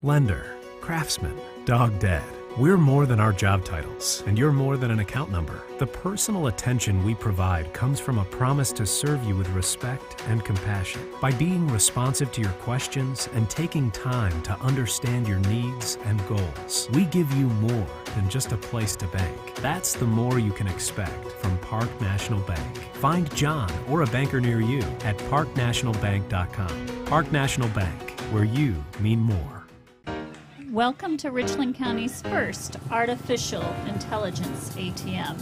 lender, craftsman, dog dad. We're more than our job titles, and you're more than an account number. The personal attention we provide comes from a promise to serve you with respect and compassion. By being responsive to your questions and taking time to understand your needs and goals, we give you more than just a place to bank. That's the more you can expect from Park National Bank. Find John or a banker near you at parknationalbank.com. Park National Bank, where you mean more. Welcome to Richland County's first artificial intelligence ATM.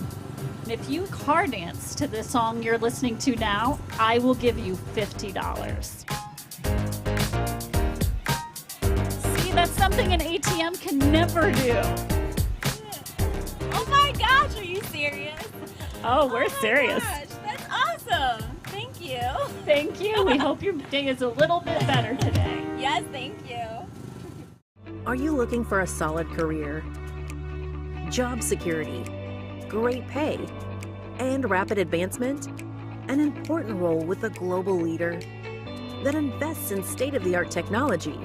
And if you car dance to the song you're listening to now, I will give you $50. See, that's something an ATM can never do. Oh my gosh, are you serious? Oh, we're serious. Gosh, that's awesome. Thank you. Thank you. We hope your day is a little bit better today. Yes, thank you. Are you looking for a solid career, job security, great pay, and rapid advancement? An important role with a global leader that invests in state-of-the-art technology,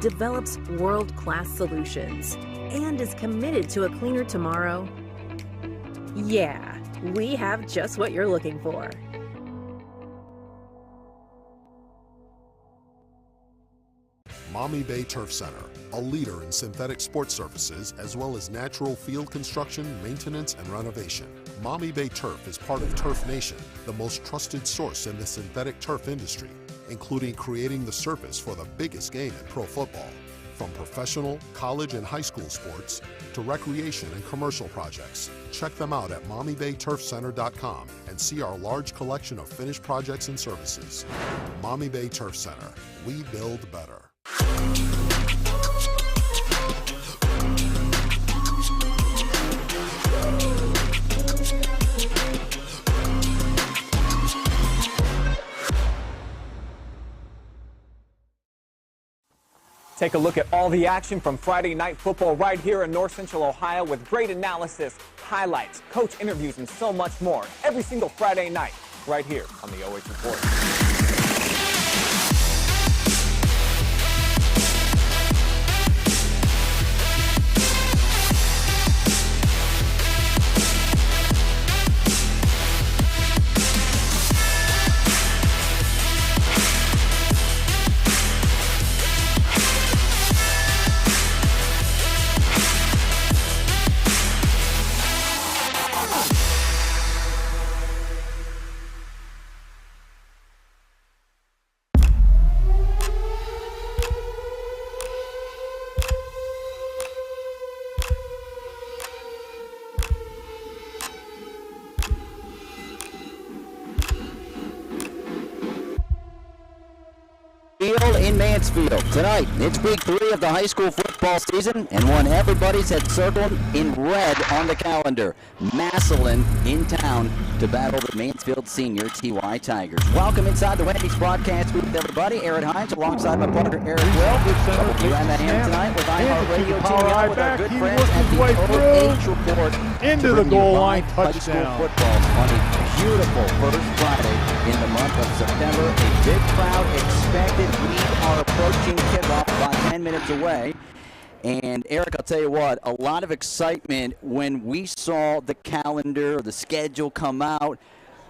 develops world-class solutions, and is committed to a cleaner tomorrow? Yeah, we have just what you're looking for. Maumee Bay Turf Center, a leader in synthetic sports surfaces as well as natural field construction, maintenance, and renovation. Maumee Bay Turf is part of Turf Nation, the most trusted source in the synthetic turf industry, including creating the surface for the biggest game in pro football. From professional, college, and high school sports to recreation and commercial projects. Check them out at MaumeeBayTurfCenter.com and see our large collection of finished projects and services. Maumee Bay Turf Center, we build better. Take a look at all the action from Friday Night Football right here in North Central Ohio with great analysis, highlights, coach interviews, and so much more every single Friday night right here on the OH Report. In Mansfield. Tonight, it's week 3 of the high school football season, and one everybody's had circled in red on the calendar. Massillon in town to battle the Mansfield Senior TY Tigers. Welcome inside the Wendy's broadcast booth, everybody. Erik Hines alongside my partner Erik Will. You on the hand tonight with iHeartRadio teaming up with our good friends at the OH.REPORT. Into the goal line touchdown. Football on a beautiful first Friday in the month of September. A big crowd expected. We are approaching kickoff about 10 minutes away. And Erik, I'll tell you what, a lot of excitement when we saw the calendar, the schedule come out.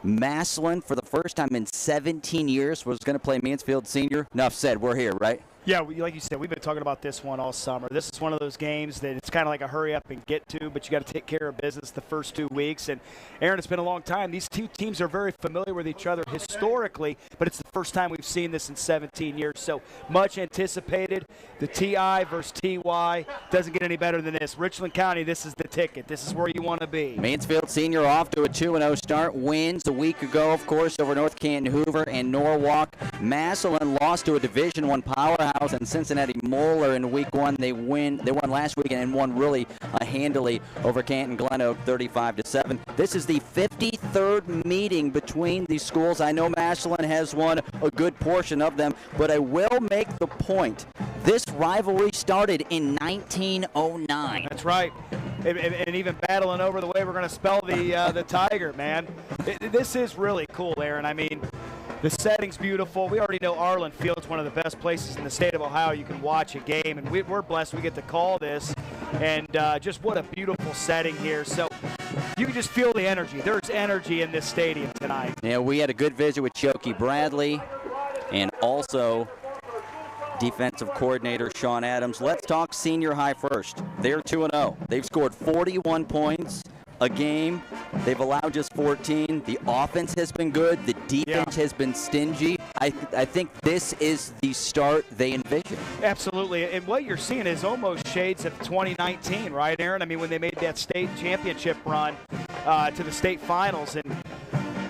Massillon, for the first time in 17 years, was going to play Mansfield Senior. Enough said, we're here, right? Yeah, like you said, we've been talking about this one all summer. This is one of those games that it's kind of like a hurry up and get to, but you got to take care of business the first 2 weeks. And Aaron, it's been a long time. These two teams are very familiar with each other historically, but it's the first time we've seen this in 17 years. So much anticipated. The TI versus TY doesn't get any better than this. Richland County, this is the ticket. This is where you want to be. Mansfield Senior off to a 2-0 start. Wins a week ago, of course, over North Canton Hoover and Norwalk. Massillon lost to a Division I powerhouse and Cincinnati Moeller in week 1. They won last weekend and won really handily over Canton Glen Oak 35-7. This is the 53rd meeting between these schools. I know Massillon has won a good portion of them, but I will make the point. This rivalry started in 1909. That's right. And even battling over the way we're going to spell the Tiger, man. This is really cool, Aaron. I mean, The setting's beautiful. We already know Arlin Field's one of the best places in the state of Ohio you can watch a game, and we're blessed we get to call this. And just what a beautiful setting here. So you can just feel the energy. There's energy in this stadium tonight. Yeah, we had a good visit with Choki Bradley and also defensive coordinator Sean Adams. Let's talk senior high first. They're 2-0. They've scored 41 points a game. They've allowed just 14. The offense has been good. The defense has been stingy. I think this is the start they envision. Absolutely. And what you're seeing is almost shades of 2019, right, Aaron? I mean, when they made that state championship run to the state finals. And,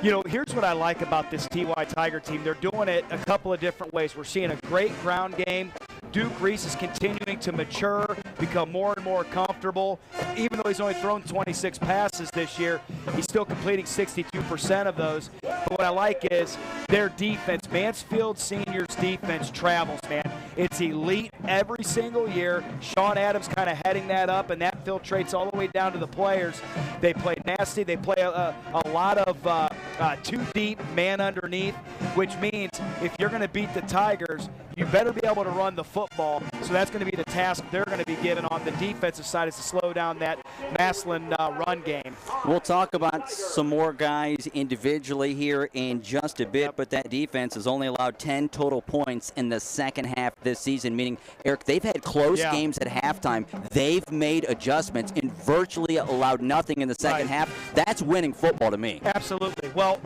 you know, here's what I like about this TY Tiger team. They're doing it a couple of different ways. We're seeing a great ground game. Duke Reese is continuing to mature, become more and more comfortable. Even though he's only thrown 26 passes this year, he's still completing 62% of those. But what I like is their defense. Mansfield Senior's defense travels, man. It's elite every single year. Sean Adams kind of heading that up, and that filtrates all the way down to the players. They play nasty. They play a lot of too deep, man underneath, which means if you're going to beat the Tigers, you better be able to run the football. So that's going to be the task they're going to be given on the defensive side, is to slow down that Massillon run game. We'll talk about some more guys individually here in just a bit, but that defense has only allowed 10 total points in the second half this season, meaning, Erik, they've had close games at halftime. They've made adjustments and virtually allowed nothing in the second half. That's winning football to me. Absolutely. Well,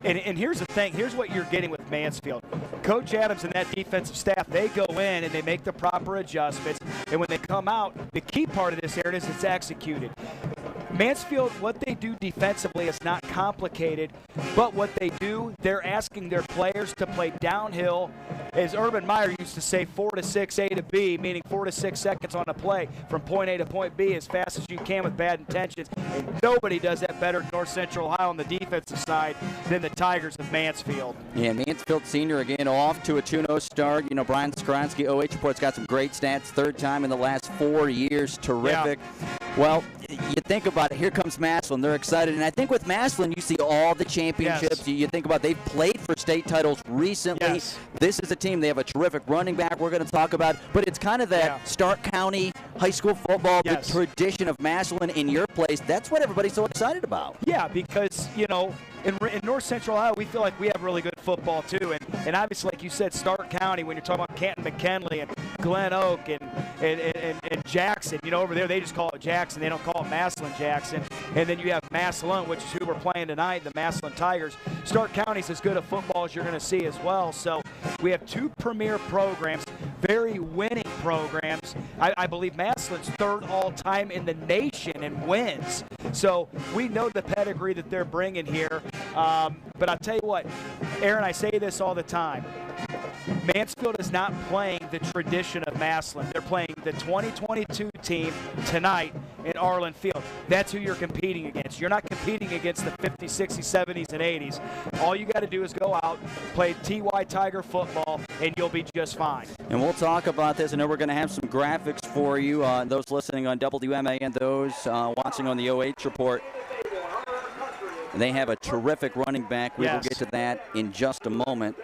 and here's the thing. Here's what you're getting with Mansfield. Coach Adams and that defensive staff, they go in and they make the proper adjustments. And when they come out, the key part of this, Aaron, is it's executed. Mansfield, what they do defensively is not complicated, but what they do, they're asking their players to play downhill. As Urban Meyer used to say, 4 to 6, A to B, meaning 4 to 6 seconds on a play from point A to point B as fast as you can with bad intentions. And nobody does that better in North Central Ohio on the defensive side than the Tigers of Mansfield. Yeah, Mansfield Senior again off to a 2-0 start. You know, Brian Skronsky, OH.REPORT's got some great stats. Third time in the last 4 years. Terrific. Yeah. Well, you think about it, here comes Massillon. They're excited. And I think with Massillon, you see all the championships. Yes. You think about they've played for state titles recently. Yes. This is a team. They have a terrific running back we're going to talk about. But it's kind of that Stark County high school football, the tradition of Massillon in your place. That's what everybody's so excited about. Yeah, because, you know, in North Central Ohio, we feel like we have really good football, too. And obviously, like you said, Stark County, when you're talking about Canton McKinley and Glen Oak and Jackson, you know, over there they just call it Jackson. They don't call it Massillon Jackson. And then you have Massillon, which is who we're playing tonight, the Massillon Tigers. Stark County's as good a football as you're going to see as well. So we have two premier programs, very winning programs. I believe Massillon's third all-time in the nation in wins. So we know the pedigree that they're bringing here. But I'll tell you what, Aaron, I say this all the time. Mansfield is not playing the tradition of Massillon. They're playing the 2022 team tonight in Arlin Field. That's who you're competing against. You're not competing against the 50s, 60s, 70s, and 80s. All you got to do is go out, play TY Tiger football, and you'll be just fine. And we'll talk about this. I know we're going to have some graphics for you, those listening on WMAN and those watching on the OH Report. They have a terrific running back. We will get to that in just a moment.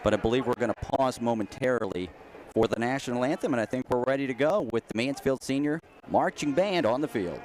But I believe we're going to pause momentarily for the national anthem, and I think we're ready to go with the Mansfield Senior Marching Band on the field.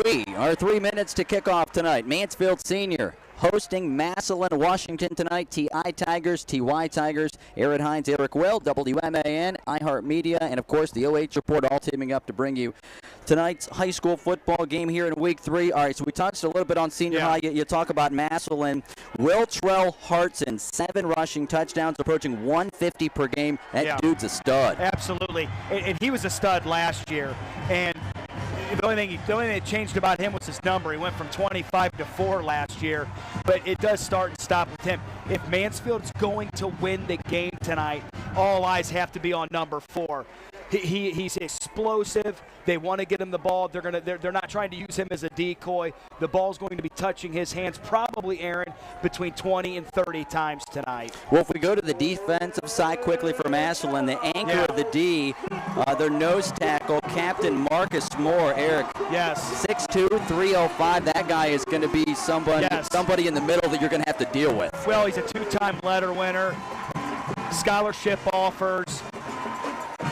We our 3 minutes to kick off tonight. Mansfield Senior hosting Massillon Washington tonight. TI Tigers, TY Tigers, Aaron Hines, Erik Will, WMAN, iHeartMedia, and of course the OH Report all teaming up to bring you tonight's high school football game here in week 3. All right, so we touched a little bit on senior high. You talk about Massillon. Will Trell Hartson, 7 rushing touchdowns, approaching 150 per game. That dude's a stud. Absolutely, and he was a stud last year. And the only thing that changed about him was his number. He went from 25 to 4 last year, but it does start and stop with him. If Mansfield's going to win the game tonight, all eyes have to be on number 4. He's explosive. They want to get him the ball. They're not trying to use him as a decoy. The ball's going to be touching his hands, probably, Aaron, between 20 and 30 times tonight. Well, if we go to the defensive side quickly for Massillon, the anchor of the D, their nose tackle, Captain Marcus Moore, Erik. Yes. 6'2", 305. That guy is going to be somebody in the middle that you're going to have to deal with. Well, he's a 2-time letter winner, scholarship offers.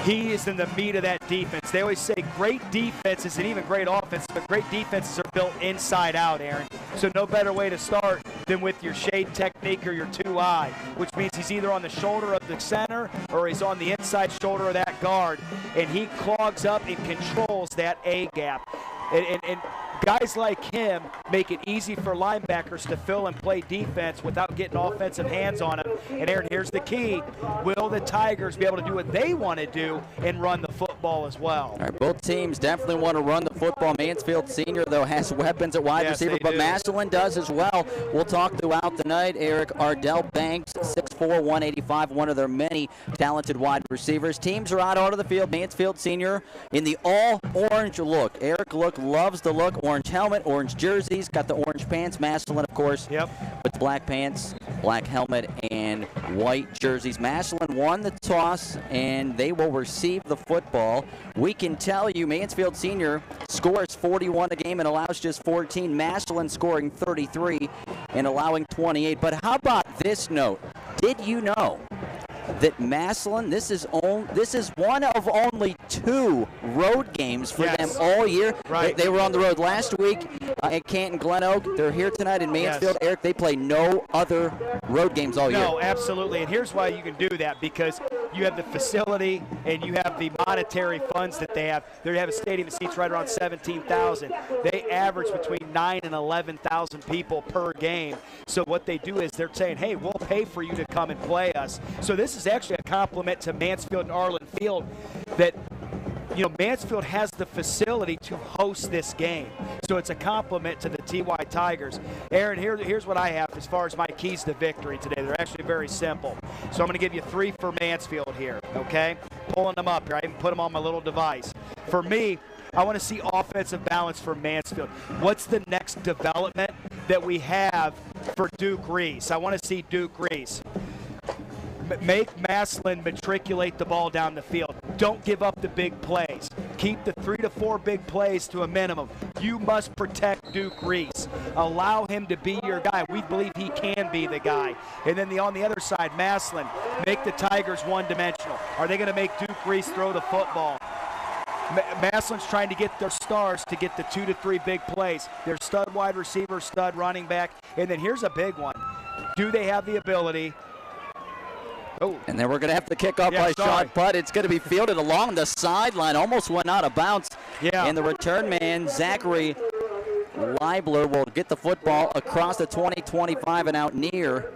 He is in the meat of that defense. They always say great defense isn't even great offense, but great defenses are built inside out, Aaron. So no better way to start than with your shade technique or your 2-eye, which means he's either on the shoulder of the center or he's on the inside shoulder of that guard, and he clogs up and controls that A gap. And guys like him make it easy for linebackers to fill and play defense without getting offensive hands on him. And Aaron, here's the key. Will the Tigers be able to do what they want to do and run the football as well? All right, both teams definitely want to run the football. Mansfield Senior, though, has weapons at wide receiver, but Massillon does as well. We'll talk throughout the night. Erik, Ardell Banks, 6'4", 185, one of their many talented wide receivers. Teams are out onto the field. Mansfield Senior in the all-orange look. Erik loves the look. Orange helmet, orange jerseys, got the orange pants. Massillon, of course, with black pants, black helmet, and white jerseys. Massillon won the toss, and they will receive the football. We can tell you Mansfield Senior scores 41 a game and allows just 14. Massillon scoring 33 and allowing 28. But how about this note? Did you know that Massillon, this is one of only 2 road games for them all year. Right. They were on the road last week at Canton Glen Oak. They're here tonight in Mansfield. Erik, they play no other road games all year. No, absolutely. And here's why you can do that, because you have the facility and you have the monetary funds that they have. They have a stadium that seats right around 17,000. They average between 9,000 and 11,000 people per game. So what they do is they're saying, hey, we'll pay for you to come and play us. So this is actually a compliment to Mansfield and Arlin Field that, you know, Mansfield has the facility to host this game. So it's a compliment to the TY Tigers. Aaron, here's what I have as far as my keys to victory today. They're actually very simple. So I'm going to give you 3 for Mansfield here, okay? Pulling them up here. I even put them on my little device. For me, I want to see offensive balance for Mansfield. What's the next development that we have for Duke Reese? I want to see Duke Reese make Massillon matriculate the ball down the field. Don't give up the big plays. Keep the 3 to 4 big plays to a minimum. You must protect Duke Reese. Allow him to be your guy. We believe he can be the guy. And then on the other side, Massillon, make the Tigers one-dimensional. Are they going to make Duke Reese throw the football? Massillon's trying to get their stars to get the 2 to 3 big plays. Their stud wide receiver, stud running back. And then here's a big one. Do they have the ability? Oh. And then we're going to have to kick off by shot put. It's going to be fielded along the sideline. Almost went out of bounds. And the return man, Zachary Leibler, will get the football across the 20-25 and out near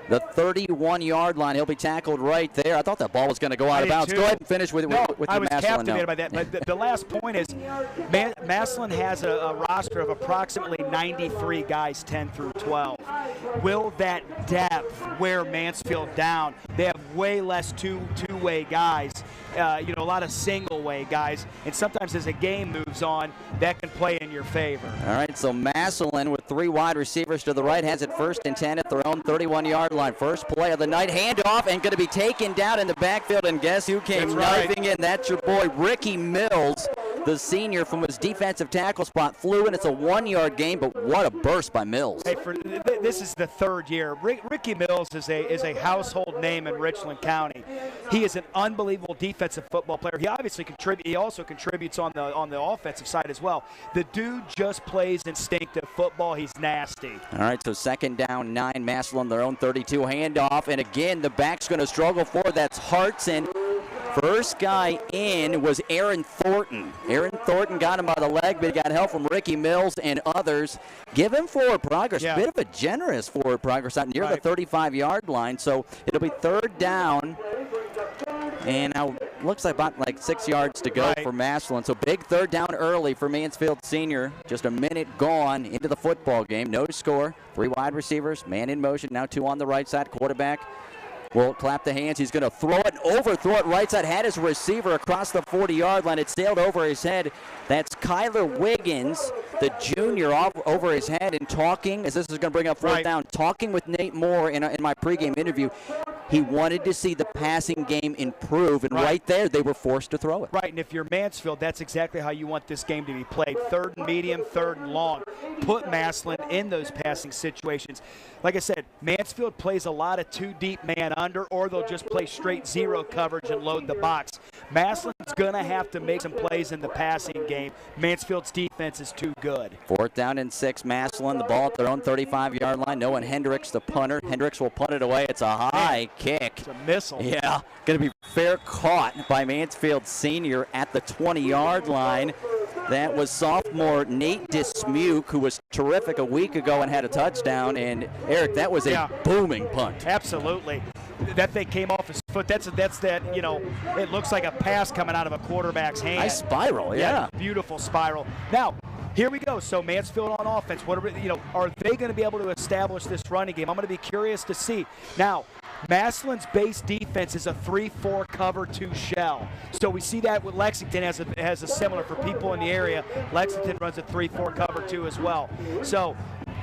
the 31-yard line. He'll be tackled right there. I thought that ball was going to go out of bounds. Go ahead and finish with I the was Massillon captivated by that. But the last point is Massillon has a roster of approximately 93 guys, 10 through 12. Will that depth wear Mansfield down? They have way less two-way guys, a lot of single-way guys. And sometimes as a game moves on, that can play in your favor. All right, so Massillon with 3 wide receivers to the right has it first and 10 at their own 31-yard line. First play of the night, handoff, and going to be taken down in the backfield. And guess who came knifing in? That's your boy, Ricky Mills, the senior from his defensive tackle spot. Flew in. It's a 1-yard gain, but what a burst by Mills. Hey, this is the 3rd year. Ricky Mills is a household name in Richland County. He is an unbelievable defensive football player. He obviously he also contributes on the offensive side as well. The dude just plays instinctive football. He's nasty. All right, so second down, 9, Massillon, their own 32 handoff, and again the back's going to struggle for it. That's Hartson. First guy in was Aaron Thornton. Aaron Thornton got him by the leg, but he got help from Ricky Mills and others. Give him forward progress. Yeah. Bit of a generous forward progress out near the 35-yard line. So it'll be third down. And now looks like about 6 yards to go for Massillon. So big third down early for Mansfield Senior. Just a minute gone into the football game. No score. 3 wide receivers, man in motion. Now 2 on the right side. Quarterback will clap the hands. He's going to throw it, overthrow it right side. Had his receiver across the 40-yard line. It sailed over his head. That's Kyler Wiggins, the junior, over his head and talking, as this is going to bring up fourth down, talking with Nate Moore in my pregame interview. He wanted to see the passing game improve, and right there they were forced to throw it. Right, and if you're Mansfield, that's exactly how you want this game to be played. Third and medium, third and long. Put Massillon in those passing situations. Like I said, Mansfield plays a lot of 2 deep man under, or they'll just play straight 0 coverage and load the box. Massillon's going to have to make some plays in the passing game. Mansfield's defense is too good. Fourth down and 6, Massillon, the ball at their own 35-yard line. Noah Hendricks, the punter. Hendricks will punt it away. It's a high kick. It's a missile. Yeah, going to be fair caught by Mansfield Senior at the 20-yard line. That was sophomore Nate Dismuke, who was terrific a week ago and had a touchdown. And, Erik, that was a booming punt. Absolutely. That thing came off his foot. That's that, it looks like a pass coming out of a quarterback's hand. Nice spiral, yeah. Beautiful spiral. Now, here we go. So Mansfield on offense. Are they going to be able to establish this running game? I'm going to be curious to see. Now, Massillon's base defense is a 3-4 cover 2 shell. So we see that with Lexington has a similar for people in the area. Lexington runs a 3-4 cover 2 as well. So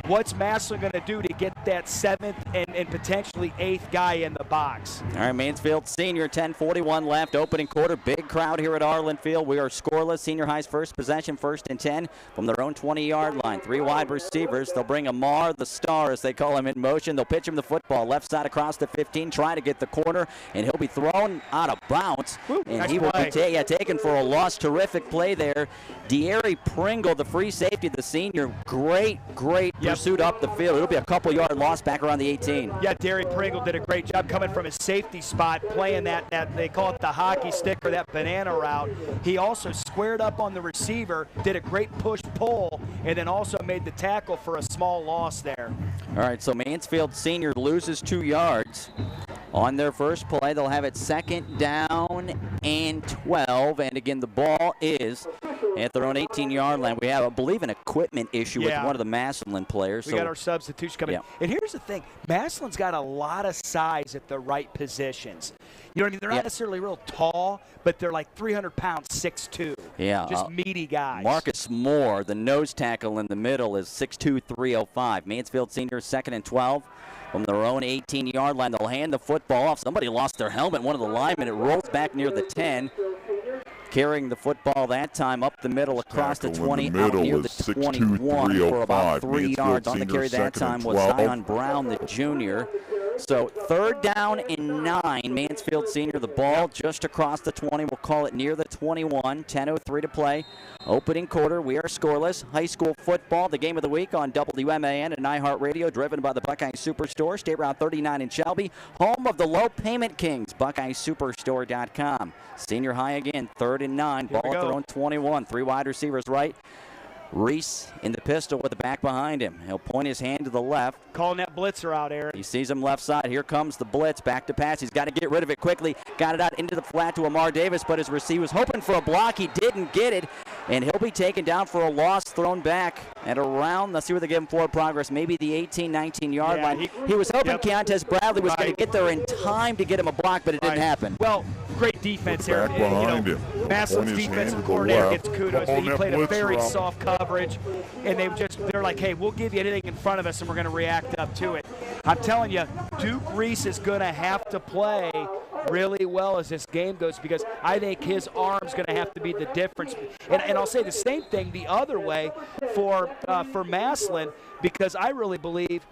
what's Massillon going to do to get that 7th and potentially 8th guy in the box? All right, Mansfield Senior, 10:41 left, opening quarter. Big crowd here at Arlin Field. We are scoreless. Senior High's first possession, 1st and 10 from their own 20-yard line. 3 wide receivers. They'll bring Amar, the star, as they call him, in motion. They'll pitch him the football. Left side across the 15, try to get the corner, and he'll be thrown out of bounds. And nice he will play. be taken for a loss. Terrific play there. De'Ari Pringle, the free safety, the senior, great pursuit up the field. It'll be a couple-yard loss back around the 18. Yeah, De'Ari Pringle did a great job coming from his safety spot, playing that they call it the hockey stick or that banana route. He also squared up on the receiver, did a great push-pull, and then also made the tackle for a small loss there. All right, so Mansfield Senior loses 2 yards. On their first play, they'll have it 2nd down and 12. And again, the ball is at their own 18-yard line. We have, I believe, an equipment issue with one of the Massillon players. We got our substitution coming. Yeah. And here's the thing. Massillon's got a lot of size at the right positions. You know what I mean? They're not necessarily real tall, but they're like 300 pounds, 6'2". Yeah. Just meaty guys. Marcus Moore, the nose tackle in the middle, is 6'2", 305. Mansfield Senior, 2nd and 12. From their own 18-yard line, they'll hand the football off. Somebody lost their helmet, one of the linemen. It rolls back near the 10. Carrying the football that time up the middle across the 20, out near the 21 for about 3 yards. On the carry that time was Zion Brown, the junior. So 3rd down and 9, Mansfield Senior. The ball just across the 20. We'll call it near the 21. 10:03 to play. Opening quarter. We are scoreless. High school football, the game of the week on WMAN and iHeartRadio, driven by the Buckeye Superstore. State Route 39 in Shelby. Home of the low payment kings, BuckeyeSuperstore.com. Senior High again, 3rd and 9. Ball at their own 21. 3 wide receivers right. Reese in the pistol with the back behind him. He'll point his hand to the left. Calling that blitzer out, Erik. He sees him left side. Here comes the blitz. Back to pass. He's got to get rid of it quickly. Got it out into the flat to Amar Davis, but his receiver was hoping for a block. He didn't get it, and he'll be taken down for a loss, thrown back at around, let's see where they give him forward progress, maybe the 18, 19-yard line. He was hoping Keontae Bradley was going to get there in time to get him a block, but it didn't happen. Well, great defense here. Massillon's defensive coordinator gets kudos. He played a very soft coverage, and they're like, hey, we'll give you anything in front of us, and we're going to react up to it. I'm telling you, Duke Reese is going to have to play really well as this game goes, because I think his arm's going to have to be the difference. And I'll say the same thing the other way for Massillon, because I really believe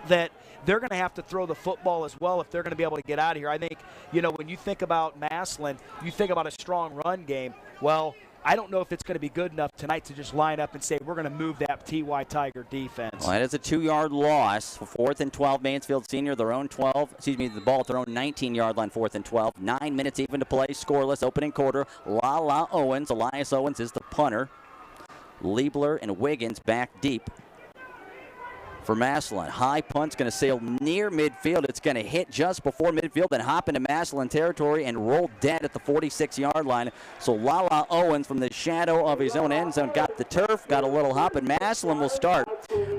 that they're going to have to throw the football as well if they're going to be able to get out of here. I think, you know, when you think about Massillon, you think about a strong run game. Well, I don't know if it's going to be good enough tonight to just line up and say we're going to move that TY Tiger defense. Well, that is a 2-yard loss. 4th and 12, Mansfield Senior, their own 12. Excuse me, the ball at their own 19-yard line, 4th and 12. 9 minutes even to play, scoreless, opening quarter. Owens, Elias Owens is the punter. Liebler and Wiggins back deep for Massillon. High punt's going to sail near midfield. It's going to hit just before midfield and hop into Massillon territory and roll dead at the 46-yard line. So Owens from the shadow of his own end zone got the turf, got a little hop, and Massillon will start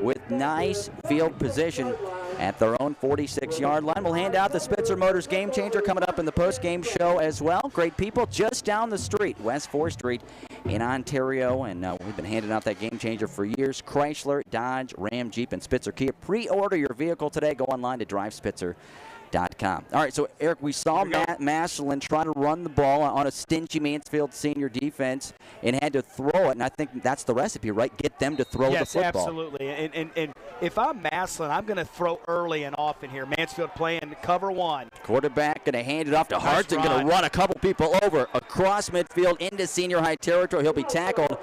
with nice field position at their own 46-yard line. We'll hand out the Spitzer Motors Game Changer coming up in the post-game show as well. Great people just down the street, West 4th Street in Ontario, and we've been handing out that Game Changer for years. Chrysler, Dodge, Ram, Jeep, and Spitzer Kia. Pre-order your vehicle today. Go online to drivespitzer.com. All right, so Eric, we saw Massillon try to run the ball on a stingy Mansfield Senior defense and had to throw it, and I think that's the recipe, right? Get them to throw the football. Yes, absolutely. And if I'm Massillon, I'm going to throw early and often here. Mansfield playing cover 1. Quarterback going to hand it off to Hartson, going to run a couple people over across midfield into senior high territory. He'll be tackled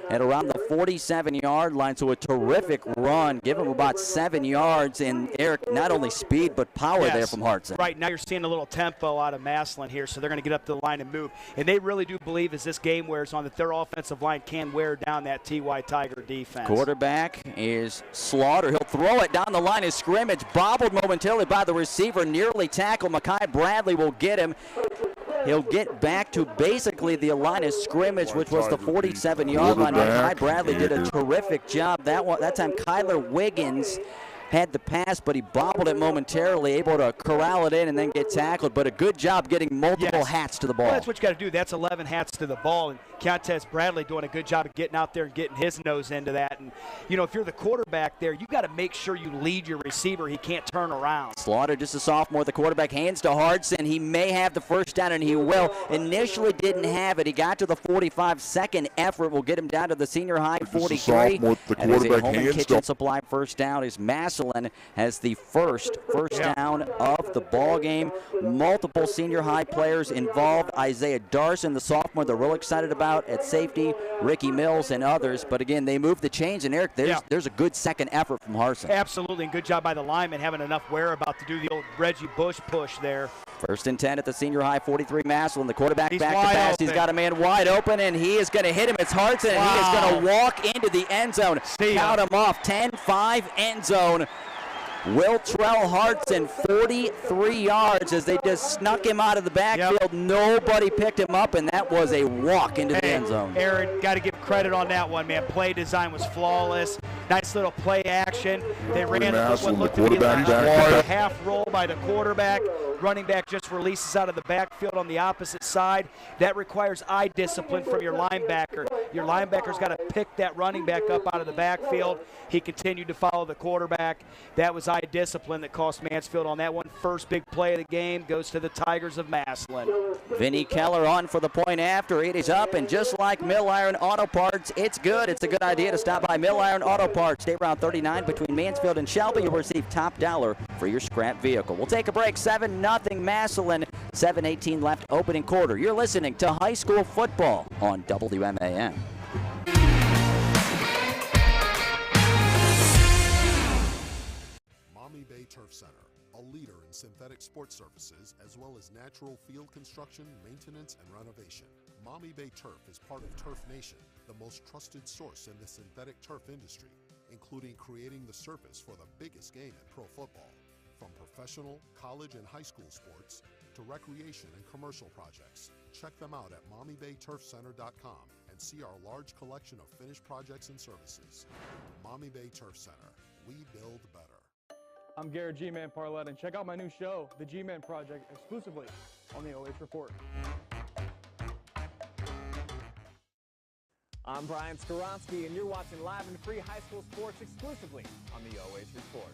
at around the 47-yard line, so a terrific run. Give him about 7 yards, and Erik, not only speed but power there from Hartson. Right, now you're seeing a little tempo out of Massillon here, so they're going to get up to the line and move. And they really do believe as this game wears on that their offensive line can wear down that TY Tiger defense. Quarterback is Slaughter. He'll throw it down the line of scrimmage, bobbled momentarily by the receiver, nearly tackled. Makai Bradley will get him. He'll get back to basically the line of scrimmage, which was the 47-yard line. Makai Bradley did a terrific job. That time Kyler Wiggins had the pass, but he bobbled it momentarily, able to corral it in and then get tackled. But a good job getting multiple hats to the ball. Well, that's what you got to do. That's 11 hats to the ball. And Keontae Bradley doing a good job of getting out there and getting his nose into that. And, you know, if you're the quarterback there, you got to make sure you lead your receiver. He can't turn around. Slaughter, just a sophomore. The quarterback hands to Hartson. He may have the first down, and he will. Initially didn't have it. He got to the 45. Second effort will get him down to the senior high 43. And as a Holman Kitchen Supply first down is Massillon has the first down of the ball game. Multiple senior high players involved. Isaiah Darson, the sophomore, they're real excited about at safety. Ricky Mills and others. But again, they moved the chains. And Erik, there's a good second effort from Hartson. Absolutely, and good job by the lineman having enough whereabout to do the old Reggie Bush push there. 1st and 10 at the senior high 43 Massillon. The quarterback back to pass. Open. He's got a man wide open, and he is going to hit him. It's Hartson, and he is going to walk into the end zone. Count him off. 10-5 end zone. Will Trell Hartson, 43 yards as they just snuck him out of the backfield. Nobody picked him up, and that was a walk into the end zone. Aaron, got to give credit on that one, man. Play design was flawless. Nice little play action. They ran what looked to be a half roll by the quarterback. Running back just releases out of the backfield on the opposite side. That requires eye discipline from your linebacker. Your linebacker's got to pick that running back up out of the backfield. He continued to follow the quarterback. That was eye discipline that cost Mansfield on that one. First big play of the game goes to the Tigers of Massillon. Vinny Keller on for the point after. It is up, and just like Mill Iron Auto Parts, it's good. It's a good idea to stop by Mill Iron Auto Parts. State Route 39 between Mansfield and Shelby. You'll receive top dollar for your scrap vehicle. We'll take a break. 7-0 Massillon. 7:18 left opening quarter. You're listening to high school football on WMAN. Maumee Bay Turf Center, a leader in synthetic sports services as well as natural field construction, maintenance, and renovation. Maumee Bay Turf is part of Turf Nation, the most trusted source in the synthetic turf industry, including creating the surface for the biggest game in pro football. From professional, college, and high school sports to recreation and commercial projects, check them out at MaumeeBayTurfCenter.com and see our large collection of finished projects and services. Maumee Bay Turf Center, we build better. I'm Garrett G-Man Parlor, and check out my new show, The G-Man Project, exclusively on the OH Report. I'm Brian Skoronsky, and you're watching live and free high school sports exclusively on the OH Report.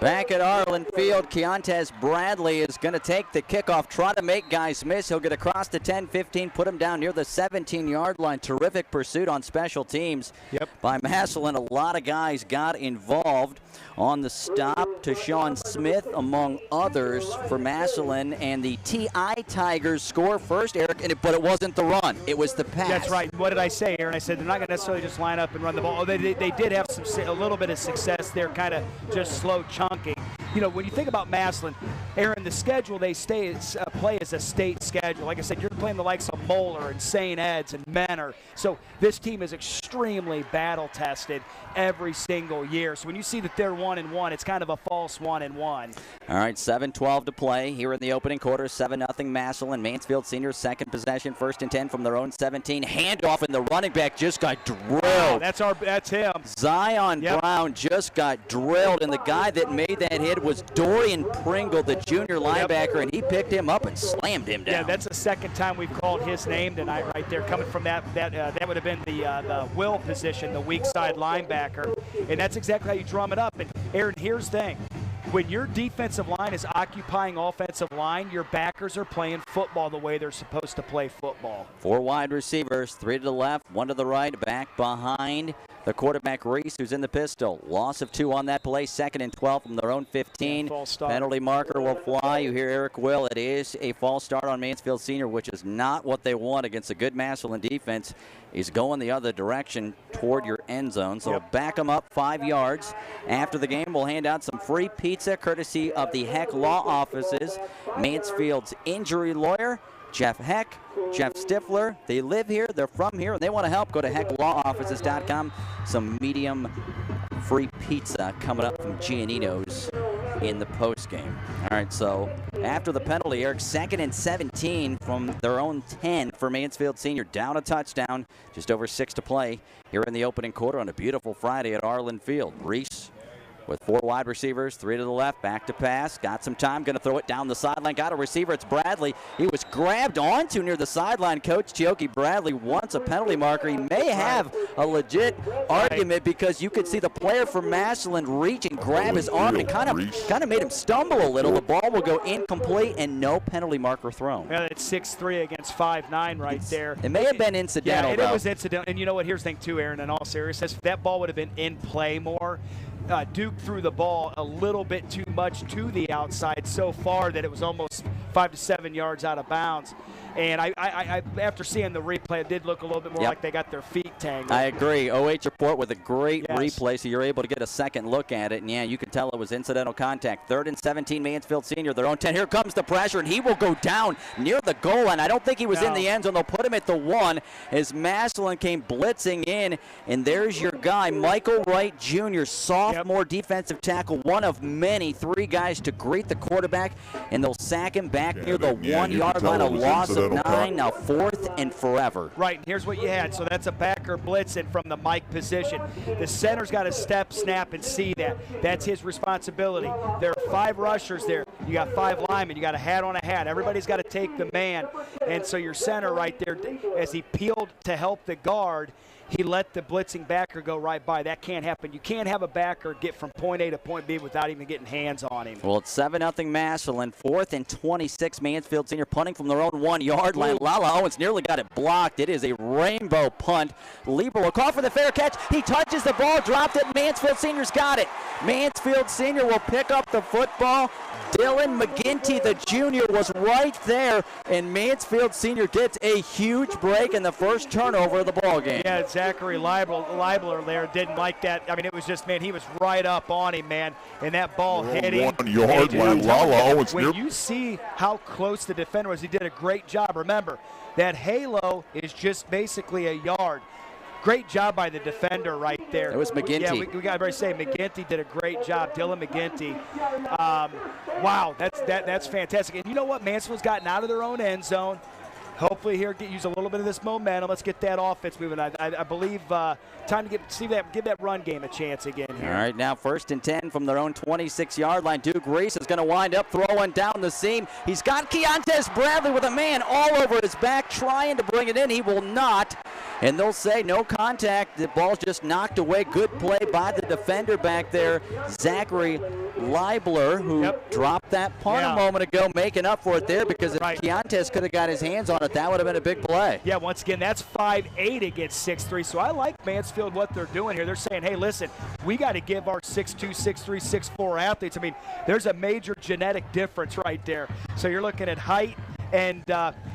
Back at Arlin Field, Keontae Bradley is going to take the kickoff, try to make guys miss. He'll get across the 10-15, put him down near the 17-yard line. Terrific pursuit on special teams by Massillon. A lot of guys got involved on the stop to Sean Smith, among others, for Massillon. And the TI Tigers score first, Erik, but it wasn't the run. It was the pass. That's right. What did I say, Aaron? I said they're not going to necessarily just line up and run the ball. They did have a little bit of success there, kind of just slow chunking. You know, when you think about Massillon, Aaron, the schedule they play is a state schedule. Like I said, you're playing the likes of Moeller and St. Ed's and Menor. So this team is extremely battle-tested every single year. So when you see that they're 1-1, it's kind of a false 1-1. All right, 7:12 to play here in the opening quarter. 7-0 Massillon. Mansfield Senior, second possession, 1st and 10 from their own 17. Handoff, and the running back just got drilled. Oh, that's him. Zion Brown just got drilled, and the guy that made that hit was Dorian Pringle, the junior linebacker, and he picked him up and slammed him down. Yeah, that's the second time we've called his name tonight right there, coming from that would have been the will position, the weak side linebacker, and that's exactly how you drum it up. And Aaron, here's the thing. When your defensive line is occupying offensive line, your backers are playing football the way they're supposed to play football. 4 wide receivers, 3 to the left, 1 to the right, back behind the quarterback Reese, who's in the pistol. Loss of 2 on that play, 2nd and 12 from their own 15. Penalty marker will fly. You hear Erik Will. It is a false start on Mansfield Senior, which is not what they want against a good Massillon defense. He's going the other direction toward your end zone. So back him up 5 yards. After the game, we'll hand out some free pizza courtesy of the Heck Law Offices. Mansfield's injury lawyer, Jeff Heck, Jeff Stifler. They live here, they're from here, and they want to help. Go to hecklawoffices.com. Some medium free pizza coming up from Giannino's in the postgame. All right, so after the penalty, Erik, 2nd and 17 from their own 10 for Mansfield Senior. Down a touchdown, just over 6 to play here in the opening quarter on a beautiful Friday at Arlin Field. Reese with 4 wide receivers, 3 to the left, back to pass, got some time, going to throw it down the sideline, got a receiver, it's Bradley. He was grabbed onto near the sideline. Coach Chioke Bradley wants a penalty marker. He may have a legit argument because you could see the player from Massillon reach and grab his arm, and kind of made him stumble a little. The ball will go incomplete and no penalty marker thrown. Yeah, it's 6'3" against 5'9" right there. It may have been incidental, it was incidental. And you know what, here's the thing too, Aaron, in all seriousness, if that ball would have been in play more, Duke threw the ball a little bit too much to the outside so far that it was almost 5 to 7 yards out of bounds. And I after seeing the replay, it did look a little bit more like they got their feet tangled. I agree. OH.REPORT with a great replay, so you're able to get a second look at it. And, yeah, you can tell it was incidental contact. 3rd and 17, Mansfield Senior, their own 10. Here comes the pressure, and he will go down near the goal line. I don't think he was in the end zone. They'll put him at the 1 as Massillon came blitzing in. And there's your guy, Michael Wright Jr., sophomore defensive tackle, one of many, 3 guys to greet the quarterback, and they'll sack him back near the 1-yard line. A loss of 9, now 4th and forever. Right, and here's what you had. So that's a backer blitzing from the Mike position. The center's got to step, snap, and see that. That's his responsibility. There are 5 rushers there. You got 5 linemen. You got a hat on a hat. Everybody's got to take the man. And so your center right there, as he peeled to help the guard, he let the blitzing backer go right by. That can't happen. You can't have a backer get from point A to point B without even getting hands on him. Well, it's 7-0 Massillon. 4th and 26, Mansfield Senior punting from their own 1-yard line. Lala Owens nearly got it blocked. It is a rainbow punt. Lieber will call for the fair catch. He touches the ball, dropped it. Mansfield Senior's got it. Mansfield Senior will pick up the football. Dylan McGinty, the junior, was right there, and Mansfield Senior gets a huge break in the first turnover of the ball game. Yeah, Zachary Leibler there didn't like that. I mean, it was just, man, he was right up on him, man, and that ball hit him. 1 yard line, Lala Owens. When you see how close the defender was, he did a great job. Remember, that halo is just basically a yard. Great job by the defender right there. It was McGinty. Yeah, we got to say McGinty did a great job. Dylan McGinty. Wow, that's fantastic. And you know what? Mansfield's gotten out of their own end zone. hopefully here use a little bit of this momentum. Let's get that offense moving. I believe time to give that run game a chance again here. All right, now 1st and 10 from their own 26-yard line. Duke Reese is going to wind up throwing down the seam. He's got Keontae Bradley with a man all over his back trying to bring it in. He will not. And they'll say no contact. The ball's just knocked away. Good play by the defender back there, Zachary Leibler, who dropped that punt a moment ago, making up for it there, because if Keontae could have got his hands on it, that would have been a big play. Yeah, once again, that's 5'8" against 6'3". So I like Mansfield, what they're doing here. They're saying, hey, listen, we got to give our 6'2", 6'3", 6'4" athletes. I mean, there's a major genetic difference right there. So you're looking at height. And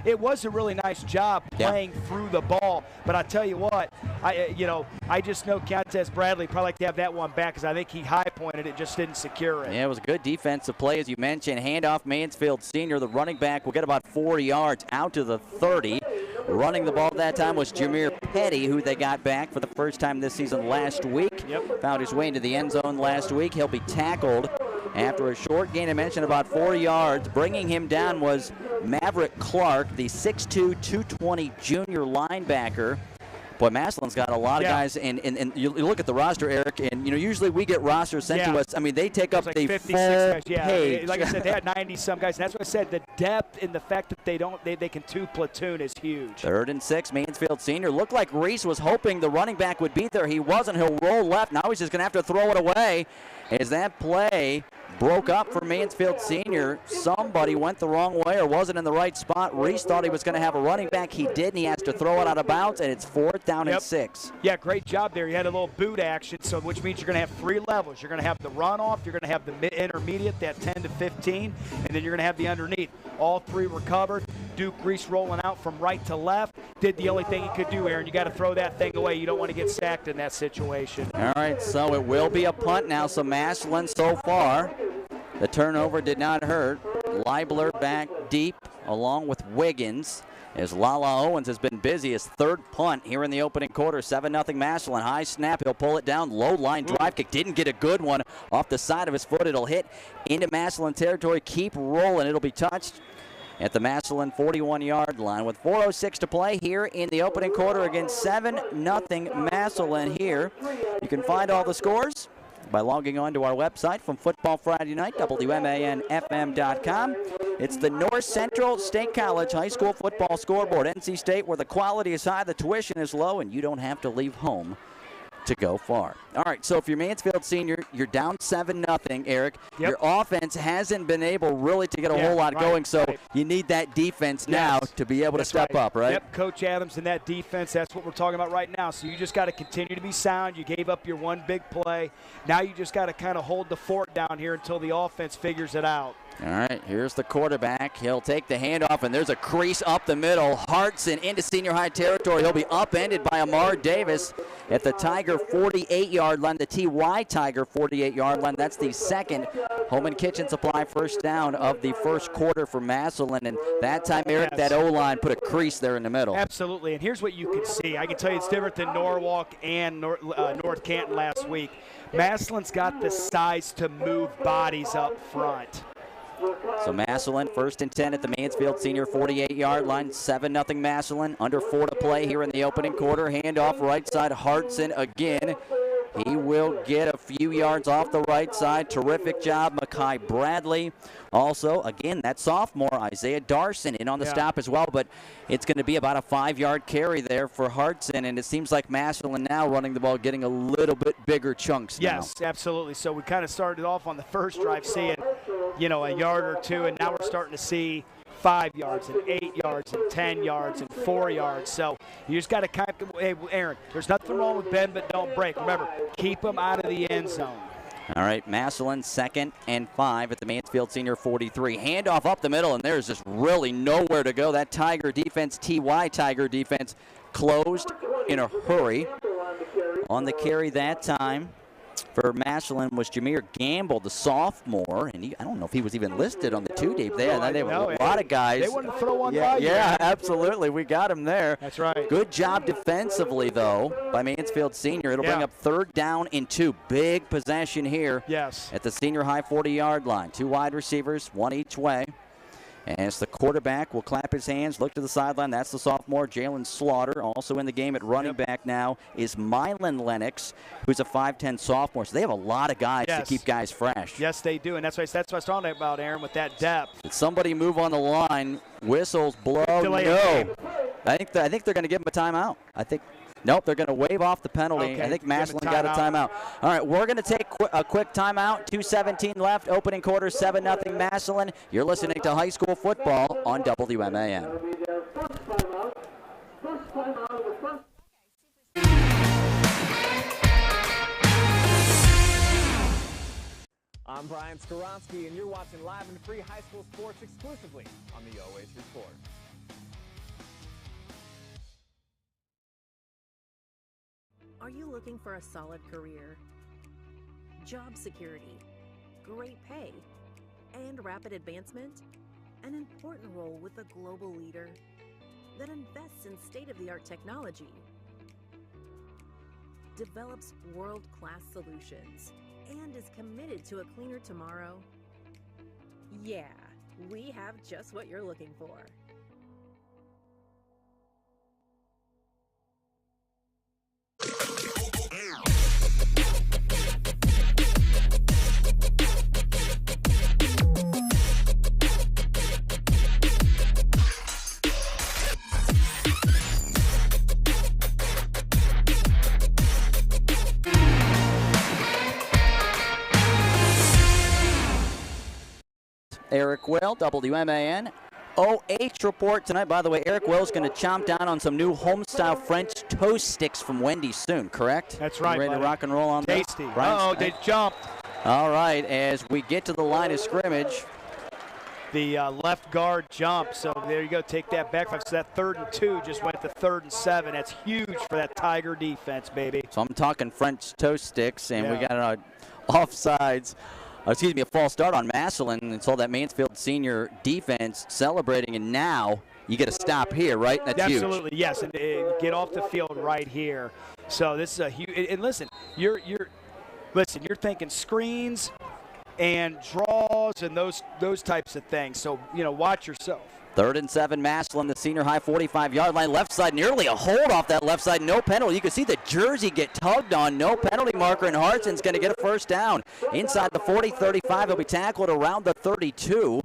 it was a really nice job playing through the ball. But I tell you what, I just know Keontae Bradley probably like to have that one back, because I think he high-pointed it, just didn't secure it. Yeah, it was a good defensive play, as you mentioned. Handoff, Mansfield Senior. The running back will get about 40 yards out to the 30. Running the ball that time was Jameer Petty, who they got back for the first time this season last week. Found his way into the end zone last week. He'll be tackled after a short gain. I mentioned about 4 yards. Bringing him down was Maverick Clark, the 6'2", 220 junior linebacker. Boy, Massillon's got a lot of guys, and you look at the roster, Eric, and usually we get rosters sent to us. I mean, they take up the 56 full guys. page. Like I said, they had 90-some guys, and that's what I said. The depth and the fact that they can two-platoon is huge. 3rd and 6, Mansfield Senior. Looked like Reese was hoping the running back would be there. He wasn't. He'll roll left. Now he's just going to have to throw it away. As that play broke up for Mansfield Senior, somebody went the wrong way or wasn't in the right spot. Reese thought he was going to have a running back. He did, and he has to throw it out of bounds, and it's 4th down and 6. Yeah, great job there. You had a little boot action, so which means you're going to have 3 levels. You're going to have the runoff, you're going to have the intermediate, that 10 to 15, and then you're going to have the underneath. All 3 were covered. Duke Reese rolling out from right to left. Did the only thing he could do, Aaron. You got to throw that thing away. You don't want to get sacked in that situation. All right, so it will be a punt now. So Massillon so far, the turnover did not hurt. Leibler back deep along with Wiggins, as Lala Owens has been busy. His 3rd punt here in the opening quarter. 7-0 Massillon. High snap. He'll pull it down. Low line drive kick. Didn't get a good one off the side of his foot. It'll hit into Massillon territory. Keep rolling. It'll be touched at the Massillon 41-yard line with 4:06 to play here in the opening quarter against 7-0 Massillon here. You can find all the scores by logging on to our website from Football Friday Night, WMANFM.com. It's the North Central State College High School Football Scoreboard. NC State, where the quality is high, the tuition is low, and you don't have to leave home to go far. All right, so if you're Mansfield Senior, you're down 7-0, Eric. Your offense hasn't been able really to get a whole lot going, so you need that defense now to be able to step up, right? Yep, Coach Adams and that defense, that's what we're talking about right now. So you just got to continue to be sound. You gave up your one big play. Now you just got to kind of hold the fort down here until the offense figures it out. All right, here's the quarterback. He'll take the handoff, and there's a crease up the middle. Hartson into senior high territory. He'll be upended by Amar Davis at the Tiger 48-yard line, the TY Tiger 48-yard line. That's the 2nd Home and Kitchen Supply first down of the first quarter for Massillon. And that time, Eric, that O-line put a crease there in the middle. Absolutely, and here's what you can see. I can tell you it's different than Norwalk and North Canton last week. Massillon's got the size to move bodies up front. So Massillon, 1st and 10 at the Mansfield Senior 48-yard line. 7-0 Massillon. Under 4 to play here in the opening quarter. Handoff right side, Hartson again. He will get a few yards off the right side. Terrific job, Mackay Bradley. Also, again, that sophomore, Isaiah Darson, in on the stop as well, but it's going to be about a 5-yard carry there for Hartson, and it seems like Massillon now running the ball, getting a little bit bigger chunks now. Yes, absolutely. So we kind of started off on the first drive seeing, a yard or 2, and now we're starting to see 5 yards and 8 yards and 10 yards and 4 yards. So you just got to kind of, hey, Aaron, there's nothing wrong with bend but don't break. Remember, keep them out of the end zone. All right, Massillon 2nd and 5 at the Mansfield Senior 43. Handoff up the middle, and there's just really nowhere to go. That Tiger defense, TY Tiger defense, closed in a hurry. On the carry that time for Massillon was Jameer Gamble, the sophomore, and I don't know if he was even listed on the 2 deep there. They have a lot of guys. They wanted to throw one by you. Yeah, absolutely. We got him there. That's right. Good job defensively, though, by Mansfield Senior. It'll bring up 3rd down and 2. Big possession here at the senior high 40-yard line. 2 wide receivers, 1 each way. As the quarterback will clap his hands, look to the sideline. That's the sophomore, Jalen Slaughter. Also in the game at running back now is Mylan Lennox, who's a 5'10 sophomore. So they have a lot of guys to keep guys fresh. Yes, they do, and that's what I was talking about, Aaron, with that depth. Did somebody move on the line? Whistles blow. No. I think they're going to give him a timeout. Nope, they're going to wave off the penalty. Okay, I think Massillon got a timeout. All right, we're going to take a quick timeout. 2:17 left, opening quarter, 7-0 Massillon. You're listening to high school football on WMAN. I'm Brian Skoronsky, and you're watching live and free high school sports exclusively on the OH Report. Are you looking for a solid career, job security, great pay, and rapid advancement? An important role with a global leader that invests in state-of-the-art technology, develops world-class solutions, and is committed to a cleaner tomorrow? Yeah, we have just what you're looking for. Erik Will, WMAN. OH report tonight. By the way, Erik Will's going to chomp down on some new home-style French toast sticks from Wendy's soon, correct? That's right, ready buddy. to rock and roll on this? Tasty. Right? Uh-oh, they jumped. All right, as we get to the line of scrimmage. The left guard jump, so there you go, take that back. So that 3rd and 2 just went to 3rd and 7. That's huge for that Tiger defense, baby. So I'm talking French toast sticks, and we got offsides. A false start on Massillon, and saw that Mansfield Senior defense celebrating, and now you get a stop here, right? That's huge. Absolutely, yes, and get off the field right here. So this is a huge. And listen, you're thinking screens and draws and those types of things. So watch yourself. 3rd and 7, Massillon, the senior high 45-yard line, left side, nearly a hold off that left side, no penalty. You can see the jersey get tugged on, no penalty marker, and Hartson's going to get a first down. Inside the 40-35, he'll be tackled around the 32.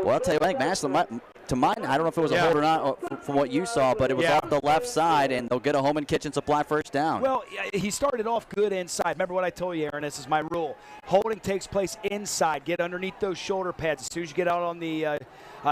Well, I'll tell you, I think Massillon, to mine, I don't know if it was a hold or not from what you saw, but it was off the left side, and they'll get a home and kitchen supply first down. Well, he started off good inside. Remember what I told you, Aaron, this is my rule. Holding takes place inside. Get underneath those shoulder pads. As soon as you get out on the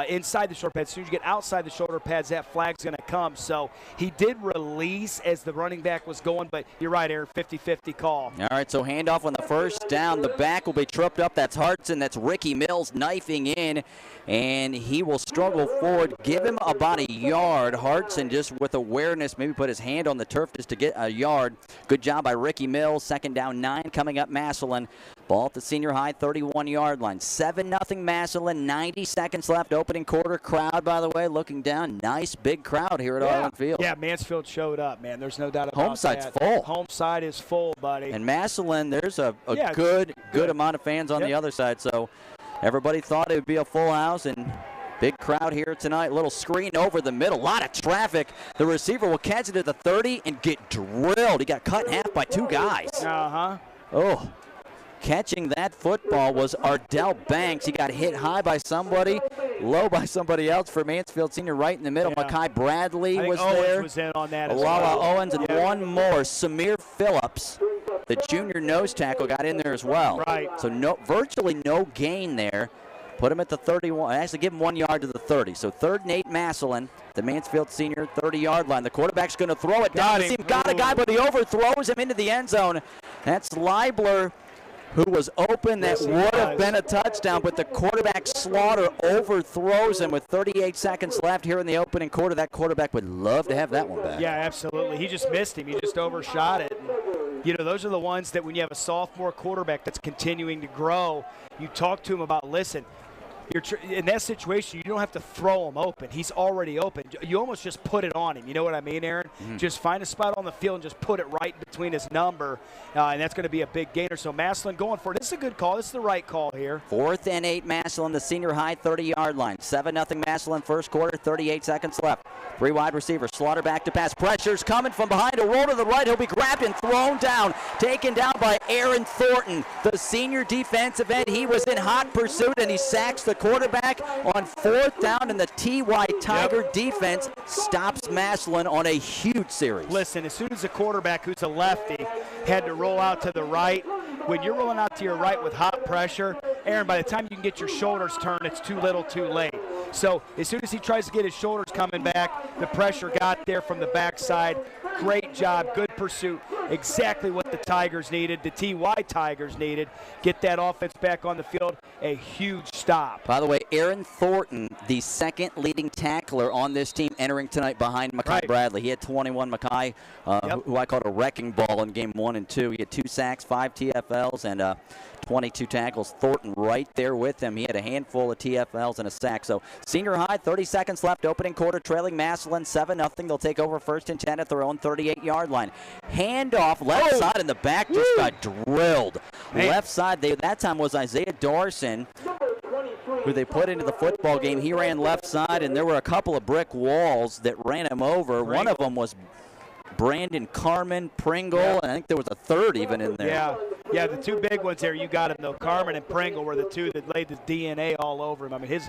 inside the shoulder pads, as soon as you get outside the shoulder pads, that flag's going to come. So he did release as the running back was going, but you're right, Aaron, 50-50 call. All right, so handoff on the first down. The back will be tripped up. That's Hartson. That's Ricky Mills knifing in, and he will struggle forward. Give him about a yard. Hartson just with awareness, maybe put his hand on the turf just to get a yard. Good job by Ricky Mills. 2nd down, 9 coming up Massillon. Ball at the senior high 31-yard line. 7-0 Massillon. 90 seconds left. Opening quarter. Crowd, by the way, looking down. Nice big crowd here at Arlin Field. Yeah, Mansfield showed up, man. There's no doubt about home side's that. full. Home side is full, buddy. And Massillon, there's a good amount of fans on the other side. So everybody thought it would be a full house, and big crowd here tonight. Little screen over the middle. A lot of traffic. The receiver will catch it at the 30 and get drilled. He got cut in half by 2 guys. Oh. Catching that football was Ardell Banks. He got hit high by somebody, low by somebody else for Mansfield Senior right in the middle. Makai Bradley was there. Was in on that Lala Owens, and one more, Samir Phillips. The junior nose tackle got in there as well. Right. So virtually no gain there. Put him at the 31. Actually, give him 1 yard to the 30. So 3rd and 8 Massillon, the Mansfield Senior 30-yard line. The quarterback's going to throw it down. Got a guy, but he overthrows him into the end zone. That's Leibler, who was open. That would have been a touchdown, but the quarterback Slaughter overthrows him with 38 seconds left here in the opening quarter. That quarterback would love to have that one back. Yeah, absolutely. He just missed him. He just overshot it. And, those are the ones that when you have a sophomore quarterback that's continuing to grow, you talk to him about, listen, in that situation, you don't have to throw him open. He's already open. You almost just put it on him. You know what I mean, Aaron? Just find a spot on the field and just put it right between his number, and that's going to be a big gainer. So Massillon going for it. This is a good call. This is the right call here. 4th and 8, Massillon, the senior high 30-yard line. 7-0 Massillon, first quarter, 38 seconds left. 3 wide receivers, Slaughter back to pass. Pressure's coming from behind, a roll to the right. He'll be grabbed and thrown down. Taken down by Aaron Thornton, the senior defensive end. He was in hot pursuit, and he sacks the quarterback on 4th down, and the TY Tiger defense stops Massillon on a huge series. Listen, as soon as a quarterback who's a lefty had to roll out to the right, when you're rolling out to your right with hot pressure, Aaron, by the time you can get your shoulders turned, it's too little too late. So as soon as he tries to get his shoulders coming back, the pressure got there from the backside. Great job, good pursuit, exactly what the Tigers needed, the TY Tigers needed. Get that offense back on the field, a huge stop. By the way, Aaron Thornton, the second leading tackler on this team, entering tonight behind Mekhi Bradley. He had 21. Mekhi, who I called a wrecking ball in game 1 and 2. He had 2 sacks, 5 TFLs, and 22 tackles. Thornton right there with him. He had a handful of TFLs and a sack. So senior high, 30 seconds left, opening quarter, trailing Massillon 7-0. They'll take over 1st and 10 at their own 38-yard line. Handoff left side in the back, just got drilled. Left side, that time was Isaiah Dorson, who they put into the football game. He ran left side, and there were a couple of brick walls that ran him over. One of them was Brandon Carmen, Pringle, and I think there was a third even in there. Yeah, the 2 big ones there, you got him though. Carmen and Pringle were the 2 that laid the DNA all over him. I mean,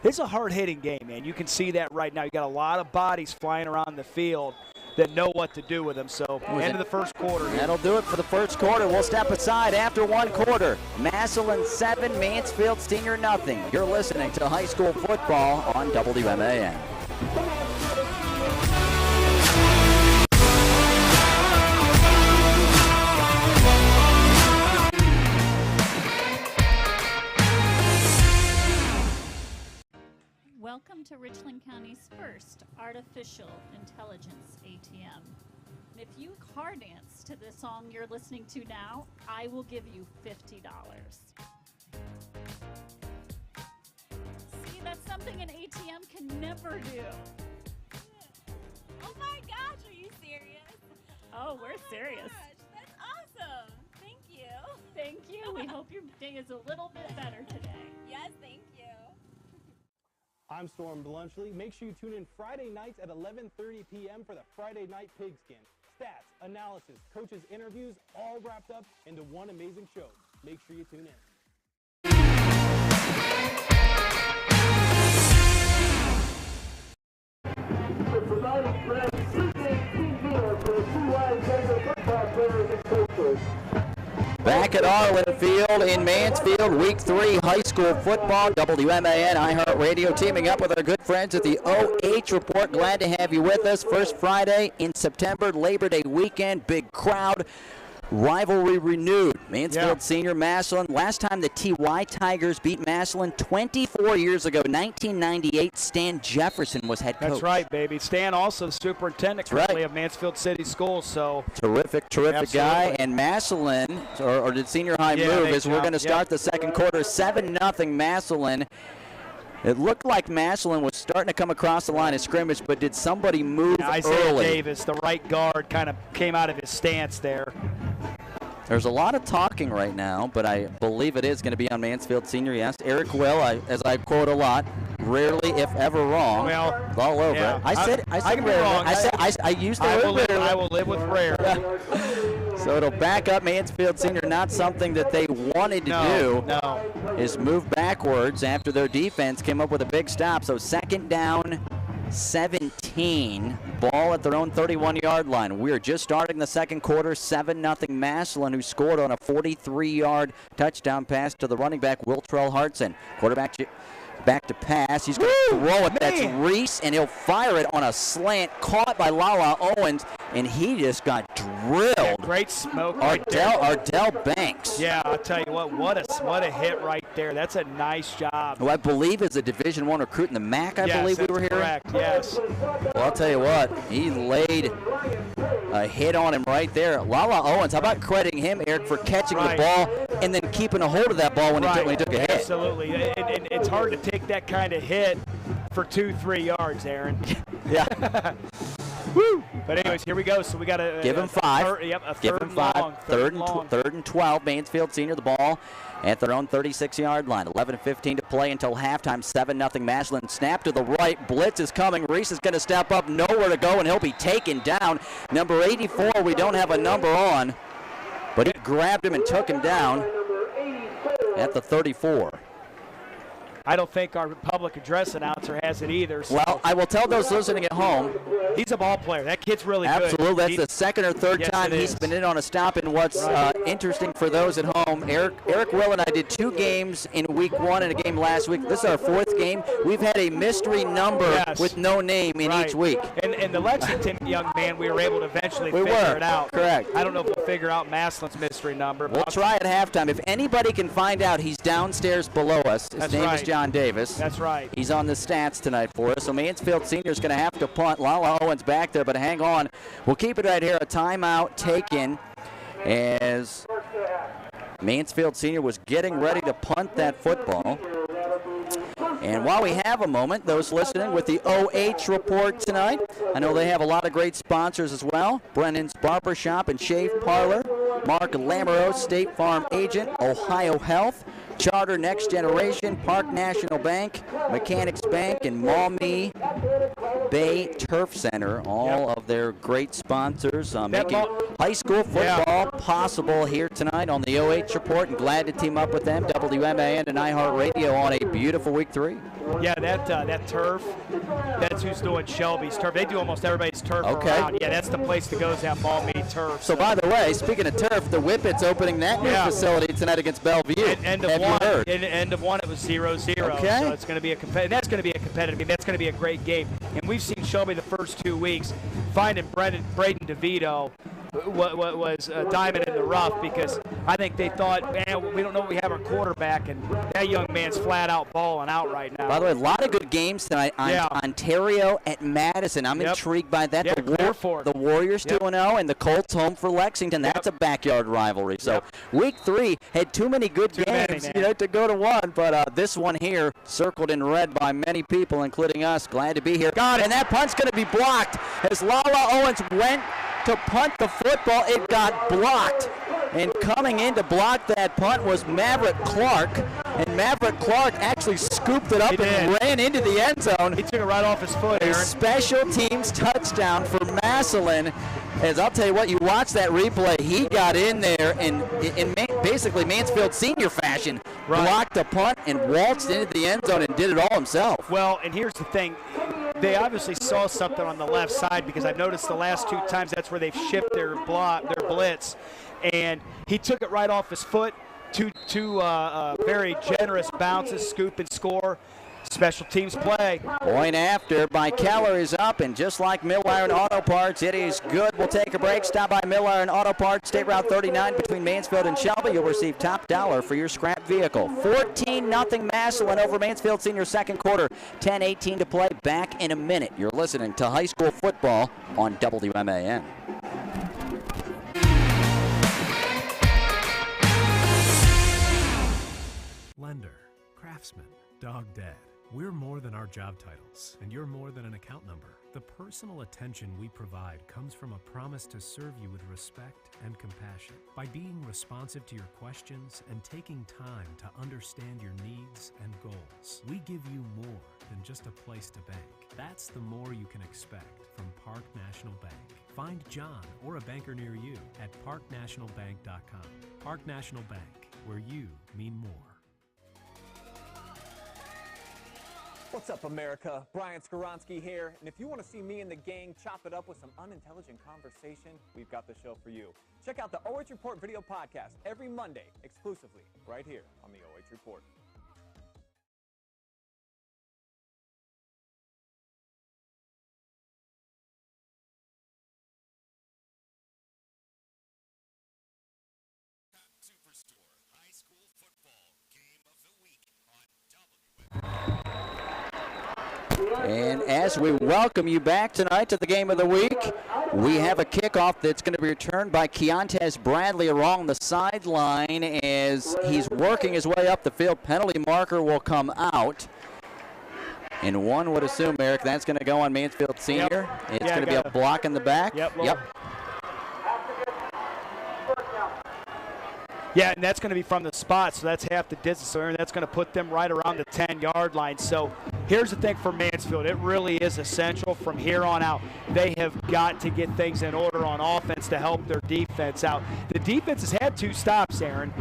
it's a hard-hitting game, man. You can see that right now. You got a lot of bodies flying around the field that know what to do with them. So, end of the first quarter. That'll do it for the first quarter. We'll step aside after 1 quarter. Massillon 7, Mansfield Senior nothing. You're listening to high school football on WMAN. Welcome to Richland County's first artificial intelligence ATM. If you car dance to the song you're listening to now, I will give you $50. See, that's something an ATM can never do. Oh my gosh, are you serious? Oh, we're serious. Gosh, that's awesome. Thank you. Thank you. We hope your day is a little bit better today. Yes, thank you. I'm Storm Blunchley. Make sure you tune in Friday nights at 11:30 p.m. for the Friday Night Pigskin. Stats, analysis, coaches' interviews, all wrapped up into one amazing show. Make sure you tune in. Back at Arlin Field in Mansfield, Week 3 high school football. WMAN iHeartRadio teaming up with our good friends at the OH Report. Glad to have you with us. First Friday in September, Labor Day weekend, big crowd. Rivalry renewed. Mansfield Senior, Massillon. Last time the TY Tigers beat Massillon 24 years ago, 1998. Stan Jefferson was head coach. That's right, baby. Stan also the superintendent currently of Mansfield City Schools. So terrific guy. And Massillon, or did senior high move, as we're going to start the second quarter. 7-0 Massillon. It looked like Massillon was starting to come across the line of scrimmage, but did somebody move Isaiah early? Davis, the right guard, kind of came out of his stance there. There's a lot of talking right now, but I believe it is going to be on Mansfield Senior. Yes, Erik will, as I quote a lot, rarely, if ever, wrong. Well, all over it. I said can be rarely. wrong. I used the word rarely. I will live with rare. So it'll back up Mansfield Senior. Not something that they wanted to do. Is move backwards after their defense came up with a big stop. So 2nd down, 17. Ball at their own 31-yard line. We're just starting the second quarter. 7-0 Massillon, who scored on a 43-yard touchdown pass to the running back, Wiltrell Hartson. Quarterback back to pass. He's going to throw it. That's Reese, and he'll fire it on a slant. Caught by Lamoreaux Owens, and he just got drilled. Yeah, great smoke. Ardell Banks. Yeah, I'll tell you what a hit right there. That's a nice job. Who I believe is a Division I recruit in the MAC, I believe we were hearing. Correct, yes. Well, I'll tell you what, he laid a hit on him right there. Lamoreaux Owens, how about crediting him, Erik, for catching the ball and then keeping a hold of that ball when he took a hit. Absolutely. And it's hard to take that kind of hit for 2-3 yards, Aaron. Yeah. Woo! But anyways, here we go. So we got to give him 5. Give him 5. Third and 12. Mansfield Senior the ball at their own 36-yard line. 11:15 to play until halftime. 7-0 Massillon. Snap to the right. Blitz is coming. Reese is going to step up. Nowhere to go, and he'll be taken down. Number 84, we don't have a number on, but he grabbed him and took him down at the 34. I don't think our public address announcer has it either. So. Well, I will tell those listening at home. He's a ball player. That kid's really good. Absolutely. That's the second or third time he's been in on a stop. And what's interesting for those at home, Erik Will and I did 2 games in week 1 and a game last week. This is our 4th game. We've had a mystery number with no name in each week. And the Lexington young man, we were able to eventually figure it out. Correct. I don't know if we'll figure out Massillon's mystery number. We'll try at halftime. If anybody can find out, he's downstairs below us. His name is John Davis. That's right. He's on the stats tonight for us. So Mansfield Senior is going to have to punt. Lala Owens back there, but hang on. We'll keep it right here. A timeout taken as Mansfield Senior was getting ready to punt that football. And while we have a moment, those listening with the OH report tonight, I know they have a lot of great sponsors as well. Brennan's Barber Shop and Shave Parlor, Marc Lamoreaux, State Farm Agent, OhioHealth, Charter Next Generation, Park National Bank, Mechanics Bank, and Maumee Bay Turf Center, all of their great sponsors making high school football possible here tonight on the OH Report, and glad to team up with them, WMAN and iHeartRadio on a beautiful week 3. Yeah, that turf, that's who's doing Shelby's turf. They do almost everybody's turf around. Yeah, that's the place to go is that Maumee turf. So by the way, speaking of turf, the Whippets opening that new facility tonight against Bellevue. End of one, it was 0-0. Okay. So it's going to be that's going to be a competitive game. That's going to be a great game. And we've seen Shelby the first 2 weeks. Finding Braden DeVito was a diamond in the rough, because I think they thought, man, we don't know what we have our quarterback, and that young man's flat out balling out right now. By the way, a lot of good games tonight. Ontario at Madison. I'm intrigued by that. The Warriors 2-0 and the Colts home for Lexington. That's a backyard rivalry. So week 3 had too many good games to go to one, but this one here circled in red by many people, including us. Glad to be here. And that punt's going to be blocked as Lala Owens went to punt the football. It got blocked, and coming in to block that punt was Maverick Clark, and Maverick Clark actually scooped it up and ran into the end zone. He took it right off his foot, Aaron. A special teams touchdown for Massillon. As I'll tell you what, you watch that replay, he got in there and in basically Mansfield Senior fashion, blocked the punt and waltzed into the end zone and did it all himself. Well, and here's the thing. They obviously saw something on the left side, because I've noticed the last 2 times that's where they've shipped their blitz, and he took it right off his foot. Two very generous bounces, scoop and score. Special teams play. Point after by Keller is up, and just like Mill Iron Auto Parts, it is good. We'll take a break. Stop by Mill Iron Auto Parts, State Route 39 between Mansfield and Shelby. You'll receive top dollar for your scrap vehicle. 14-0 Massillon over Mansfield Senior second quarter. 10:18 to play. Back in a minute. You're listening to high school football on WMAN. Lender, craftsman, dog dad. We're more than our job titles, and you're more than an account number. The personal attention we provide comes from a promise to serve you with respect and compassion. By being responsive to your questions and taking time to understand your needs and goals, we give you more than just a place to bank. That's the more you can expect from Park National Bank. Find John or a banker near you at parknationalbank.com. Park National Bank, where you mean more. What's up, America? Brian Skoronsky here, and if you want to see me and the gang chop it up with some unintelligent conversation, we've got the show for you. Check out the OH Report video podcast every Monday, exclusively right here on the OH Report. Superstore High School Football Game of the Week on WMAN. And as we welcome you back tonight to the game of the week, we have a kickoff that's going to be returned by Keontae Bradley along the sideline as he's working his way up the field. Penalty marker will come out. And one would assume, Erik, that's going to go on Mansfield Senior. Yep. It's going to be a block in the back. Yep. Yeah, and that's going to be from the spot, so that's half the distance. So Aaron, that's going to put them right around the 10-yard line. So here's the thing for Mansfield. It really is essential from here on out. They have got to get things in order on offense to help their defense out. The defense has had 2 stops, Aaron.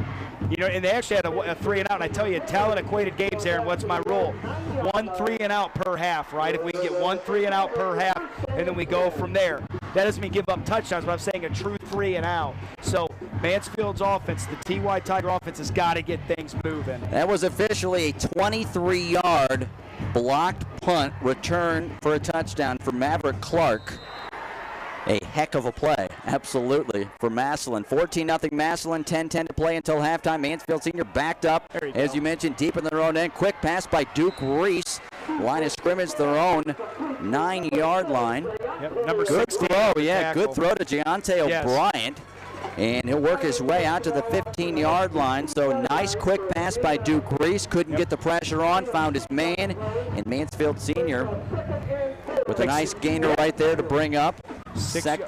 You know, and they actually had a 3 and out. And I tell you, in talent-equated games, Aaron, what's my rule? 1 3 and out per half, right? If we can get 1 3 and out per half, and then we go from there. That doesn't mean give up touchdowns, but I'm saying a true 3 and out. So Mansfield's offense, the TY Tiger offense, has got to get things moving. That was officially a 23-yard blocked punt return for a touchdown for Maverick Clark. A heck of a play, absolutely, for Massillon. 14-0 Massillon, 10-10 to play until halftime. Mansfield Senior backed up, as you mentioned, deep in their own end. Quick pass by Duke Reese. Line of scrimmage, their own 9-yard line. Yep, number good 16. Throw, yeah, good throw to Giante O'Brien. And he'll work his way out to the 15-yard line. So nice quick pass by Duke Reese. Couldn't get the pressure on, found his man. And Mansfield Senior with a nice gainer right there to bring up. Second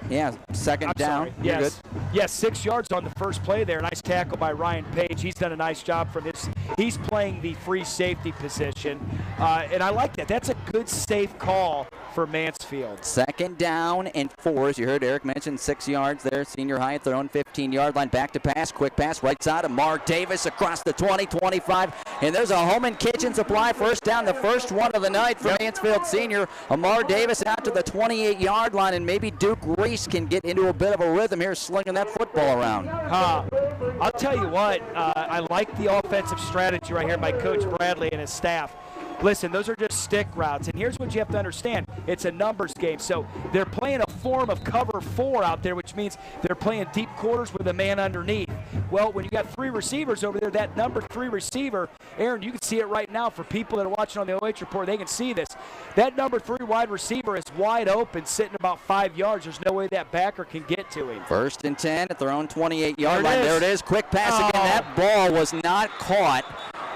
down. Yes. Yes, 6 yards on the first play there. Nice tackle by Ryan Page. He's done a nice job from his. He's playing the free safety position. And I like that. That's a good, safe call for Mansfield. 2nd down and 4. As you heard Erik mention, 6 yards there. Senior High at their own 15-yard line. Back to pass. Quick pass right side of Marc Davis across the 20, 25. And there's a home and kitchen supply. First down, the first one of the night for Mansfield Senior. Amar Davis out to the 28-yard line, and maybe Duke Reese can get into a bit of a rhythm here slinging that football around. I'll tell you what, I like the offensive strategy right here by Coach Bradley and his staff. Listen, those are just stick routes, and here's what you have to understand. It's a numbers game, so they're playing a form of cover 4 out there, which means they're playing deep quarters with a man underneath. Well, when you got 3 receivers over there, that number 3 receiver, Aaron, you can see it right now. For people that are watching on the OH report, they can see this. That number 3 wide receiver is wide open, sitting about 5 yards. There's no way that backer can get to him. 1st and 10 at their own 28-yard line. There it is. Quick pass again. That ball was not caught,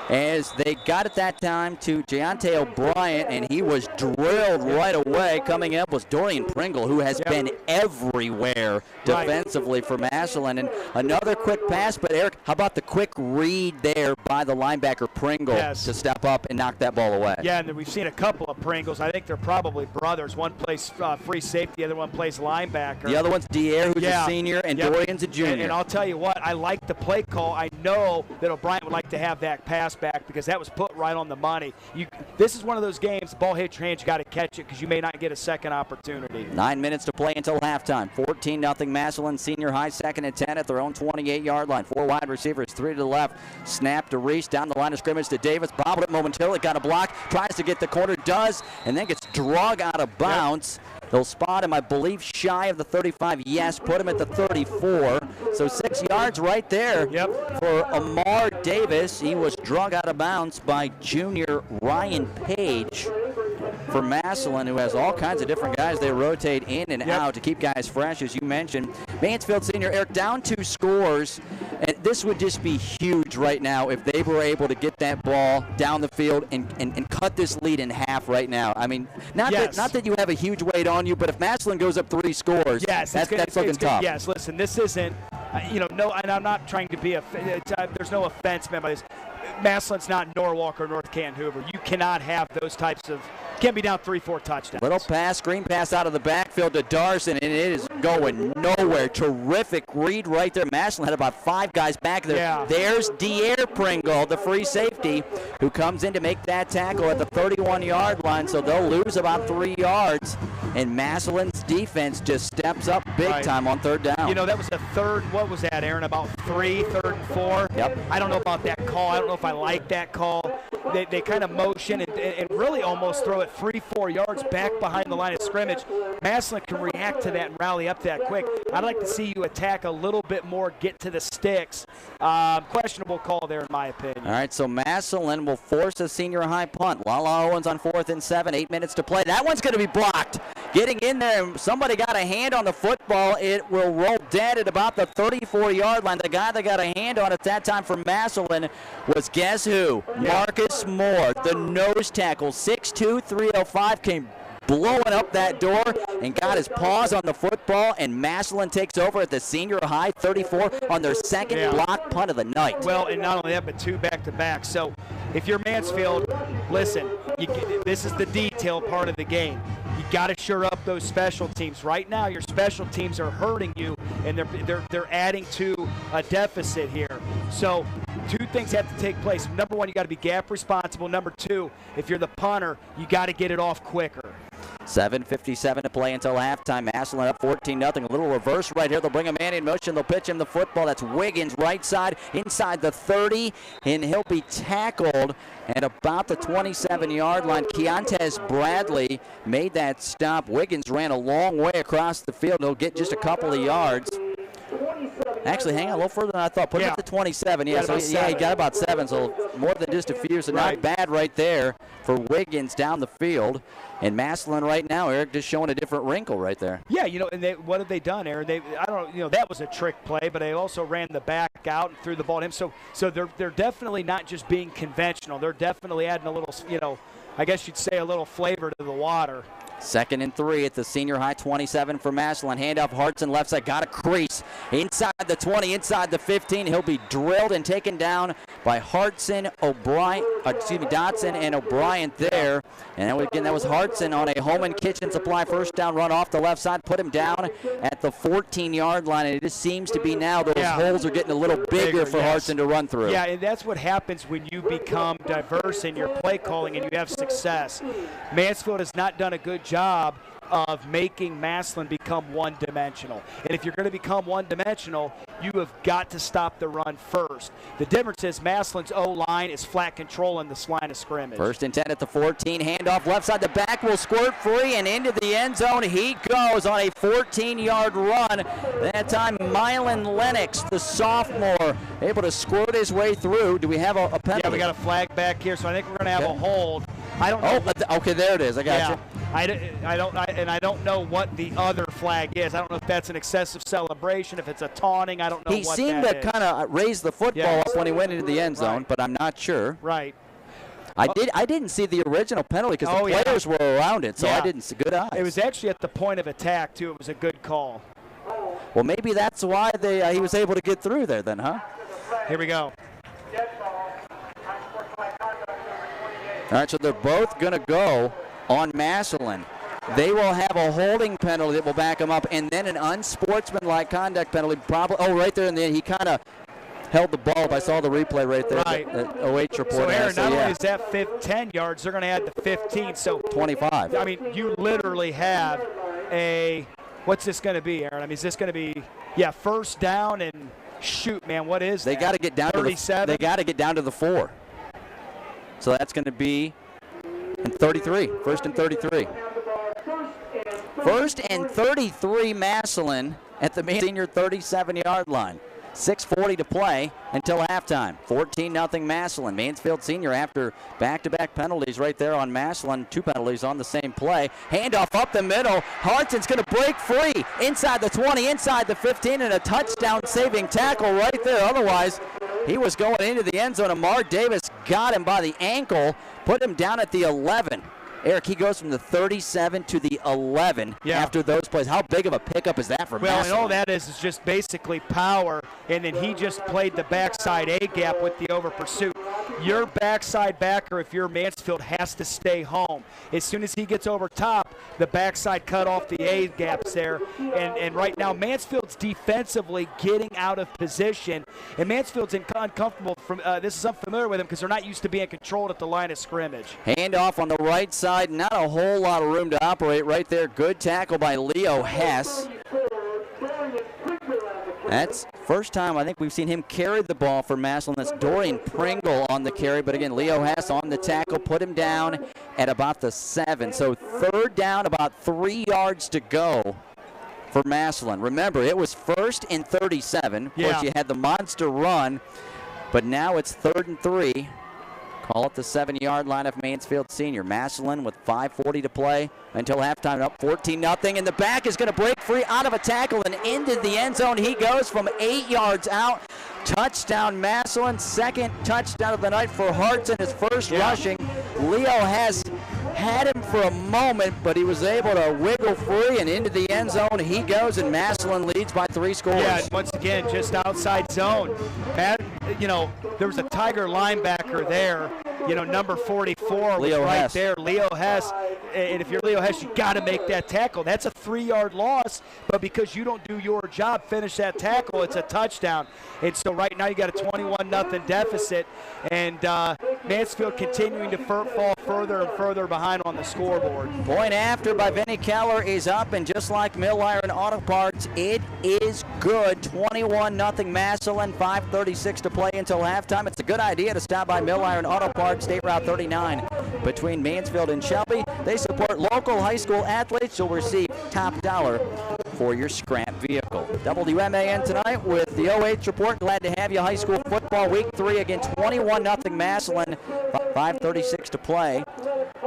as they got it that time to Giante O'Brien, and he was drilled right away. Coming up was Dorian Pringle, who has been everywhere defensively for Massillon. And another quick pass, but Erik, how about the quick read there by the linebacker Pringle to step up and knock that ball away? Yeah, and then we've seen a couple of Pringles. I think they're probably brothers. One plays free safety, the other one plays linebacker. The other one's Dier, who's a senior, and Dorian's a junior. And I'll tell you what, I like the play call. I know that O'Brien would like to have that pass back because that was put right on the money. This is one of those games, the ball hits your hands, you got to catch it because you may not get a second opportunity. 9 minutes to play until halftime. 14-0 Massillon Senior High, 2nd and 10 at their own 28-yard line. 4 wide receivers, 3 to the left. Snap to Reese, down the line of scrimmage to Davis. Bobbled it momentarily, got a block, tries to get the corner, does, and then gets drug out of bounds. They'll spot him, I believe, shy of the 35. Yes, put him at the 34. So 6 yards right there for Amar Davis. He was drug out of bounds by junior Ryan Page for Massillon, who has all kinds of different guys. They rotate in and out to keep guys fresh, as you mentioned. Mansfield Senior, Erik, down 2 scores. And this would just be huge right now if they were able to get that ball down the field and cut this lead in half right now. I mean, not that you have a huge weight on you, but if Massillon goes up 3 scores, that's looking tough. Yes, listen, this isn't, no, and I'm not trying to be there's no offense meant by this. Massillon's not Norwalk or North Canton Hoover. You cannot have those types of, can't be down 3-4 touchdowns. Little pass, screen pass out of the backfield to Darson, and it is going nowhere. Terrific read right there. Massillon had about 5 guys back there. Yeah. There's Dier Pringle, the free safety, who comes in to make that tackle at the 31-yard line, so they'll lose about 3 yards. And Massillon's defense just steps up big time on 3rd down. That was a third, what was that, Aaron, about 3rd and 4? Yep. I don't know about that call. I don't know if I like that call. they kind of motion and really almost throw it 3-4 yards back behind the line of scrimmage. Massillon can react to that and rally up that quick. I'd like to see you attack a little bit more, get to the sticks. Questionable call there in my opinion. All right, so Massillon will force a senior high punt. Lala Owens on 4th and 7, 8 minutes to play. That one's going to be blocked. Getting in there, somebody got a hand on the football. It will roll dead at about the 34-yard line. The guy that got a hand on it that time for Massillon was, guess who? Marcus Moore, the nose tackle, 6'2", 305, came blowing up that door and got his paws on the football, and Massillon takes over at the senior high 34 on their second block punt of the night. Well, and not only that, but 2 back-to-back. So if you're Mansfield, listen, this is the detail part of the game. You got to shore up those special teams. Right now, your special teams are hurting you, and they're adding to a deficit here. So 2 things have to take place. Number 1, you got to be gap responsible. Number 2, if you're the punter, you got to get it off quicker. 7:57 to play until halftime. Massillon up 14-0. A little reverse right here. They'll bring a man in motion. They'll pitch him the football. That's Wiggins right side inside the 30, and he'll be tackled at about the 27-yard line. Keontae Bradley made that stop. Wiggins ran a long way across the field. He'll get just a couple of yards. Actually, hang on a little further than I thought. Put him at the 27. Yeah, so he got about 7, so more than just a few. So not bad right there for Wiggins down the field. And Massillon right now, Erik, just showing a different wrinkle right there. Yeah, and what have they done, Aaron? That was a trick play, but they also ran the back out and threw the ball at him. So they're definitely not just being conventional. They're definitely adding a little, I guess you'd say a little flavor to the water. 2nd and 3 at the senior high 27 for Massillon. Handoff Hartson left side, got a crease inside the 20, inside the 15. He'll be drilled and taken down by Dotson and O'Brien there. And again, that was Hartson on a Home and Kitchen Supply first down run off the left side, put him down at the 14-yard line. And it just seems to be now those holes are getting a little bigger for Hartson to run through. Yeah, and that's what happens when you become diverse in your play calling and you have success. Mansfield has not done a good job of making Massillon become one-dimensional. And if you're going to become one-dimensional, you have got to stop the run first. The difference is Massillon's O-line is flat control in this line of scrimmage. 1st and 10 at the 14. Handoff left side. The back will squirt free and into the end zone. He goes on a 14-yard run. That time, Mylan Lennox, the sophomore, able to squirt his way through. Do we have a penalty? Yeah, we got a flag back here, so I think we're going to have a hold. I don't know. Oh, okay, there it is. I got you. I don't know what the other flag is. I don't know if that's an excessive celebration, if it's a taunting. I don't know what that is. He seemed to kind of raise the football up when he went into the end zone, but I'm not sure. Right. I didn't see the original penalty because the players were around it, so I didn't see good eyes. It was actually at the point of attack, too. It was a good call. Well, maybe that's why he was able to get through there then, huh? Here we go. All right, so they're both going to go on Massillon. They will have a holding penalty that will back them up, and then an unsportsmanlike conduct penalty. Probably. Oh, right there in the end, he kind of held the ball up. I saw the replay right there. Right. The OH.REPORT. So, Aaron, not only is that 10 yards, they're going to add the 15. So 25. I mean, you literally have a. What's this going to be, Aaron? I mean, is this going to be, first down and shoot, man? What is that? They got to get down 37? They got to get down to the 4. So that's going to be in 33. 1st and 33. 1st and 33 Massillon at the senior 37-yard line. 6:40 to play until halftime. 14-0 Massillon. Mansfield Senior after back-to-back penalties right there on Massillon. 2 penalties on the same play. Handoff up the middle. Hartson's going to break free inside the 20, inside the 15, and a touchdown-saving tackle right there. Otherwise, he was going into the end zone, and Marc Davis got him by the ankle, put him down at the 11. Erik, he goes from the 37 to the 11 after those plays. How big of a pickup is that for Massillon? Well, and all that is just basically power, and then he just played the backside A-gap with the over pursuit. Your backside backer, if you're Mansfield, has to stay home. As soon as he gets over top, the backside cut off the A-gaps there, and right now Mansfield's defensively getting out of position, and Mansfield's uncomfortable. This is unfamiliar with him because they're not used to being controlled at the line of scrimmage. Handoff on the right side. Not a whole lot of room to operate right there. Good tackle by Leo Hess. That's first time I think we've seen him carry the ball for Massillon. That's Dorian Pringle on the carry. But again, Leo Hess on the tackle, put him down at about the 7. So third down, about 3 yards to go for Massillon. Remember, it was 1st and 37. Of course, you had the monster run, but now it's 3rd and 3. Call it the 7-yard line of Mansfield Senior. Massillon with 5:40 to play until halftime, up 14-0. And the back is going to break free out of a tackle and into the end zone. He goes from 8 yards out. Touchdown Massillon, second touchdown of the night for Hartson, his first rushing. Leo has had him for a moment, but he was able to wiggle free and into the end zone. He goes, and Massillon leads by 3 scores. Yeah, once again, just outside zone. There was a Tiger linebacker there, number 44 Leo right Hess. there. Leo Hess. And if you're Leo Hess, you got to make that tackle. That's a 3-yard loss, but because you don't do your job, finish that tackle, it's a touchdown. And so right now you got a 21-0 deficit, and Mansfield continuing to fall further and further behind on the scoreboard. Point after by Vinny Keller is up, and just like Mill Iron Auto Parts, it is good. 21-0 Massillon, 5:36 to play until halftime. It's a good idea to stop by Mill Iron Auto Parts, State Route 39 between Mansfield and Shelby. They support local high school athletes. You'll receive top dollar for your scrap vehicle. WMAN tonight with the OH Report. Glad to have you. High school football week 3 again, 21-0 Massillon, 5:36 to play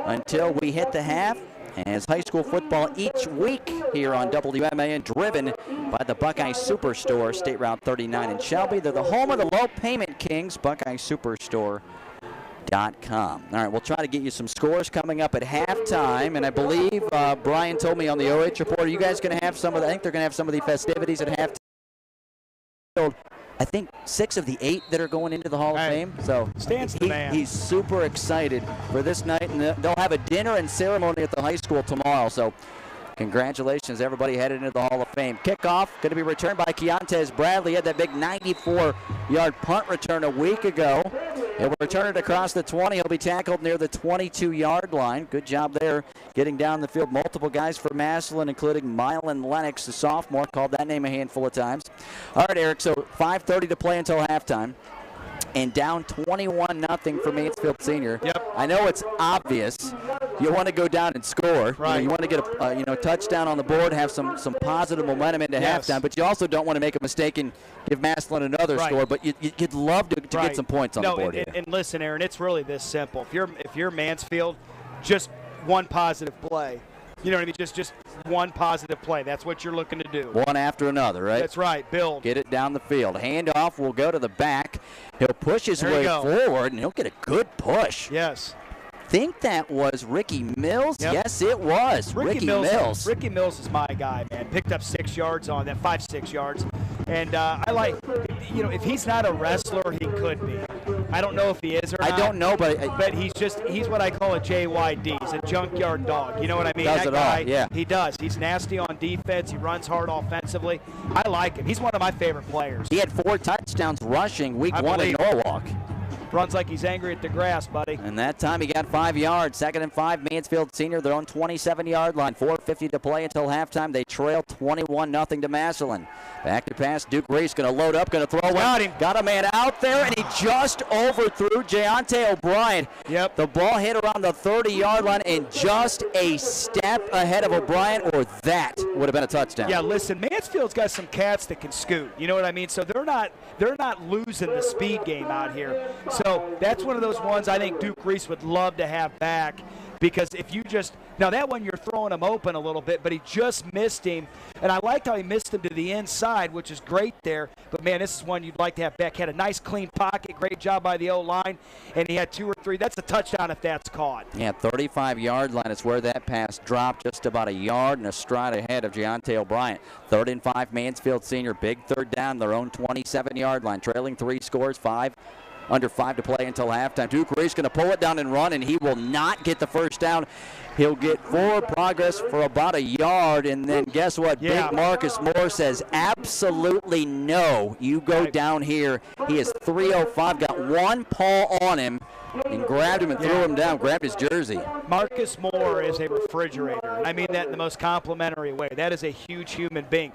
until we hit the half. As high school football each week here on WMAN, driven by the Buckeye Superstore, State Route 39 in Shelby. They're the home of the low payment kings, Buckeye Superstore. All right, we'll try to get you some scores coming up at halftime, and I believe Brian told me on the OH Report, are you guys going to have some of the, I think they're going to have some of the festivities at halftime. I think 6 of the 8 that are going into the Hall of Fame. So stands the man. He's super excited for this night, and they'll have a dinner and ceremony at the high school tomorrow. So congratulations, everybody headed into the Hall of Fame. Kickoff going to be returned by Keontae Bradley. He had that big 94-yard punt return a week ago. He'll return it across the 20. He'll be tackled near the 22-yard line. Good job there getting down the field. Multiple guys for Massillon, including Mylan Lennox, the sophomore. Called that name a handful of times. All right, Eric, so 5:30 to play until halftime. And down 21-0 for Mansfield Senior. Yep. I know it's obvious. You want to go down and score. Right. You want to get a touchdown on the board, have some positive momentum into halftime. But you also don't want to make a mistake and give Massillon another score. But you'd love to get some points on the board. And listen, Aaron, it's really this simple. If you're Mansfield, just one positive play. You know what I mean? Just one positive play. That's what you're looking to do. One after another, right? That's right. Build. Get it down the field. Handoff will go to the back. He'll push his way forward, and he'll get a good push. Yes. Think that was Ricky Mills? Yep. Yes, it was. Ricky Mills. Ricky Mills is my guy, man. Picked up 6 yards on that, 5-6 yards. And I like, if he's not a wrestler, he could be. I don't know if he is or not. I don't know, but he's what I call a JYD. He's a junkyard dog. You know what I mean? Does that it guy, all, yeah. He does. He's nasty on defense. He runs hard offensively. I like him. He's one of my favorite players. He had 4 touchdowns rushing week 1 in Norwalk. Runs like he's angry at the grass, buddy. And that time he got 5 yards. 2nd and 5, Mansfield Senior. Their own 27-yard line. 4:50 to play until halftime. They trail 21-0 to Massillon. Back to pass. Duke Reese going to load up, going to throw one. Got a man out there, and he just overthrew Jayonte O'Brien. Yep. The ball hit around the 30-yard line, and just a step ahead of O'Brien, or that would have been a touchdown. Yeah, listen, Mansfield's got some cats that can scoot. You know what I mean? So they're not losing the speed game out here. So that's one of those ones I think Duke Reese would love to have back, because if you just – now that one you're throwing him open a little bit, but he just missed him. And I liked how he missed him to the inside, which is great there. But, man, this is one you'd like to have back. Had a nice clean pocket, great job by the O-line, and he had 2 or 3. That's a touchdown if that's caught. Yeah, 35-yard line is where that pass dropped, just about a yard and a stride ahead of Jayonte O'Brien. 3rd and 5, Mansfield Senior, big third down, their own 27-yard line, trailing 3 scores, 5. Under 5 to play until halftime. Duke Reese going to pull it down and run, and he will not get the first down. He'll get forward progress for about a yard, and then guess what? Yeah. Big Marcus Moore says, absolutely no. You go down here. He is 305, got one paw on him, and grabbed him and threw him down, grabbed his jersey. Marcus Moore is a refrigerator. I mean that in the most complimentary way. That is a huge human being.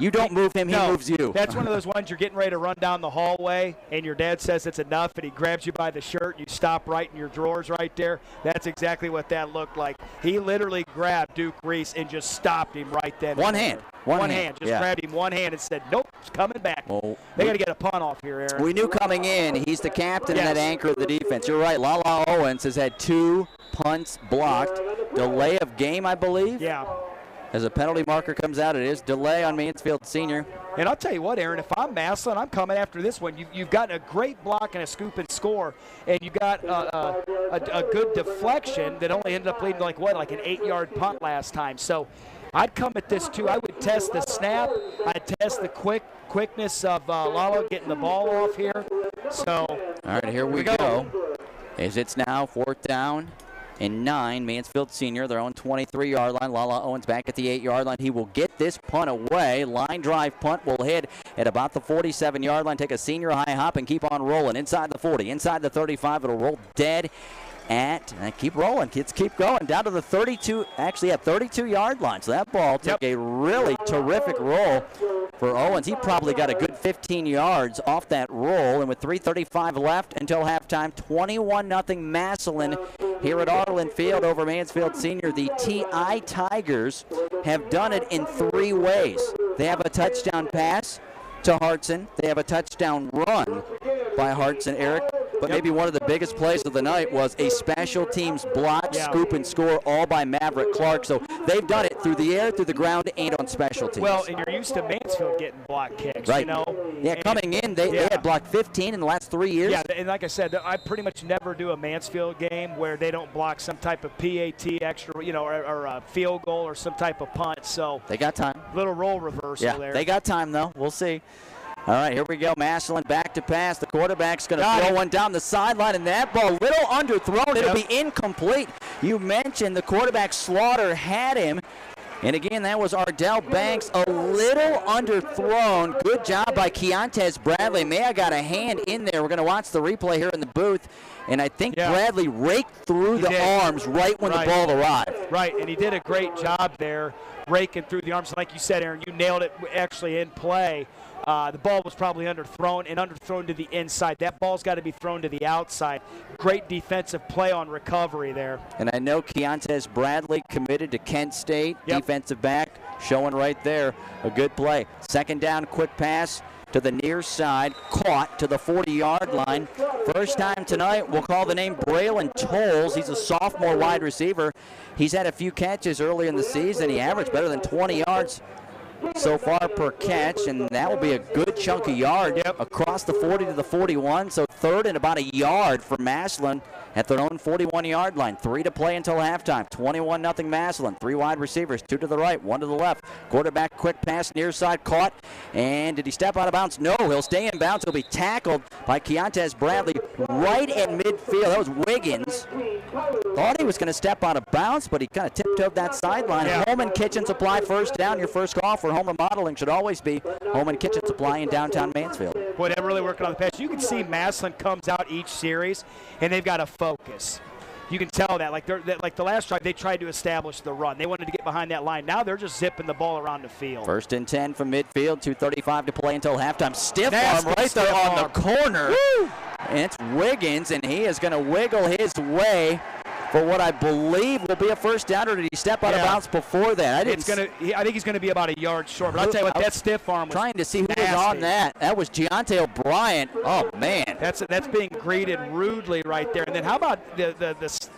You don't move him, he moves you. That's one of those ones you're getting ready to run down the hallway, and your dad says it's enough, and he grabs you by the shirt, and you stop right in your drawers right there. That's exactly what that looked like. He literally grabbed Duke Reese and just stopped him right then. One hand. One hand. Just grabbed him one hand and said, nope, it's coming back. Well, they got to get a punt off here, Aaron. We knew coming in, he's the captain and that anchor of the defense. You're right, Lala Owens has had 2 punts blocked. Delay of game, I believe. Yeah. As a penalty marker comes out, it is delay on Mansfield Senior. And I'll tell you what, Aaron, if I'm Massillon, I'm coming after this one. You've got a great block and a scoop and score, and you got a good deflection that only ended up leading like an 8-yard punt last time. So I'd come at this too. I would test the snap. I'd test the quickness of Lala getting the ball off here. So all right, here we go. As it's now 4th down and 9, Mansfield Senior, their own 23-yard line. Lala Owens back at the 8-yard line. He will get this punt away. Line drive punt will hit at about the 47-yard line. Take a senior high hop and keep on rolling. Inside the 40, inside the 35. It'll roll dead at, keep rolling, kids, keep going, down to the 32-yard line. So that ball took a really terrific roll for Owens. He probably got a good 15 yards off that roll, and with 3:35 left until halftime, 21-0 Massillon here at Arlin Field over Mansfield Senior. The TI Tigers have done it in 3 ways. They have a touchdown pass to Hartson. They have a touchdown run by Hartson, Erik. But maybe one of the biggest plays of the night was a special teams block, scoop, and score, all by Maverick Clark. So they've done it through the air, through the ground, and on special teams. Well, and you're used to Mansfield getting block kicks, right. you know. Yeah, and coming in, they had blocked 15 in the last 3 years. Yeah, and like I said, I pretty much never do a Mansfield game where they don't block some type of PAT extra, you know, or a field goal or some type of punt. So they got time. Little role reversal there. They got time, though. We'll see. All right, here we go. Massillon back to pass. The quarterback's going to throw one down the sideline, and that ball little underthrown. It'll be incomplete. You mentioned the quarterback Slaughter had him. And again, that was Ardell Banks, a little underthrown. Good job by Keontae Bradley. May have got a hand in there. We're going to watch the replay here in the booth. And I think Bradley raked through the arms right when the ball arrived. Right, and he did a great job there, raking through the arms. Like you said, Aaron, you nailed it actually in play. The ball was probably underthrown to the inside. That ball's got to be thrown to the outside. Great defensive play on recovery there. And I know Keontae Bradley committed to Kent State, defensive back, showing right there a good play. 2nd down, quick pass to the near side, caught to the 40-yard line. First time tonight, we'll call the name Braylon Tolles. He's a sophomore wide receiver. He's had a few catches early in the season. He averaged better than 20 yards so far per catch, and that will be a good chunk of yard across the 40 to the 41. So 3rd and about a yard for Massillon at their own 41-yard line. 3 to play until halftime. 21-0 Massillon. 3 wide receivers, 2 to the right, 1 to the left. Quarterback quick pass near side, caught. And did he step out of bounds? No, he'll stay in bounds. He'll be tackled by Keontae Bradley right at midfield. That was Wiggins. Thought he was going to step out of bounds, but he kind of tiptoed that sideline. Holman Kitchen Supply, first down. Your first call for home remodeling should always be Holman Kitchen Supply in downtown Mansfield. Boy, they're really working on the pass. You can see Massillon comes out each series, and they've got a focus. You can tell that. Like the last drive, they tried to establish the run. They wanted to get behind that line. Now they're just zipping the ball around the field. 1st and 10 from midfield. 2:35 to play until halftime. Stiff arm right there on the corner. Woo! And it's Wiggins, and he is going to wiggle his way for what I believe will be a first down, or did he step out of bounds before that? I think he's going to be about a yard short, but I'll tell you what, that stiff arm was trying to see who was on that. That was Giante O'Brien. Oh, man. That's being greeted rudely right there. And then how about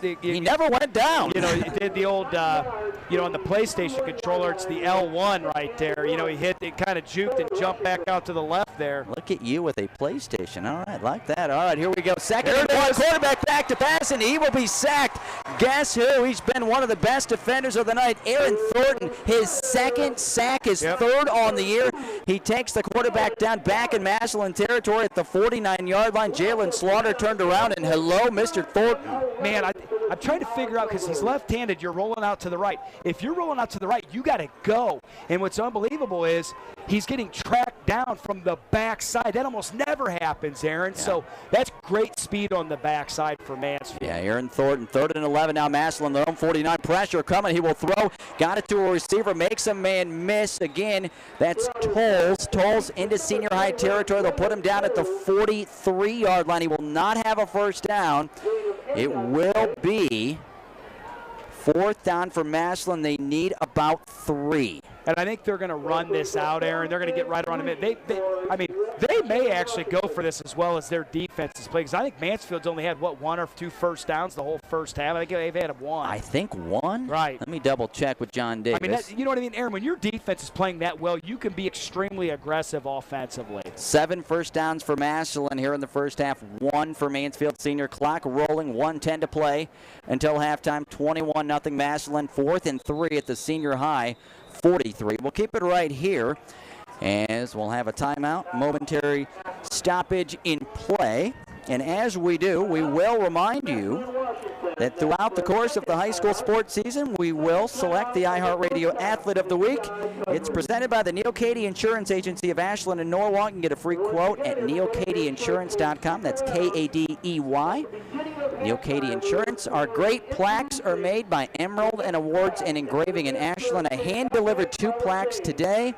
he never went down. You know, he did the old, on the PlayStation controller, it's the L1 right there. You know, he hit it, kind of juked and jumped back out to the left there. Look at you with a PlayStation. All right, like that. All right, here we go. 2nd and 1, quarterback back to pass, and he will be sacked. Guess who? He's been one of the best defenders of the night. Aaron Thornton, his 2nd sack, his 3rd on the year. He takes the quarterback down back in Massillon territory at the 49-yard line. Jalen Slaughter turned around, and hello, Mr. Thornton. Man, I'm trying to figure out, because he's left-handed, you're rolling out to the right. If you're rolling out to the right, you got to go. And what's unbelievable is he's getting tracked down from the backside. That almost never happens, Aaron. Yeah. So that's great speed on the backside for Mansfield. Yeah, Aaron Thornton, 3rd and 11 now. Massillon, their own 49. Pressure coming. He will throw. Got it to a receiver. Makes a man miss. Again, that's Tolles. Tolles into senior high territory. They'll put him down at the 43-yard line. He will not have a first down. It will be 4th down for Massillon. They need about 3. And I think they're going to run this out, Aaron. They're going to get right around a minute. They may actually go for this as well as their defenses play. Because I think Mansfield's only had, 1 or 2 first downs the whole first half. I think they've had 1. I think 1? Right. Let me double check with John Davis. I mean, you know what I mean, Aaron? When your defense is playing that well, you can be extremely aggressive offensively. 7 first downs for Massillon here in the first half. 1 for Mansfield Senior. Clock rolling. 1:10 to play until halftime. 21-0 Massillon. 4th and 3 at the senior high. 43. We'll keep it right here as we'll have a timeout, momentary stoppage in play. And as we do, we will remind you that throughout the course of the high school sports season, we will select the iHeartRadio Athlete of the Week. It's presented by the Neil Cady Insurance Agency of Ashland and Norwalk. You can get a free quote at neilcadyinsurance.com. That's K-A-D-E-Y. Neil Cady Insurance. Our great plaques are made by Emerald and Awards and Engraving in Ashland. I hand-delivered 2 plaques today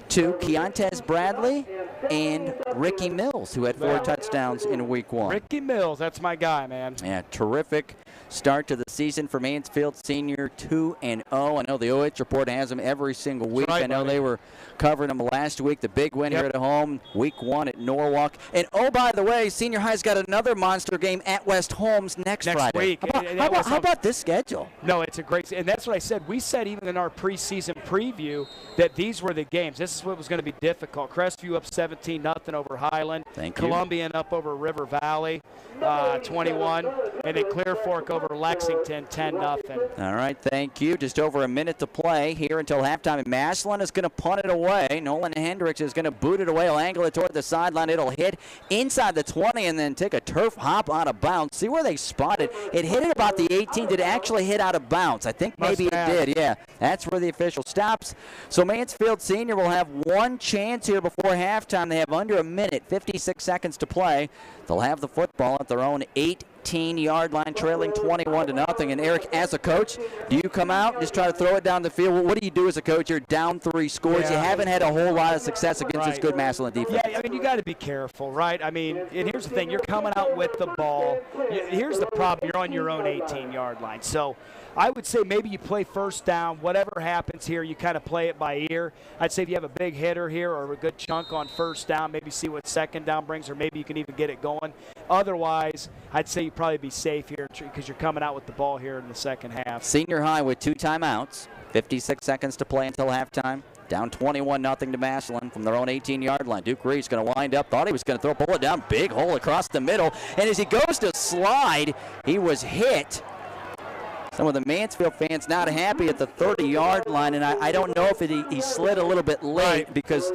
to Keontae Bradley and Ricky Mills, who had 4 touchdowns in week 1. Ricky Mills, that's my guy, man. Yeah, terrific start to the season for Mansfield Senior, 2-0. I know the OH report has them every single week. Right, I know they were covering them last week. The big win here at home, week 1 at Norwalk. And oh, by the way, Senior High's got another monster game at West Holmes next Friday. Week. How about this schedule? No, it's a great, and that's what I said. We said even in our preseason preview that these were the games. This is what was going to be difficult. Crestview up 17-0 over Highland. Thank you. Columbian up over River Valley, 21, and then Clear Fork over Lexington, 10-0. All right, thank you. Just over a minute to play here until halftime. And Massillon is going to punt it away. Nolan Hendricks is going to boot it away. He'll angle it toward the sideline. It'll hit inside the 20 and then take a turf hop out of bounds. See where they spotted. It hit at about the 18. Did it actually hit out of bounds? I think maybe it did, yeah. That's where the official stops. So Mansfield Senior will have 1 chance here before halftime. They have under a minute, 56 seconds to play. They'll have the football at their own 18-yard line, trailing 21-0. And Erik, as a coach, do you come out and just try to throw it down the field? What do you do as a coach? You're down 3 scores. You haven't had a whole lot of success against this good Massillon defense. Yeah, I mean, you got to be careful, right? I mean, and here's the thing. You're coming out with the ball. Here's the problem. You're on your own 18-yard line. So I would say maybe you play first down. Whatever happens here, you kind of play it by ear. I'd say if you have a big hitter here or a good chunk on first down, maybe see what second down brings, or maybe you can even get it going. Otherwise, I'd say you'd probably be safe here because you're coming out with the ball here in the second half. Senior High with 2 timeouts, 56 seconds to play until halftime. Down 21-0 to Massillon from their own 18-yard line. Duke Reese going to wind up. Thought he was going to pull it down. Big hole across the middle. And as he goes to slide, he was hit. Some of the Mansfield fans not happy at the 30-yard line, and I don't know if he slid a little bit late because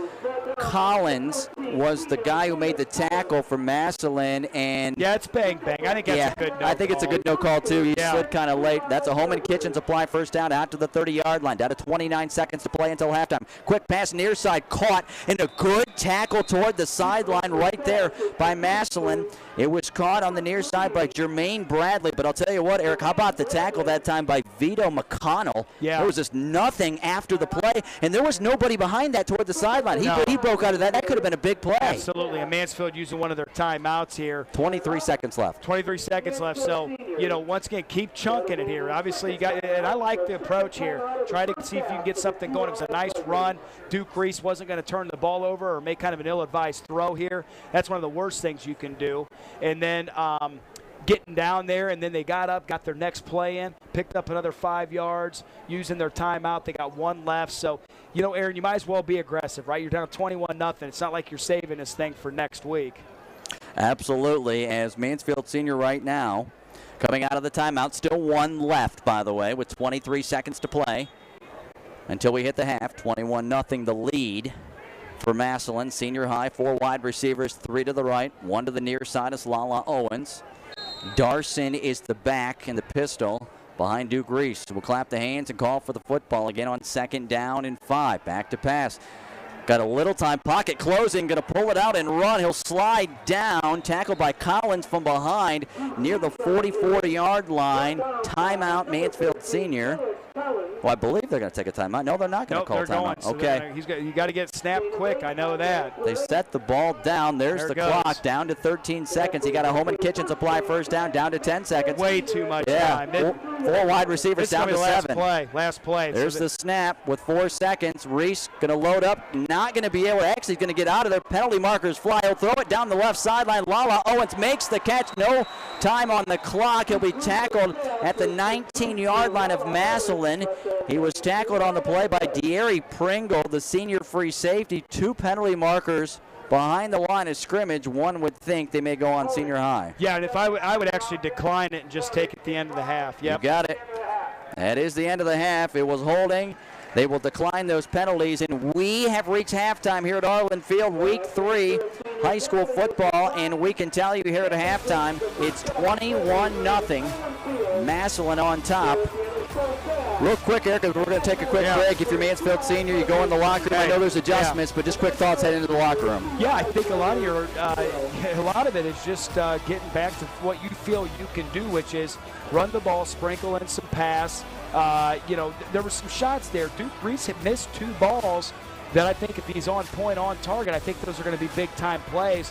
Collins was the guy who made the tackle for Massillon. And yeah, it's bang. I think that's a good no call. I think it's a good no call, too. He slid kind of late. That's a Holman Kitchen supply first down out to the 30-yard line. Down to 29 seconds to play until halftime. Quick pass near side caught, and a good tackle toward the sideline right there by Massillon. It was caught on the near side by Jermaine Bradley. But I'll tell you what, Erik, how about the tackle that time by Vito McConnell? Yeah. There was just nothing after the play, and there was nobody behind that toward the sideline. He broke out of that. That could have been a big play. Absolutely. And Mansfield using one of their timeouts here. 23 seconds left. 23 seconds left. So, once again, keep chunking it here. Obviously, you got, and I like the approach here. Try to see if you can get something going. It was a nice run. Duke Reese wasn't going to turn the ball over or make kind of an ill-advised throw here. That's one of the worst things you can do. And then getting down there, and then they got up, got their next play in, picked up another 5 yards, using their timeout. They got 1 left. So, Aaron, you might as well be aggressive, right? You're down 21-0. It's not like you're saving this thing for next week. Absolutely, as Mansfield Senior right now coming out of the timeout. Still 1 left, by the way, with 23 seconds to play until we hit the half. 21-0 the lead for Massillon. Senior High, 4 wide receivers, 3 to the right, 1 to the near side is Lala Owens. Darson is the back in the pistol behind Duke Reese. We'll clap the hands and call for the football again on 2nd down and 5. Back to pass. Got a little time. Pocket closing. Going to pull it out and run. He'll slide down. Tackled by Collins from behind near the 44-yard line. Timeout, Mansfield Senior. Well, I believe they're going to take a timeout. No, they're not going to call timeout. So okay. You got to get snapped quick. I know that. They set the ball down. There's the clock. Down to 13 seconds. He got a home and kitchen supply first down. Down to 10 seconds. Way too much time. Four wide receivers down to 7. Last play. There's the snap with 4 seconds. Reese going to load up. Not going to be able to. Actually going to get out of there. Penalty markers fly. He'll throw it down the left sideline. Lala Owens makes the catch. No time on the clock. He'll be tackled at the 19-yard line of Massillon. He was tackled on the play by De'Ari Pringle, the senior free safety. 2 penalty markers behind the line of scrimmage. One would think they may go on senior high. Yeah, and if I would actually decline it and just take it at the end of the half. Yep. You got it. That is the end of the half. It was holding. They will decline those penalties, and we have reached halftime here at Arlin Field, Week 3, high school football, and we can tell you here at halftime, it's 21-0, Massillon on top. Real quick, Erik, we're going to take a quick break. If you're Mansfield Senior, you go in the locker room. I know there's adjustments, but just quick thoughts heading into the locker room. Yeah, I think a lot of it is just getting back to what you feel you can do, which is run the ball, sprinkle in some pass. There were some shots there. Duke Reese had missed 2 balls that I think if he's on point, on target, I think those are going to be big-time plays.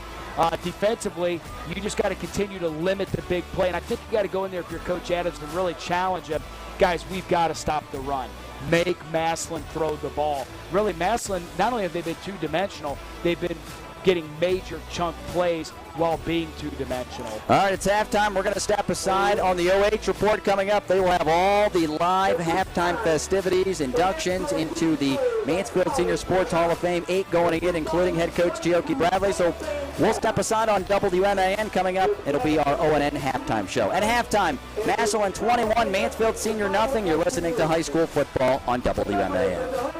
Defensively, you just got to continue to limit the big play, and I think you got to go in there if you're Coach Adams and really challenge him. Guys, we've got to stop the run. Make Massillon throw the ball. Really, Massillon, not only have they been two-dimensional, they've been getting major chunk plays while being two-dimensional. All right, it's halftime. We're going to step aside. On the OH report coming up, they will have all the live halftime festivities, inductions into the Mansfield Senior Sports Hall of Fame, 8 going in, including head coach Gioke Bradley. So we'll step aside on WMAN coming up. It'll be our ONN halftime show. At halftime, Massillon 21, Mansfield Senior nothing. You're listening to high school football on WMAN.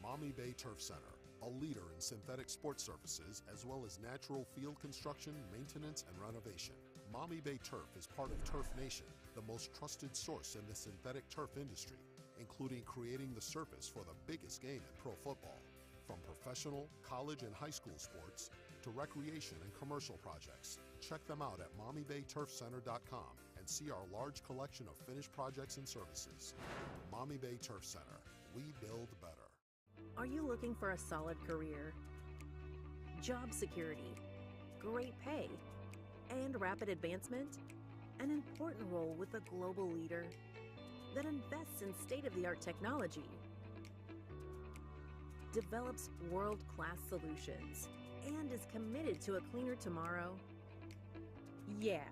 Maumee Bay Turf Center, a leader in synthetic sports services as well as natural field construction, maintenance, and renovation. Maumee Bay Turf is part of Turf Nation, the most trusted source in the synthetic turf industry, including creating the surface for the biggest game in pro football. From professional, college, and high school sports to recreation and commercial projects, check them out at MaumeeBayTurfCenter.com and see our large collection of finished projects and services. Maumee Bay Turf Center, we build better. Are you looking for a solid career, job security, great pay, and rapid advancement? An important role with a global leader that invests in state-of-the-art technology, develops world-class solutions, and is committed to a cleaner tomorrow? Yeah,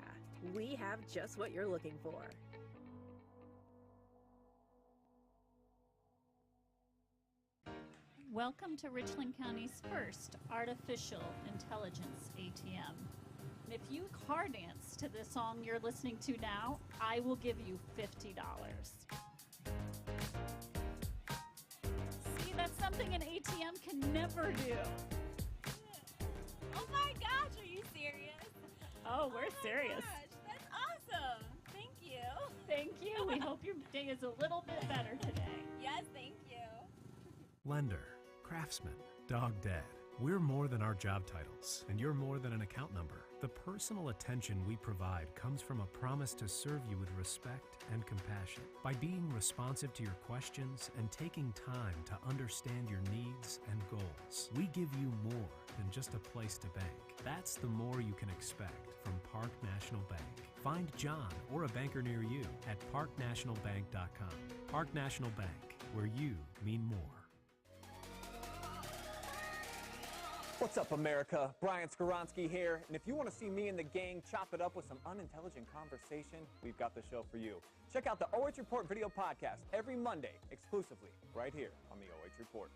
we have just what you're looking for. Welcome to Richland County's first artificial intelligence ATM. And if you car dance to the song you're listening to now, I will give you $50. See, that's something an ATM can never do. Oh my gosh, are you serious? Oh, we're serious. Gosh, that's awesome. Thank you. Thank you. We hope your day is a little bit better today. Yes, thank you. Lender, craftsman, dog dad. We're more than our job titles, and you're more than an account number. The personal attention we provide comes from a promise to serve you with respect and compassion. By being responsive to your questions and taking time to understand your needs and goals, we give you more than just a place to bank. That's the more you can expect from Park National Bank. Find John or a banker near you at parknationalbank.com. Park National Bank, where you mean more. What's up, America? Brian Skoronsky here, and if you want to see me and the gang chop it up with some unintelligent conversation, we've got the show for you. Check out the OH Report video podcast every Monday, exclusively, right here on the OH Report.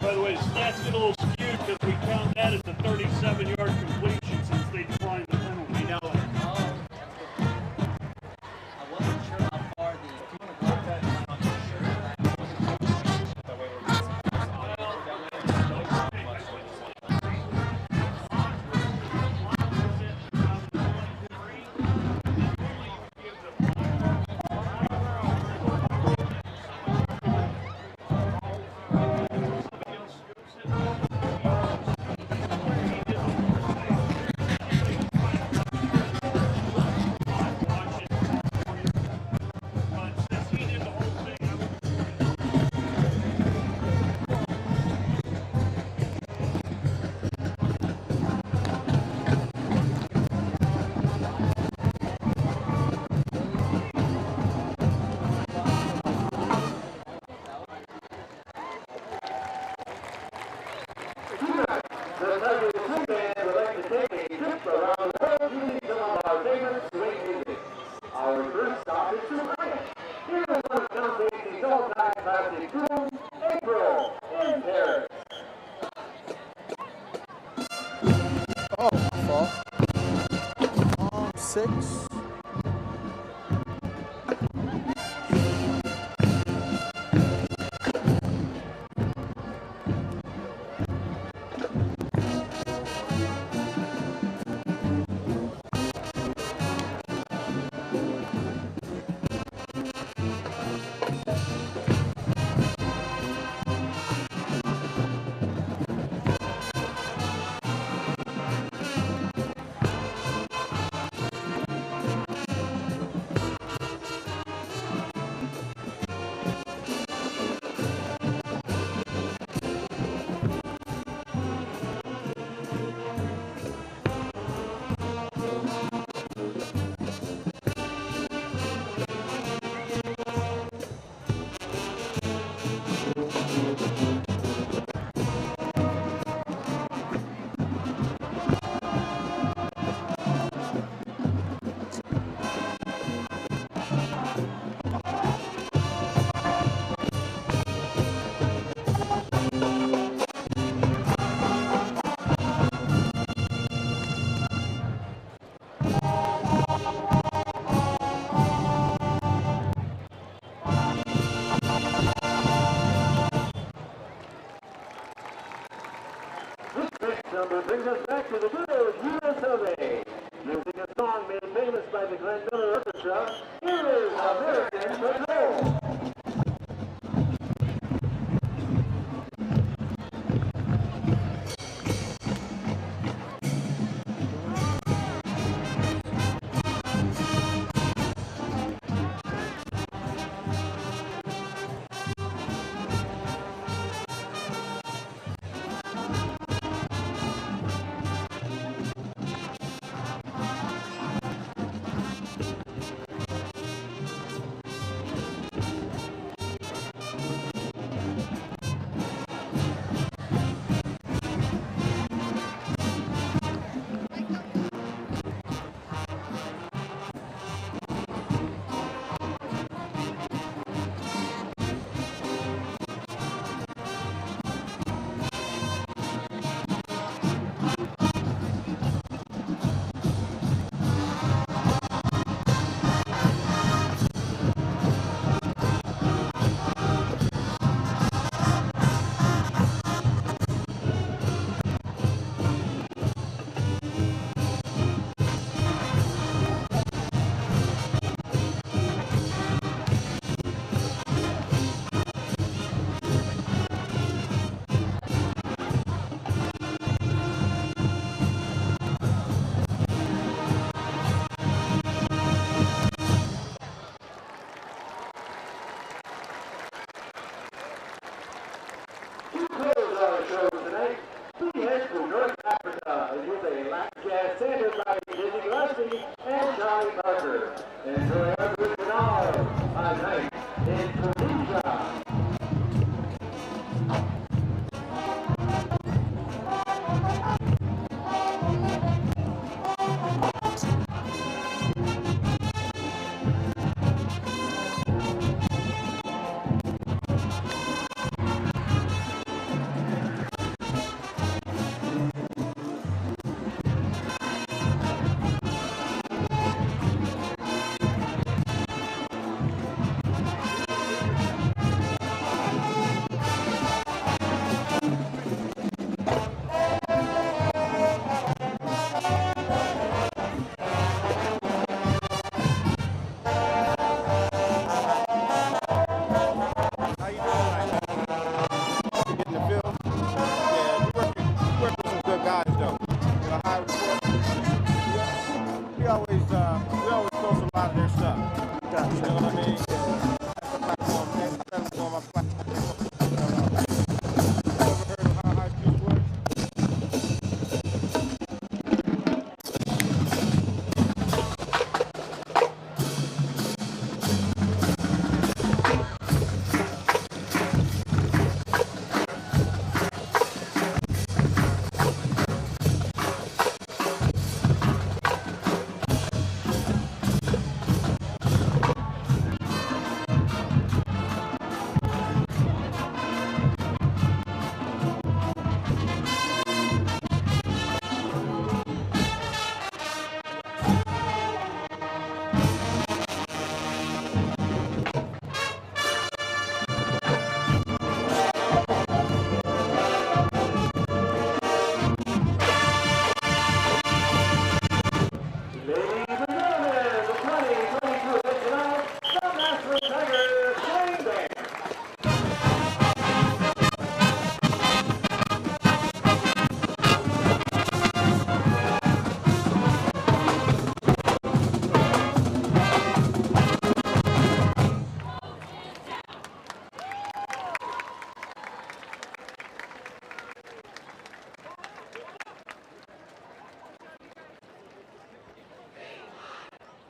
By the way, the stats get a little skewed because we count that as a 37-yard completion since they declined the penalty. We know it. Oh, that's good. I wasn't sure how far the. If you want to block that, I'm not sure that that way we're missing. Number brings us back to the good old US of A. Using a song made famous by the Glenn Miller Orchestra, here is American Patrol. You know what I mean? Platform, man. That's on my platform. Ever heard of how high juice works?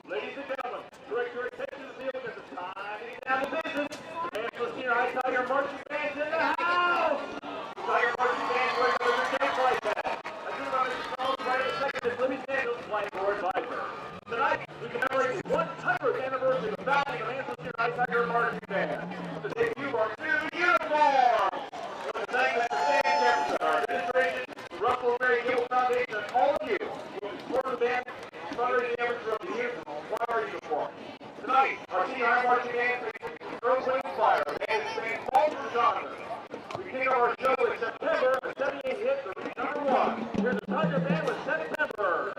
Ladies and gentlemen, direct your attention to the field because it's time to get down to business. The Mansfield Senior High Tiger marching band's in the house! Tiger marching band's wearing their tank like that. I do want to call right in a second as Libby Daniels playing for advisor. Tonight, we commemorate the 100th anniversary of the founding of the Mansfield Senior High Tiger marching band. To debut our new uniforms! With the thanks to Stan Jefferson, our administration, the Russell Mary Cable Foundation, and all of you who have supported the band and fundraising efforts throughout the years. Our uniform. Tonight, our senior high marching band faces the girls' wing fire. Band spans all the genres. We kick off our show in September, a 78 hit for reach number 1. Here's the Tiger Band with September.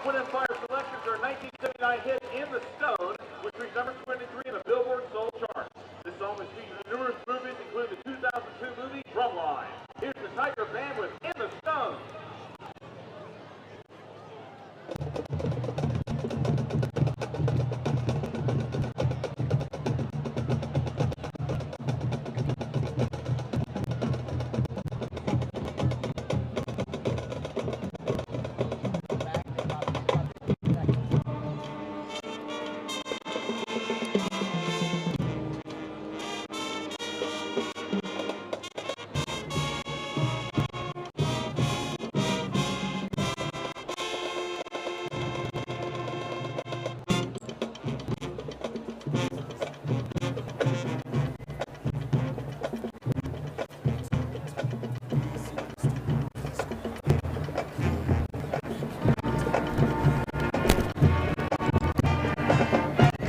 Wind and Fire selections are 1979 hit In the Stone, which reached number 23 in the Billboard Soul chart. This song was featured in numerous movies, including the 2002 movie Drumline. Here's the Tiger Band with In the Stone.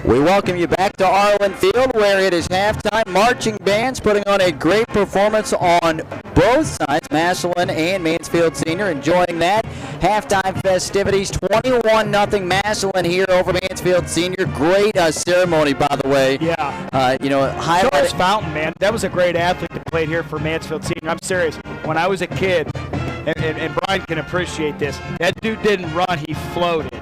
We welcome you back to Arlin Field, where it is halftime. Marching bands putting on a great performance on both sides, Massillon and Mansfield Senior, enjoying that. Halftime festivities, 21-0 Massillon here over Mansfield Senior. Great ceremony, by the way. Yeah. Charles Fountain, man, that was a great athlete that played here for Mansfield Senior. I'm serious. When I was a kid, and Brian can appreciate this, that dude didn't run, he floated.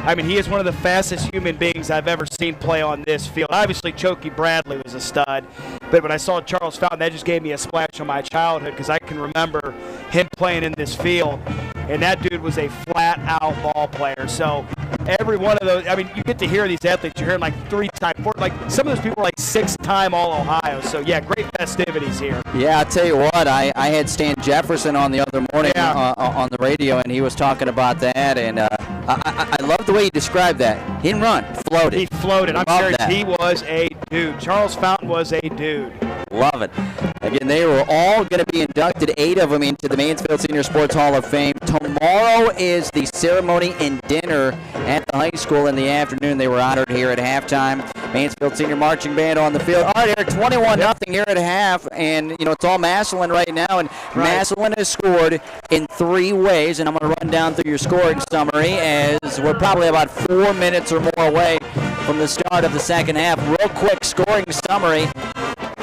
I mean, he is one of the fastest human beings I've ever seen play on this field. Obviously, Chokey Bradley was a stud, but when I saw Charles Fountain, that just gave me a splash on my childhood because I can remember him playing in this field, and that dude was a flat-out ball player. So every one of those, I mean, you get to hear these athletes. You're hearing like 3-time, 4, like some of those people are like 6-time All-Ohio. So, yeah, great festivities here. Yeah, I'll tell you what, I had Stan Jefferson on the other morning on the radio, and he was talking about that, and I love the way he described that. He didn't run, floated. He floated. I'm serious. He was a dude. Charles Fountain was a dude. Love it. Again, they were all going to be inducted, 8 of them, into the Mansfield Senior Sports Hall of Fame. Tomorrow is the ceremony and dinner at the high school in the afternoon. They were honored here at halftime. Mansfield Senior Marching Band on the field. All right, Erik, 21-0 here at half, and, you know, it's all Massillon right now, and Massillon has scored in 3 ways, and I'm going to run down through your scoring summary as we're probably about 4 minutes or more away from the start of the second half. Real quick scoring summary.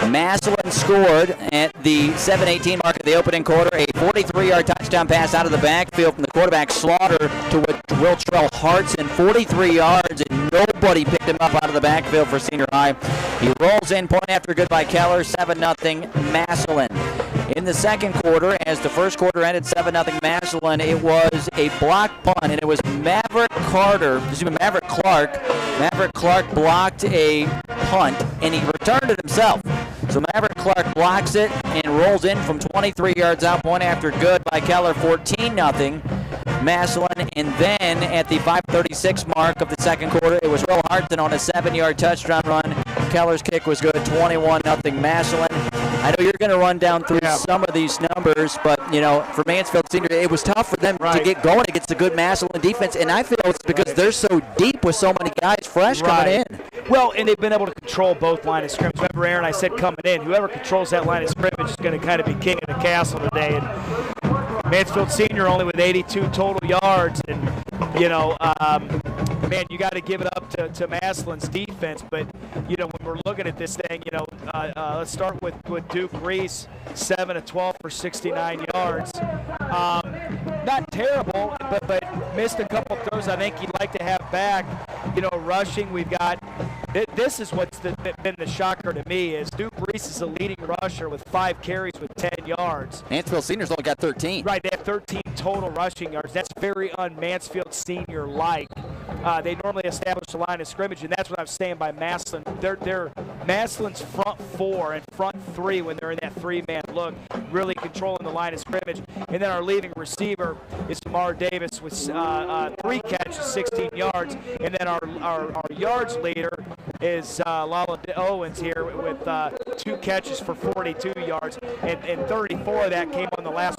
Massillon scored at the 7:18 mark of the opening quarter, a 43-yard touchdown pass out of the backfield from the quarterback Slaughter to Wiltrell Hartson, 43 yards, and nobody picked him up out of the backfield for Senior High. He rolls in, point after good by Keller, 7-0 Massillon. In the second quarter, as the first quarter ended 7-0 Massillon, it was a block punt, and it was Maverick Clark. Maverick Clark blocked a punt, and he returned it himself. So Maverick Clark blocks it and rolls in from 23 yards out, point after good by Keller, 14-0 Massillon. And then at the 5:36 mark of the second quarter, it was Will Hartson on a 7-yard touchdown run. Keller's kick was good, 21-0 Massillon. I know you're going to run down through some of these numbers, but, you know, for Mansfield Senior, it was tough for them to get going against the good Massillon defense, and I feel it's because they're so deep with so many guys fresh coming in. Well, and they've been able to control both line of scrimmage. Remember, Aaron, I said coming in, whoever controls that line of scrimmage is going to kind of be king of the castle today. And Mansfield Senior only with 82 total yards, and, you know, man, you got to give it up to Massillon's defense. But, you know, when we're looking at this thing, you know, let's start with Duke Reese, 7 of 12 for 69 yards. Not terrible, but missed a couple throws I think he'd like to have back. You know, rushing, we've got this is what's been the shocker to me is Duke Reese is the leading rusher with 5 carries with 10 yards. Mansfield Senior's only got 13. Right, they have 13 total rushing yards. That's very un-Mansfield Senior-like. They normally establish a line of scrimmage, and that's what I'm saying by Massillon. They're Massillon's front 4 and front 3 when they're in that 3-man look, really controlling the line of scrimmage. And then our leading receiver is Mar Davis with 3 catches, 16 yards. And then our yards leader is Lala Owens here with 2 catches for 42 yards. And 34 of that came on the last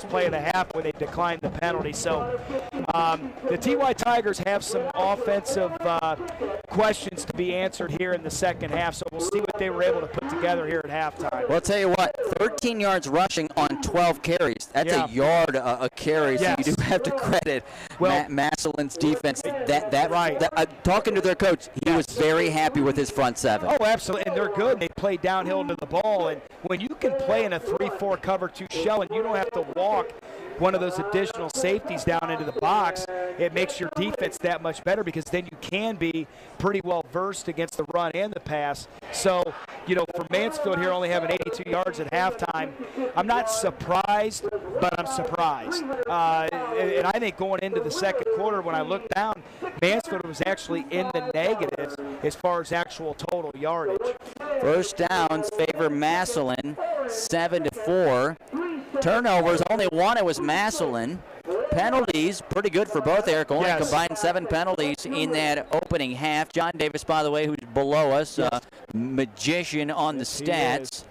play of the half when they declined the penalty. So The TY Tigers have some offensive questions to be answered here in the second half, so we'll see what they were able to put together here at halftime. Well, I'll tell you what, 13 yards rushing on 12 carries. That's a yard a carry, so you do have to credit Massillon's defense. Talking to their coach, he was very happy with his front seven. Oh, absolutely, and they're good. They play downhill to the ball, and when you can play in a 3-4 cover 2 shell and you don't have to walk one of those additional safeties down into the box, it makes your defense that much better because then you can be pretty well versed against the run and the pass. So, for Mansfield here only having 82 yards at halftime, I'm not surprised, but I'm surprised. And I think going into the second quarter, when I looked down, Mansfield was actually in the negatives as far as actual total yardage. First downs favor Massillon, 7-4. Turnovers, only one, it was Massillon. Penalties, pretty good for both, Erik. Only combined 7 penalties in that opening half. John Davis, by the way, who's below us, magician on the stats.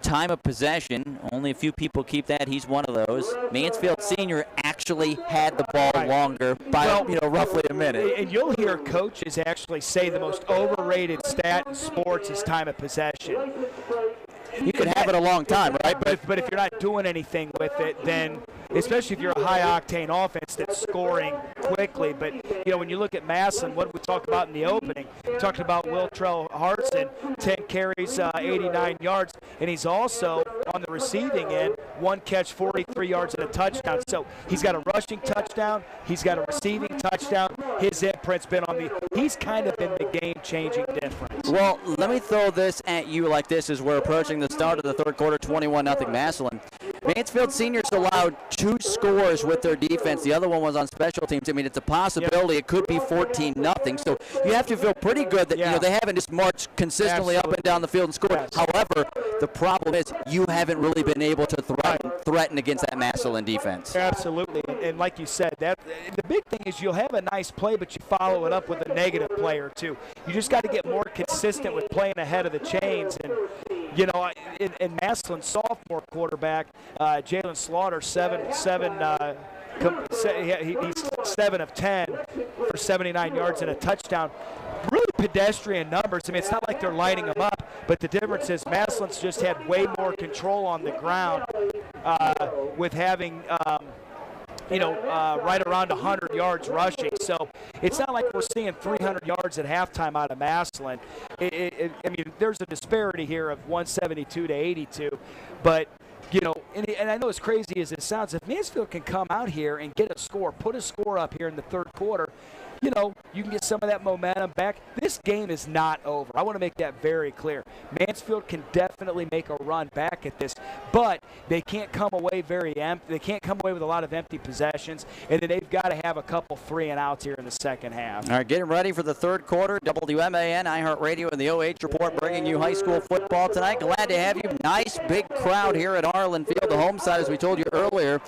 Time of possession, only a few people keep that. He's one of those. Mansfield Senior actually had the ball longer by roughly a minute. And you'll hear coaches actually say the most overrated stat in sports is time of possession. You could have it a long time, right? But if you're not doing anything with it, then especially if you're a high-octane offense that's scoring quickly. But, when you look at Massillon, what did we talk about in the opening? We talked about Wiltrell Hartson, 10 carries, 89 yards, and he's also on the receiving end, 1 catch, 43 yards and a touchdown. So he's got a rushing touchdown. He's got a receiving touchdown. His imprint's been on he's kind of been the game-changing difference. Well, let me throw this at you like this as we're approaching the start of the third quarter, 21-0 Massillon. Mansfield Seniors allowed 2 scores with their defense. The other one was on special teams. I mean, it's a possibility it could be 14-0. So you have to feel pretty good that they haven't just marched consistently up and down the field and scored. However, the problem is you haven't really been able to threaten against that Massillon defense. Absolutely, and like you said, the big thing is you'll have a nice play, but you follow it up with a negative play or two. You just got to get more consistent with playing ahead of the chains. And in Massillon's sophomore quarterback, Jalen Slaughter, he's 7 of 10 for 79 yards and a touchdown. Really pedestrian numbers. I mean, it's not like they're lining them up, but the difference is Massillon's just had way more control on the ground with having right around 100 yards rushing. So it's not like we're seeing 300 yards at halftime out of Massillon. I mean, there's a disparity here of 172 to 82, but and I know as crazy as it sounds, if Mansfield can come out here and get a score, put a score up here in the third quarter, you can get some of that momentum back. This game is not over. I want to make that very clear. Mansfield can definitely make a run back at this, but they can't come away very empty. They can't come away with a lot of empty possessions, and then they've got to have a couple 3-and-outs here in the second half. All right, getting ready for the third quarter. WMAN, iHeartRadio, and the OH Report bringing you high school football tonight. Glad to have you. Nice big crowd here at Arlin Field, the home side, as we told you earlier.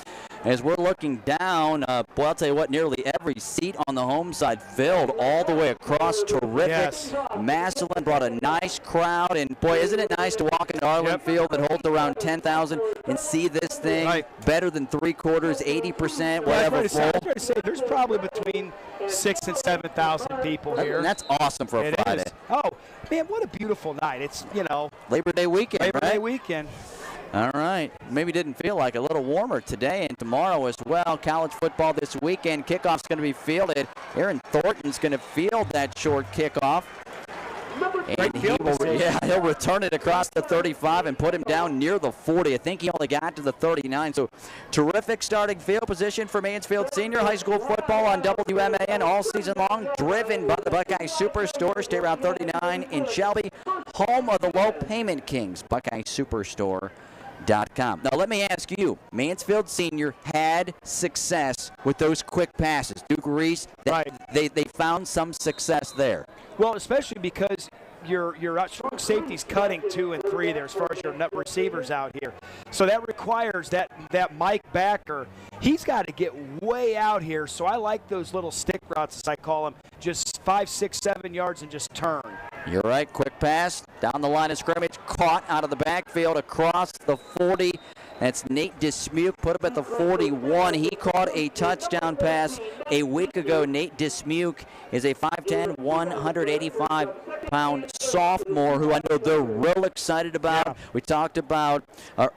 As we're looking down, I'll tell you what, nearly every seat on the home side filled all the way across. Terrific. Yes. Massillon brought a nice crowd, and boy, isn't it nice to walk into Arlin Field that holds around 10,000 and see this thing better than 3/4, 80%, whatever. I was going to say, there's probably between 6,000 and 7,000 people here. And that's awesome for a Friday. Oh, man, what a beautiful night. It's, Labor Day weekend, Labor Day weekend. All right. Maybe didn't feel like a little warmer today and tomorrow as well. College football this weekend. Kickoff's going to be fielded. Aaron Thornton's going to field that short kickoff. And he'll return it across the 35 and put him down near the 40. I think he only got to the 39. So terrific starting field position for Mansfield Senior. High school football on WMAN all season long. Driven by the Buckeye Superstore. Stay around 39 in Shelby. Home of the low payment kings. Buckeye Superstore. Now, let me ask you, Mansfield Senior had success with those quick passes. Duke Reese, they found some success there. Well, especially because your strong safety's cutting 2 and 3 there as far as your nut receivers out here. So that requires that Mike backer, he's got to get way out here. So I like those little stick routes, as I call them, just 5, 6, 7 yards and just turn. You're right. Quick pass down the line of scrimmage, caught out of the backfield across the 40. That's Nate Dismuke, put up at the 41. He caught a touchdown pass a week ago. Nate Dismuke is a 5'10", 185-pound sophomore who I know they're real excited about. Yeah. We talked about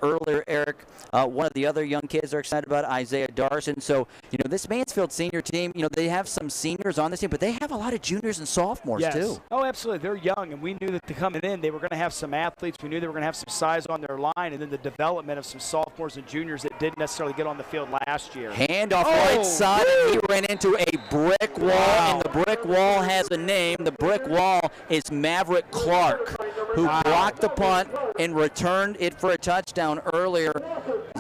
earlier, Erik, one of the other young kids they're excited about, Isaiah Darson. So, this Mansfield Senior team, they have some seniors on this team, but they have a lot of juniors and sophomores, too. Oh, absolutely. They're young, and we knew that coming in, they were going to have some athletes. We knew they were going to have some size on their line, and then the development of some sophomores and juniors that didn't necessarily get on the field last year. Handoff right side, and he ran into a brick wall, and the brick wall has a name. The brick wall is Maverick Clark, who blocked the punt and returned it for a touchdown earlier.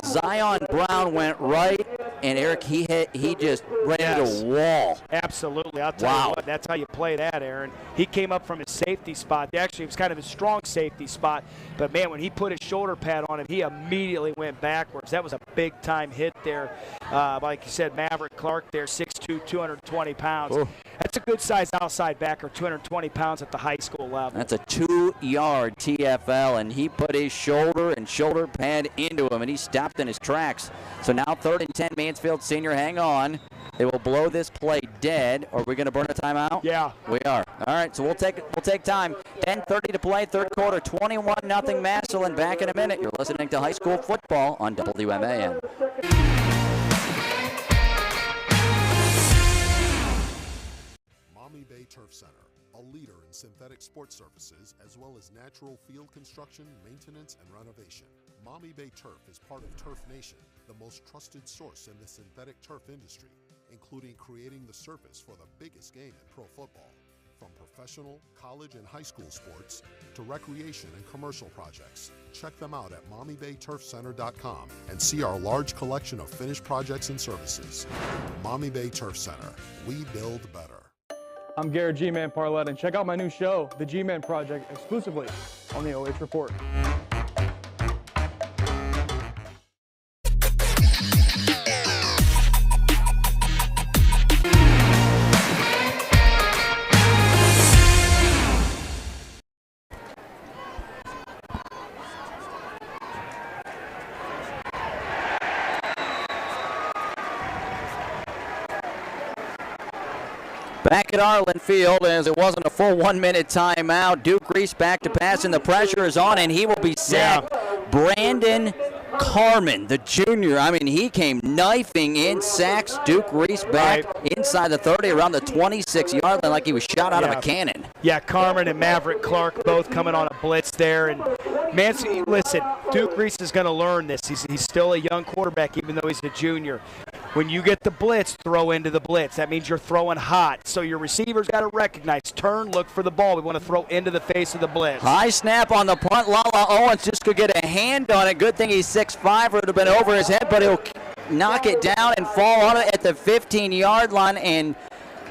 Zion Brown went right, and Erik, he just ran into a wall. Absolutely. I'll tell you what, that's how you play that, Aaron. He came up from his safety spot. Actually, it was kind of his strong safety spot, but, man, when he put his shoulder pad on him, he immediately went backwards. That was a big-time hit there. Like you said, Maverick Clark there, 6'2", 220 pounds. Ooh. That's a good-sized outside backer, 220 pounds at the high school level. That's a 2-yard TFL, and he put his shoulder and shoulder pad into him, and he stopped in his tracks. So now 3rd and 10, Mansfield Senior. Hang on. They will blow this play dead. Are we going to burn a timeout? Yeah. We are. All right, so we'll take time. 10:30 to play, third quarter, 21-0 Massillon. Back in a minute. You're listening to high school football on WMAN. Maumee Bay Turf Center, a leader in synthetic sports services as well as natural field construction, maintenance, and renovation. Maumee Bay Turf is part of Turf Nation, the most trusted source in the synthetic turf industry, including creating the surface for the biggest game in pro football. From professional, college, and high school sports to recreation and commercial projects. Check them out at MaumeeBayTurfCenter.com and see our large collection of finished projects and services. Maumee Bay Turf Center. We build better. I'm Garrett G-Man Parlor, and check out my new show, The G-Man Project, exclusively on the OH Report. Back at Arlin Field, as it wasn't a full 1-minute timeout. Duke Reese back to pass, and the pressure is on, and he will be sacked. Brandon Carmen, the junior, he came knifing in, sacks Duke Reese back inside the 30, around the 26-yard line, like he was shot out of a cannon. Yeah, Carmen and Maverick Clark both coming on a blitz there. And listen, Duke Reese is going to learn this. He's still a young quarterback, even though he's a junior. When you get the blitz, throw into the blitz. That means you're throwing hot. So your receivers got to recognize, turn, look for the ball. We want to throw into the face of the blitz. High snap on the punt. Lala Owens just could get a hand on it. Good thing he's 6'5", or it would have been over his head, but he'll knock it down and fall on it at the 15-yard line. And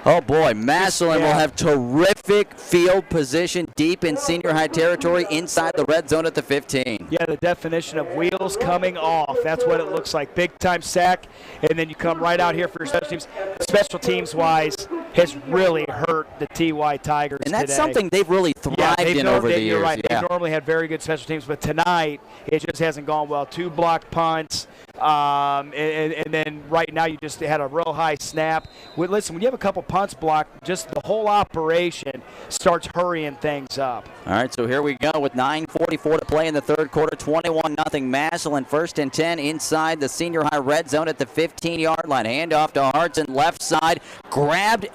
oh boy, Massillon will have terrific field position deep in senior high territory inside the red zone at the 15. Yeah, the definition of wheels coming off. That's what it looks like. Big time sack, and then you come right out here for your special teams. Special teams wise has really hurt the TY Tigers and that's today. Something they've really thrived in over the years. You're right. They've normally had very good special teams, but tonight it just hasn't gone well. 2 blocked punts, and then right now you just had a real high snap. Listen, when you have a couple punts blocked, just the whole operation starts hurrying things up. All right, so here we go with 9:44 to play in the third quarter. 21-0 Massillon. 1st and 10 inside the senior high red zone at the 15-yard line. Handoff to Hartson, left side, grabbed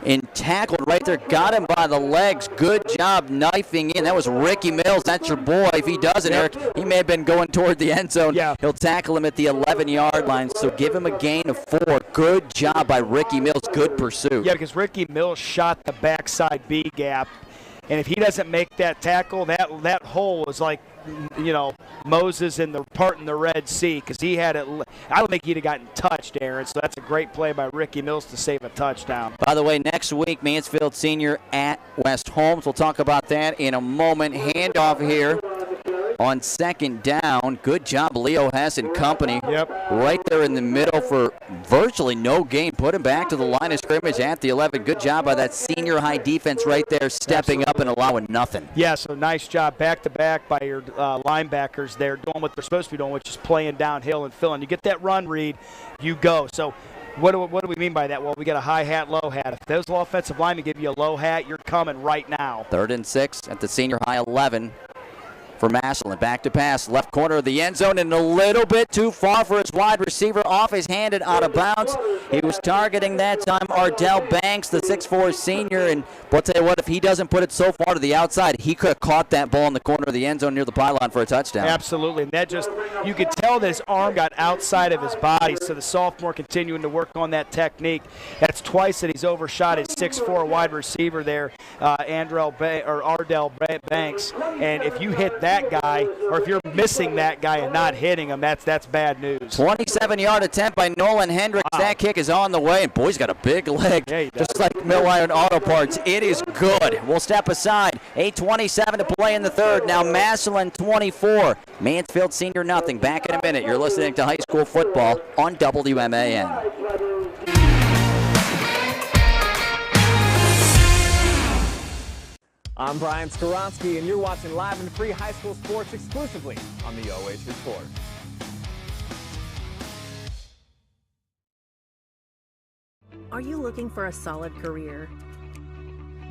and tackled right there. Got him by the legs. Good job knifing in. That was Ricky Mills. That's your boy. If he does it, Erik, he may have been going toward the end zone. Yeah. He'll tackle him at the 11-yard line, so give him a gain of 4. Good job by Ricky Mills. Good pursuit. Yeah, because Ricky Mills shot the backside B gap, and if he doesn't make that tackle, that hole was like, Moses in the part in the Red Sea, because he had it. I don't think he'd have gotten touched, Aaron. So that's a great play by Ricky Mills to save a touchdown. By the way, next week, Mansfield Senior at West Holmes. We'll talk about that in a moment. Handoff here on 2nd down. Good job, Leo Hess and company. Yep. Right there in the middle for virtually no gain. Put him back to the line of scrimmage at the 11. Good job by that senior high defense right there, stepping up and allowing nothing. Yeah, so nice job back-to-back by your linebackers there, doing what they're supposed to be doing, which is playing downhill and filling. You get that run read, you go. So what do we mean by that? Well, we got a high hat, low hat. If those offensive linemen give you a low hat, you're coming right now. 3rd and 6 at the senior high 11. For Massillon, back to pass, left corner of the end zone, and a little bit too far for his wide receiver, off his hand and out of bounds. He was targeting that time Ardell Banks, the 6'4 senior, and I'll tell you what, if he doesn't put it so far to the outside, he could have caught that ball in the corner of the end zone near the pylon for a touchdown. Absolutely, and that just, you could tell that his arm got outside of his body, so the sophomore continuing to work on that technique. That's twice that he's overshot his 6'4 wide receiver there, Ardell Banks, and if you hit that guy, or if you're missing that guy and not hitting him, that's bad news. 27-yard attempt by Nolan Hendricks. Wow. That kick is on the way, and boy, he's got a big leg. Yeah, just like Mill Iron Auto Parts. It is good. We'll step aside. 8:27 to play in the third. Now Massillon 24. Mansfield Senior nothing. Back in a minute. You're listening to high school football on WMAN. I'm Brian Skoronsky, and you're watching live and free high school sports exclusively on the OH Report. Are you looking for a solid career,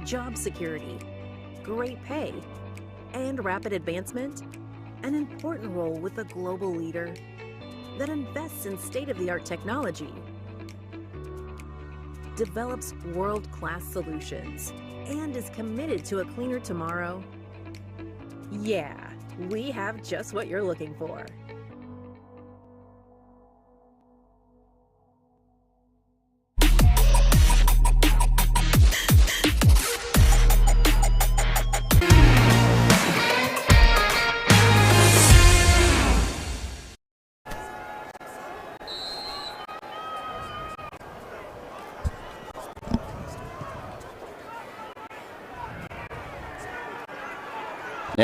job security, great pay, and rapid advancement? An important role with a global leader that invests in state-of-the-art technology, develops world-class solutions, and is committed to a cleaner tomorrow? Yeah, we have just what you're looking for.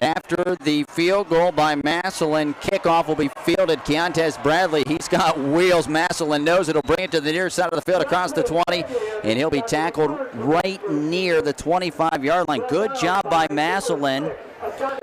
After the field goal by Massillon, kickoff will be fielded. Keontae Bradley, he's got wheels. Massillon knows it'll bring it to the near side of the field across the 20, and he'll be tackled right near the 25-yard line. Good job by Massillon.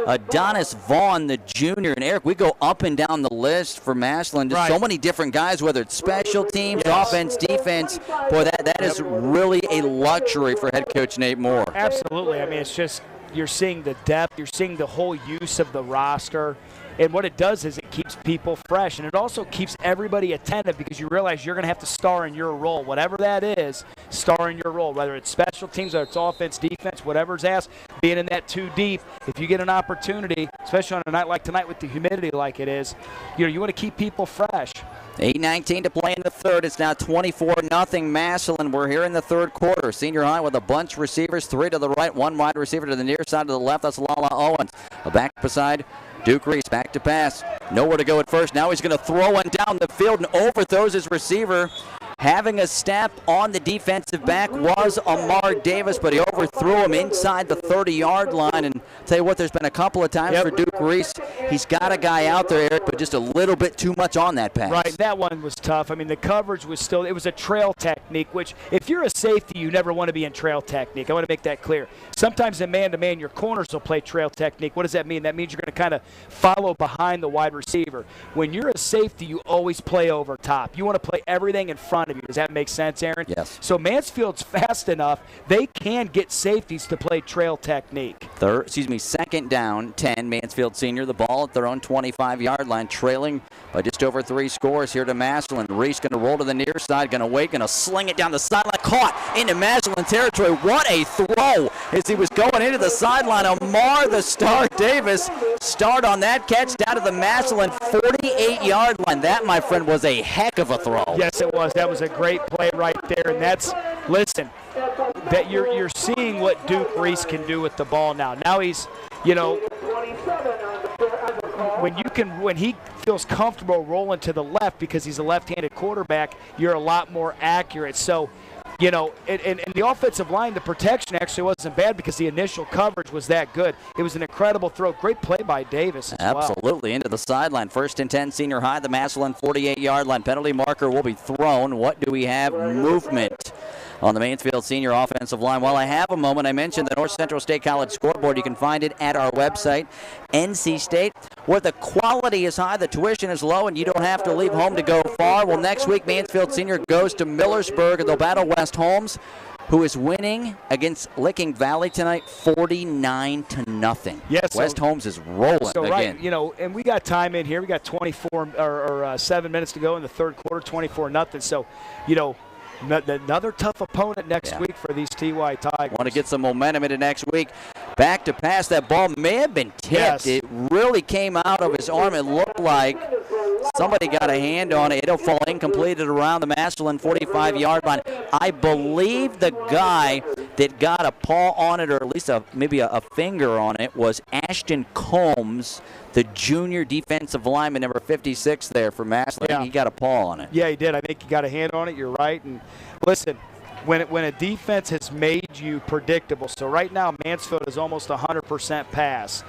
Adonis Vaughn, the junior, and Erik, we go up and down the list for Massillon. Just so many different guys, whether it's special teams, offense, defense. Boy, that is really a luxury for head coach Nate Moore. Absolutely. I mean, it's just, you're seeing the depth, you're seeing the whole use of the roster, and what it does is it keeps people fresh, and it also keeps everybody attentive because you realize you're going to have to star in your role, whatever that is, star in your role, whether it's special teams, whether it's offense, defense, whatever's asked, being in that too deep. If you get an opportunity, especially on a night like tonight with the humidity like it is, you want to keep people fresh. 8:19 to play in the third. It's now 24-0 Massillon. We're here in the third quarter. Senior high with a bunch of receivers, 3 to the right, 1 wide receiver to the near side of the left. That's Lala Owens. Back beside Duke Reese, back to pass. Nowhere to go at first. Now he's going to throw one down the field and overthrows his receiver. Having a step on the defensive back was Amar Davis, but he overthrew him inside the 30-yard line. And tell you what, there's been a couple of times for Duke Reese. He's got a guy out there, Erik, but just a little bit too much on that pass. Right, that one was tough. I mean, the coverage was still, it was a trail technique, which if you're a safety, you never want to be in trail technique. I want to make that clear. Sometimes in man-to-man, your corners will play trail technique. What does that mean? That means you're going to kind of follow behind the wide receiver. When you're a safety, you always play over top. You want to play everything in front of you. Does that make sense, Aaron? Yes. So Mansfield's fast enough, they can get safeties to play trail technique. Second down, 10, Mansfield Senior. The ball at their own 25-yard line, trailing by just over 3 scores here to Massillon. Reese going to roll to the near side, going to wait, going to sling it down the sideline. Caught into Massillon territory. What a throw as he was going into the sideline. Amar, the star Davis, start on that catch down to the Massillon 48-yard line. That, my friend, was a heck of a throw. Yes, it was. That was a great play right there, and that's, listen, that you're seeing what Duke Reese can do with the ball now. Now he's, when he feels comfortable rolling to the left because he's a left-handed quarterback, you're a lot more accurate. So, you know, and the offensive line, the protection actually wasn't bad because the initial coverage was that good. It was an incredible throw. Great play by Davis as Absolutely. Into the sideline. 1st and 10, Senior High, the Massillon 48-yard line. Penalty marker will be thrown. What do we have? Movement on the Mansfield Senior offensive line. While I have a moment, I mentioned the North Central State College scoreboard. You can find it at our website, NC State, where the quality is high, the tuition is low, and you don't have to leave home to go far. Well, next week, Mansfield Senior goes to Millersburg, and they'll battle West Holmes, who is winning against Licking Valley tonight 49-0. Yes. West Holmes is rolling so again. Right, you know, and we got time in here. We got 7 minutes to go in the third quarter, 24-0. So, you know, another tough opponent next week for these TY Tigers. Want to get some momentum into next week. Back to pass. That ball may have been tipped. Yes. It really came out of his arm. It looked like somebody got a hand on it. It'll fall incomplete at around the Massillon 45-yard line. I believe the guy that got a paw on it, or at least maybe a finger on it, was Ashton Combs, the junior defensive lineman, number 56 there for Massillon. Yeah. He got a paw on it. Yeah, he did. I think he got a hand on it. You're right. And listen, when a defense has made you predictable, so right now Mansfield is almost 100% pass.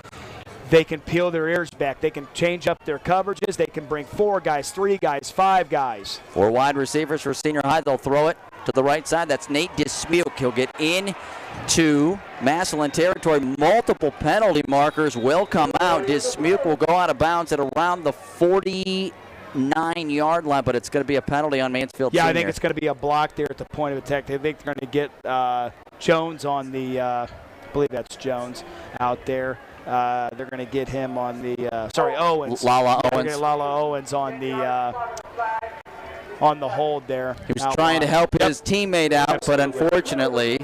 They can peel their ears back. They can change up their coverages. They can bring 4 guys, 3 guys, 5 guys. 4 wide receivers for Senior High. They'll throw it to the right side. That's Nate Dismuke. He'll get into Massillon territory. Multiple penalty markers will come out. Dismuke will go out of bounds at around the 49-yard line, but it's going to be a penalty on Mansfield Senior. I think it's going to be a block there at the point of attack. I think they're going to get Jones on the, I believe that's Jones out there. They're going to get him on the, Owens. Lala Owens. Owens. Lala Owens on the hold there. He was trying to help his teammate out, but unfortunately,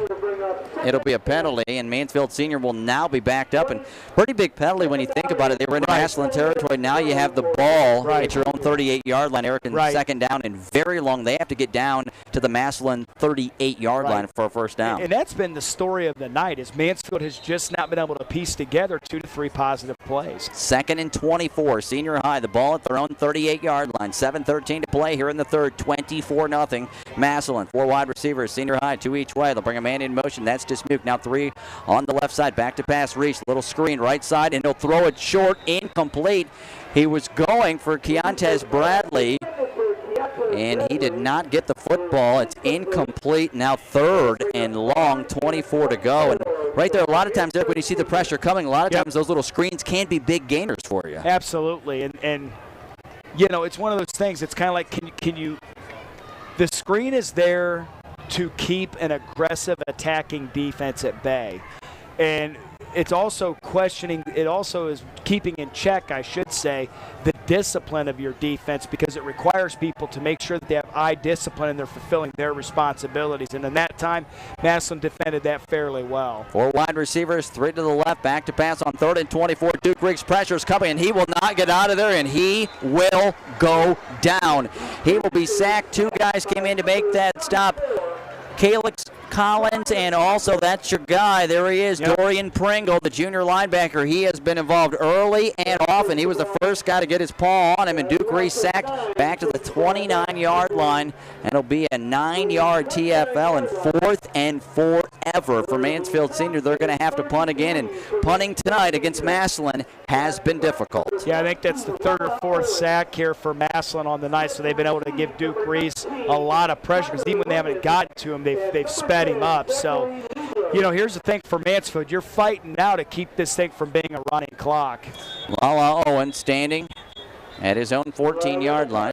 it'll be a penalty, and Mansfield Senior will now be backed up. And pretty big penalty when you think about it. They were in Massillon territory. Now you have the ball at your own 38-yard line. Erik, and second down and very long. They have to get down to the Massillon 38-yard line for a first down. And that's been the story of the night, is Mansfield has just not been able to piece together 2 to 3 positive plays. 2nd and 24, Senior High. The ball at their own 38-yard line. 7:13 to play here in the third. 24-0. Massillon, 4 wide receivers. Senior High, 2 each way. They'll bring a man in motion. That's Dismuke. Now 3 on the left side. Back to pass. Reese. Little screen right side, and he'll throw it short. Incomplete. He was going for Keontae Bradley, and he did not get the football. It's incomplete. Now 3rd and long. 24 to go. And right there, a lot of times, Erik, when you see the pressure coming, a lot of times those little screens can be big gainers for you. Absolutely. And you know, it's one of those things. It's kind of like, can you the screen is there to keep an aggressive attacking defense at bay. And it's also questioning, it also is keeping in check, I should say, the discipline of your defense, because it requires people to make sure that they have eye discipline and they're fulfilling their responsibilities. And in that time, Massillon defended that fairly well. 4 wide receivers, 3 to the left, back to pass on 3rd and 24. Duke Riggs pressure is coming, and he will not get out of there, and he will go down. He will be sacked. 2 guys came in to make that stop. Calix Collins, and also that's your guy. There he is, Dorian Pringle, the junior linebacker. He has been involved early and often. He was the first guy to get his paw on him, and Duke Reese sacked back to the 29-yard line, and it'll be a 9-yard TFL, and 4th and forever for Mansfield Senior. They're going to have to punt again, and punting tonight against Massillon has been difficult. Yeah, I think that's the 3rd or 4th sack here for Massillon on the night, so they've been able to give Duke Reese a lot of pressure, because even when they haven't gotten to him, they've sped him up. So, you know, here's the thing for Mansfield. You're fighting now to keep this thing from being a running clock. Lala Owens standing at his own 14-yard line.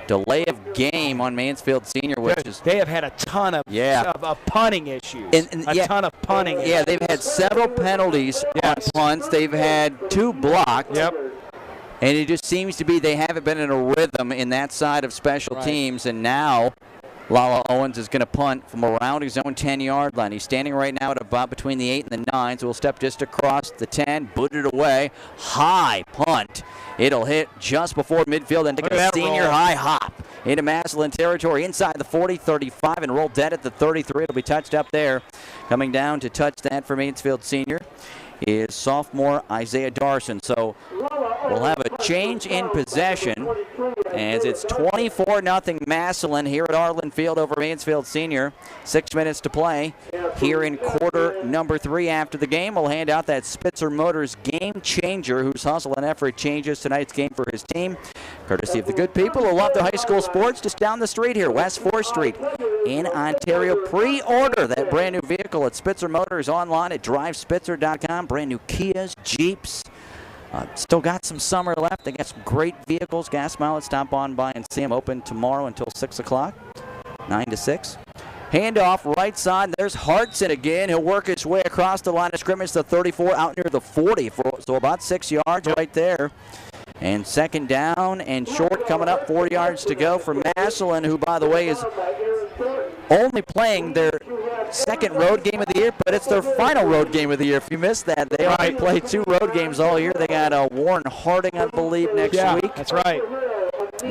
Delay of game on Mansfield Senior, which is... They have had a ton of, of punting issues. A ton of punting issues. Yeah, they've had several penalties on punts. They've had 2 blocked. And it just seems to be they haven't been in a rhythm in that side of special teams. And now Lala Owens is going to punt from around his own 10-yard line. He's standing right now at about between the 8 and the 9, so he'll step just across the 10, boot it away. High punt. It'll hit just before midfield and take a Senior High hop into Massillon territory inside the 40, 35, and roll dead at the 33. It'll be touched up there. Coming down to touch that for Mansfield Senior is sophomore Isaiah Darson. So we'll have a change in possession as it's 24-0 Massillon here at Arlin Field over Mansfield Senior. 6 minutes to play here in quarter number 3. After the game, we'll hand out that Spitzer Motors game changer whose hustle and effort changes tonight's game for his team. Courtesy of the good people who love the high school sports just down the street here, West 4th Street in Ontario. Pre-order that brand new vehicle at Spitzer Motors online at drivespitzer.com. Brand new Kias, Jeeps. Still got some summer left. They got some great vehicles. Gas mileage. Stop on by and see them. Open tomorrow until 6 o'clock, 9 to 6. Handoff right side. There's Hartson again. He'll work his way across the line of scrimmage to 34 out near the 40. So about 6 yards right there. And second down and short coming up. 4 yards to go for Massillon, who, by the way, is only playing their second road game of the year, but it's their final road game of the year. If you missed that, they only play 2 road games all year. They got Warren Harding, I believe, next week. That's right.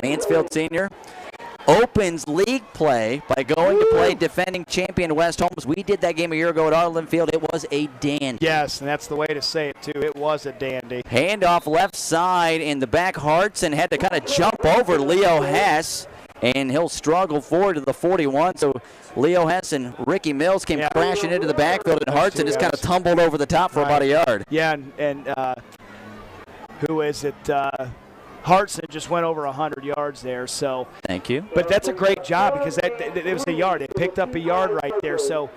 Mansfield Senior opens league play by going to play defending champion West Holmes. We did that game a year ago at Arlin Field. It was a dandy. Yes, and that's the way to say it, too. It was a dandy. Handoff left side in the back. Hartson had to kind of jump over Leo Hess, and he'll struggle forward to the 41. So Leo Hess and Ricky Mills came crashing into the backfield, and Hartson just kind of tumbled over the top for about a yard. Yeah, and who is it? Hartson just went over 100 yards there. So thank you. But that's a great job because it was a yard. They picked up a yard right there. So,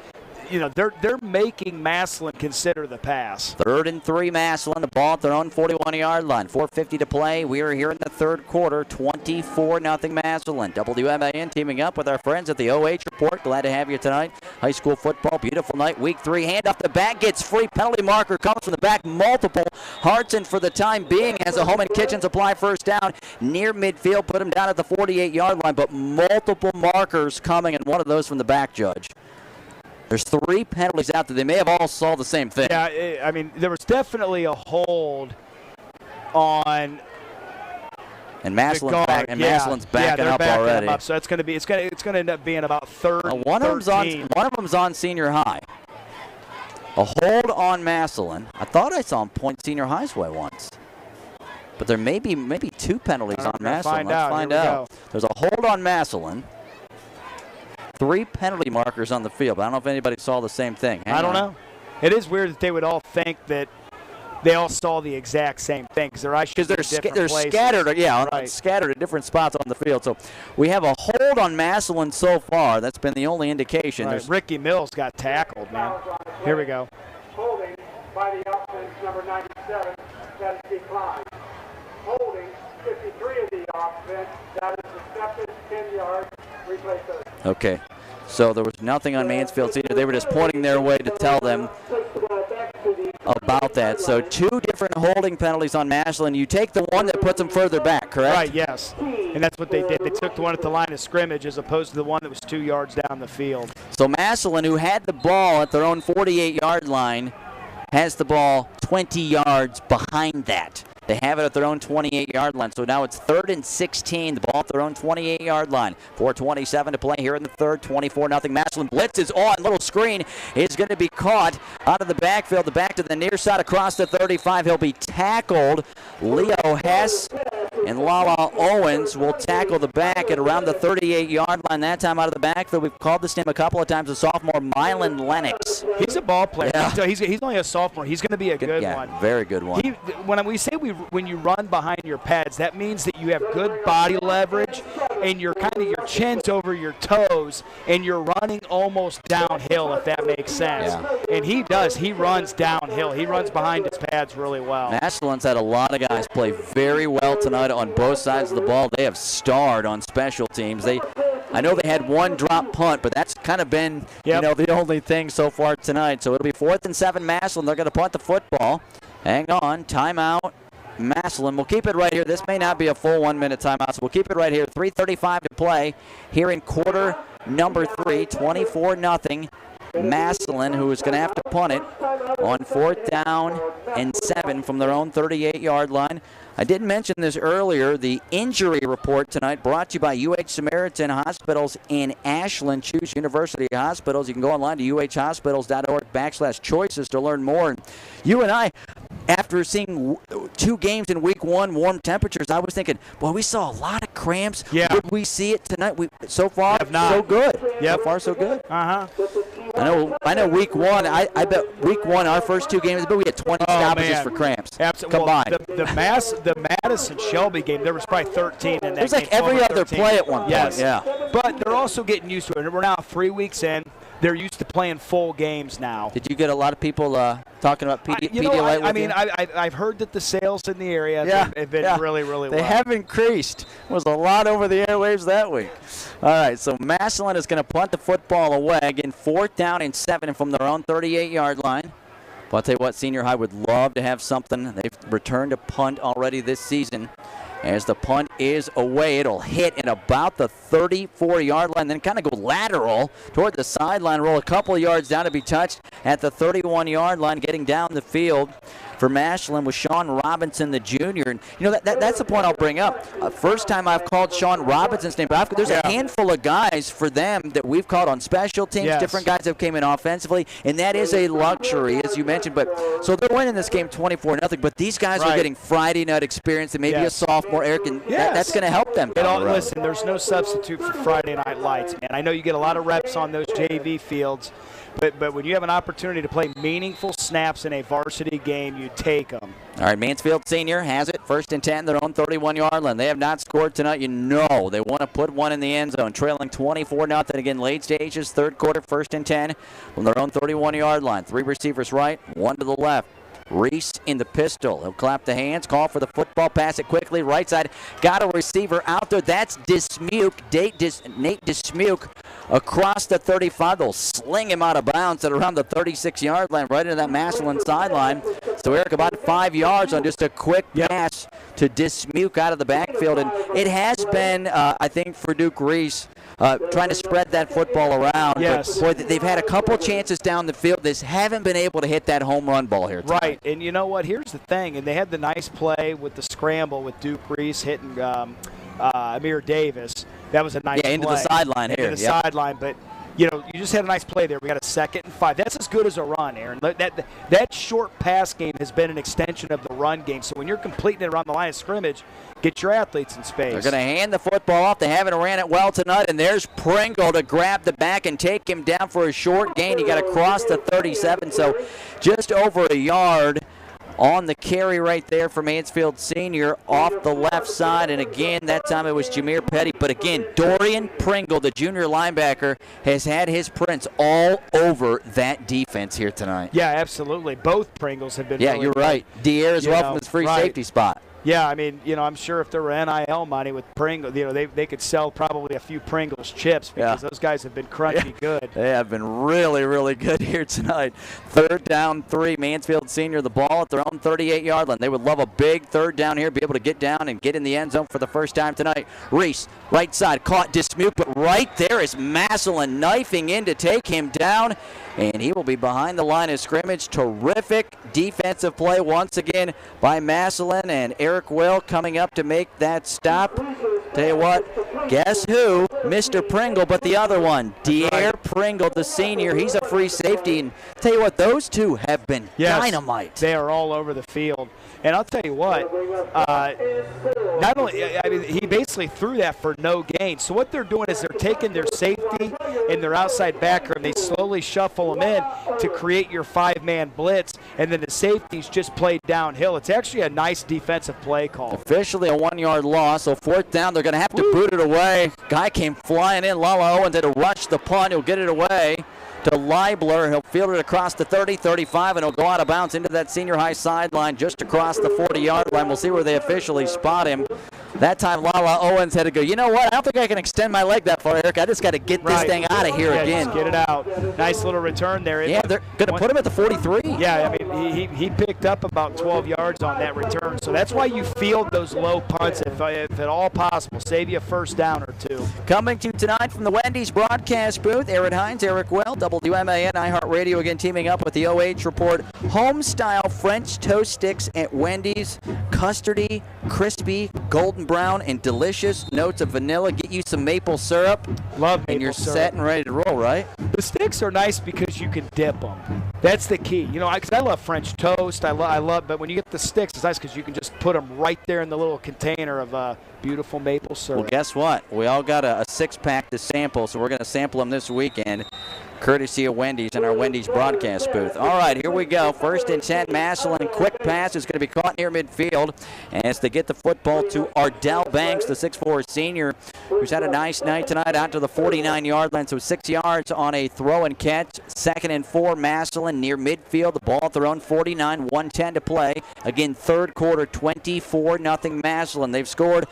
you know, they're making Massillon consider the pass. 3rd and 3 Massillon, the ball at their own 41-yard line. 4:50 to play. We are here in the third quarter. 24-0 Massillon. WMAN teaming up with our friends at the OH.REPORT. Glad to have you tonight. High school football, beautiful night. Week 3, hand off the back, gets free. Penalty marker comes from the back, multiple. Hartson for the time being has a home and kitchen supply first down near midfield. Put him down at the 48-yard line, but multiple markers coming, and one of those from the back, Judge. There's 3 penalties out there. They may have all saw the same thing. Yeah, I mean, there was definitely a hold on. And Massillon's back. And Massillon's backing up already. Up, so it's going to end up being about 3rd. One of them's on senior high. A hold on Massillon. I thought I saw him point senior high's way once. But there may be 2 penalties on Massillon. Let's find out. There's a hold on Massillon. 3 penalty markers on the field. But I don't know if anybody saw the same thing. I don't know. It is weird that they would all think that they all saw the exact same thing because they're scattered. Yeah, scattered at different spots on the field. So we have a hold on Massillon so far. That's been the only indication. Right. Ricky Mills got tackled, man. Here we go. Holding by the offense, number 97, that is declined. Holding 53 of the offense, that is accepted, 10 yards, replay 30. Okay, so there was nothing on Mansfield Senior. They were just pointing their way to tell them about that. So 2 different holding penalties on Massillon. You take the one that puts them further back, correct? Right, yes. And that's what they did. They took the one at the line of scrimmage as opposed to the one that was 2 yards down the field. So Massillon, who had the ball at their own 48-yard line, has the ball 20 yards behind that. They have it at their own 28-yard line. So now it's 3rd and 16. The ball at their own 28-yard line. 4:27 to play here in the third. 24-0. Massillon blitz is on. Little screen is going to be caught out of the backfield. The back to the near side across the 35. He'll be tackled. Leo Hess and Lala Owens will tackle the back at around the 38-yard line. That time out of the backfield. We've called this name a couple of times. The sophomore Mylan Lennox. He's a ball player. Yeah. He's only a sophomore. He's going to be a good one. Very good one. When you run behind your pads, that means that you have good body leverage and your chin's over your toes and you're running almost downhill, if that makes sense. Yeah. And he does. He runs downhill. He runs behind his pads really well. Massillon's had a lot of guys play very well tonight on both sides of the ball. They have starred on special teams. I know they had 1 drop punt, but that's kind of been the only thing so far tonight. So it'll be 4th and 7 Massillon. They're going to punt the football. Hang on. Timeout. Massillon. We'll keep it right here. This may not be a full 1-minute timeout, so we'll keep it right here. 3:35 to play here in quarter number 3. 24-0. Massillon, who is going to have to punt it on 4th down and 7 from their own 38-yard line. I did mention this earlier. The injury report tonight brought to you by UH Samaritan Hospitals in Ashland. Choose University Hospitals. You can go online to uhhospitals.org/choices to learn more. And you and I after seeing 2 games in week 1, warm temperatures, I was thinking, boy, we saw a lot of cramps. Yeah. Would we see it tonight? So far, so good. Yep. So far, so good. Uh-huh. I know week 1, I bet week 1, our first 2 games, but we had 20 stoppages for cramps. Absolutely. Combined. Well, the Madison-Shelby game, there was probably 13 in that game. It was like every other 13. play at one point. Yes. Yeah. But they're also getting used to it. We're now 3 weeks in. They're used to playing full games now. Did you get a lot of people talking about Pedialyte? I mean, I've heard that the sales in the area have been really, really well. They have increased. There was a lot over the airwaves that week. All right, so Massillon is going to punt the football away. Again, 4th down and 7 from their own 38-yard line. But I'll tell you what, Senior High would love to have something. They've returned a punt already this season. As the punt is away, it'll hit at about the 34-yard line, then kind of go lateral toward the sideline, roll a couple of yards down to be touched at the 31-yard line, getting down the field for Massillon with Sean Robinson, the junior. And, you know, that's the point I'll bring up. First time I've called Sean Robinson's name, but there's a handful of guys for them that we've called on special teams, different guys that came in offensively, and that is a luxury, as you mentioned. But so they're winning this game 24-0, but these guys are getting Friday night experience and maybe a sophomore, Erik, and that's going to help them. Listen, there's no substitute for Friday night lights, man. I know you get a lot of reps on those JV fields, but when you have an opportunity to play meaningful snaps in a varsity game, you take them. All right, Mansfield Senior has it. 1st and 10, their own 31-yard line. They have not scored tonight. You know they want to put one in the end zone. Trailing 24-0. Again, late stages, 3rd quarter, 1st and 10 from their own 31-yard line. 3 receivers right, 1 to the left. Reese in the pistol. He'll clap the hands, call for the football, pass it quickly. Right side, got a receiver out there. That's Nate Dismuke across the 35. They'll sling him out of bounds at around the 36-yard line, right into that Massillon sideline. So Erik about 5 yards on just a quick pass to Dismuke out of the backfield. And it has been, I think, for Duke Reese, trying to spread that football around. Yes. But, boy, they've had a couple chances down the field. They haven't been able to hit that home run ball here tonight. Right, and you know what? Here's the thing, and they had the nice play with the scramble with Duke Reese hitting Amir Davis. That was a nice play. Into the sideline here. Into the sideline, but you know, you just had a nice play there. We got a 2nd and 5. That's as good as a run, Aaron. That short pass game has been an extension of the run game. So when you're completing it around the line of scrimmage, get your athletes in space. They're going to hand the football off. They haven't ran it well tonight, and there's Pringle to grab the back and take him down for a short gain. He got across the 37, so just over a yard on the carry right there for Mansfield Senior off the left side. And again, that time it was Jameer Petty. But again, Dorian Pringle, the junior linebacker, has had his prints all over that defense here tonight. Yeah, absolutely. Both Pringles have been really you're good. Right. Dier as well from his free safety spot. Yeah, I mean, you know, I'm sure if there were NIL money with Pringle, you know, they could sell probably a few Pringles chips because those guys have been crunchy good. They have been really, really good here tonight. 3rd down 3, Mansfield Senior the ball at their own 38-yard line. They would love a big 3rd down here, be able to get down and get in the end zone for the first time tonight. Reese, right side, caught Dismuke, but right there is Massillon knifing in to take him down, and he will be behind the line of scrimmage. Terrific defensive play once again by Massillon, and Erik Will coming up to make that stop. Tell you what, guess who? Mr. Pringle, but the other one, Dier Pringle, the senior. He's a free safety, and tell you what, those two have been dynamite. They are all over the field. And I'll tell you what, not only, I mean, he basically threw that for no gain. So what they're doing is they're taking their safety and their outside backer, and they slowly shuffle them in to create your 5-man blitz, and then the safeties just play downhill. It's actually a nice defensive play call. Officially a 1-yard loss, so 4th down. They're going to have to boot it away. Guy came flying in. Lamoreaux had to rush the punt. He'll get it away to Leibler. He'll field it across the 30, 35, and he'll go out of bounds into that senior high sideline just across the 40-yard line. We'll see where they officially spot him. That time, Lala Owens had to go, you know what? I don't think I can extend my leg that far, Erik. I just got to get this thing out of here again. Just get it out. Nice little return there. Yeah, they're going to put him at the 43. Yeah, I mean, he picked up about 12 yards on that return. So that's why you field those low punts if at all possible. Save you a 1st down or 2. Coming to you tonight from the Wendy's broadcast booth, Aaron Hines, Erik Will, WMAN, iHeartRadio, again teaming up with the OH Report. Home-style French toast sticks at Wendy's. Custardy, crispy, golden brown and delicious notes of vanilla. Get you some maple syrup. Love maple and you're syrup. set and ready to roll, right? The sticks are nice because you can dip them. That's the key. You know, because I love French toast. I love, but when you get the sticks, it's nice because you can just put them right there in the little container of beautiful maple syrup. Well, guess what? We all got a six-pack to sample, so we're going to sample them this weekend, courtesy of Wendy's in our Wendy's broadcast booth. All right, here we go. 1st and 10, Massillon. Quick pass is going to be caught near midfield as they get the football to Ardell Banks, the 6'4 senior, who's had a nice night tonight out to the 49-yard line, so 6 yards on a throw and catch. 2nd and 4, Massillon near midfield. The ball at their own 49, 1:10 to play. Again, third quarter, 24-0 Massillon. They've scored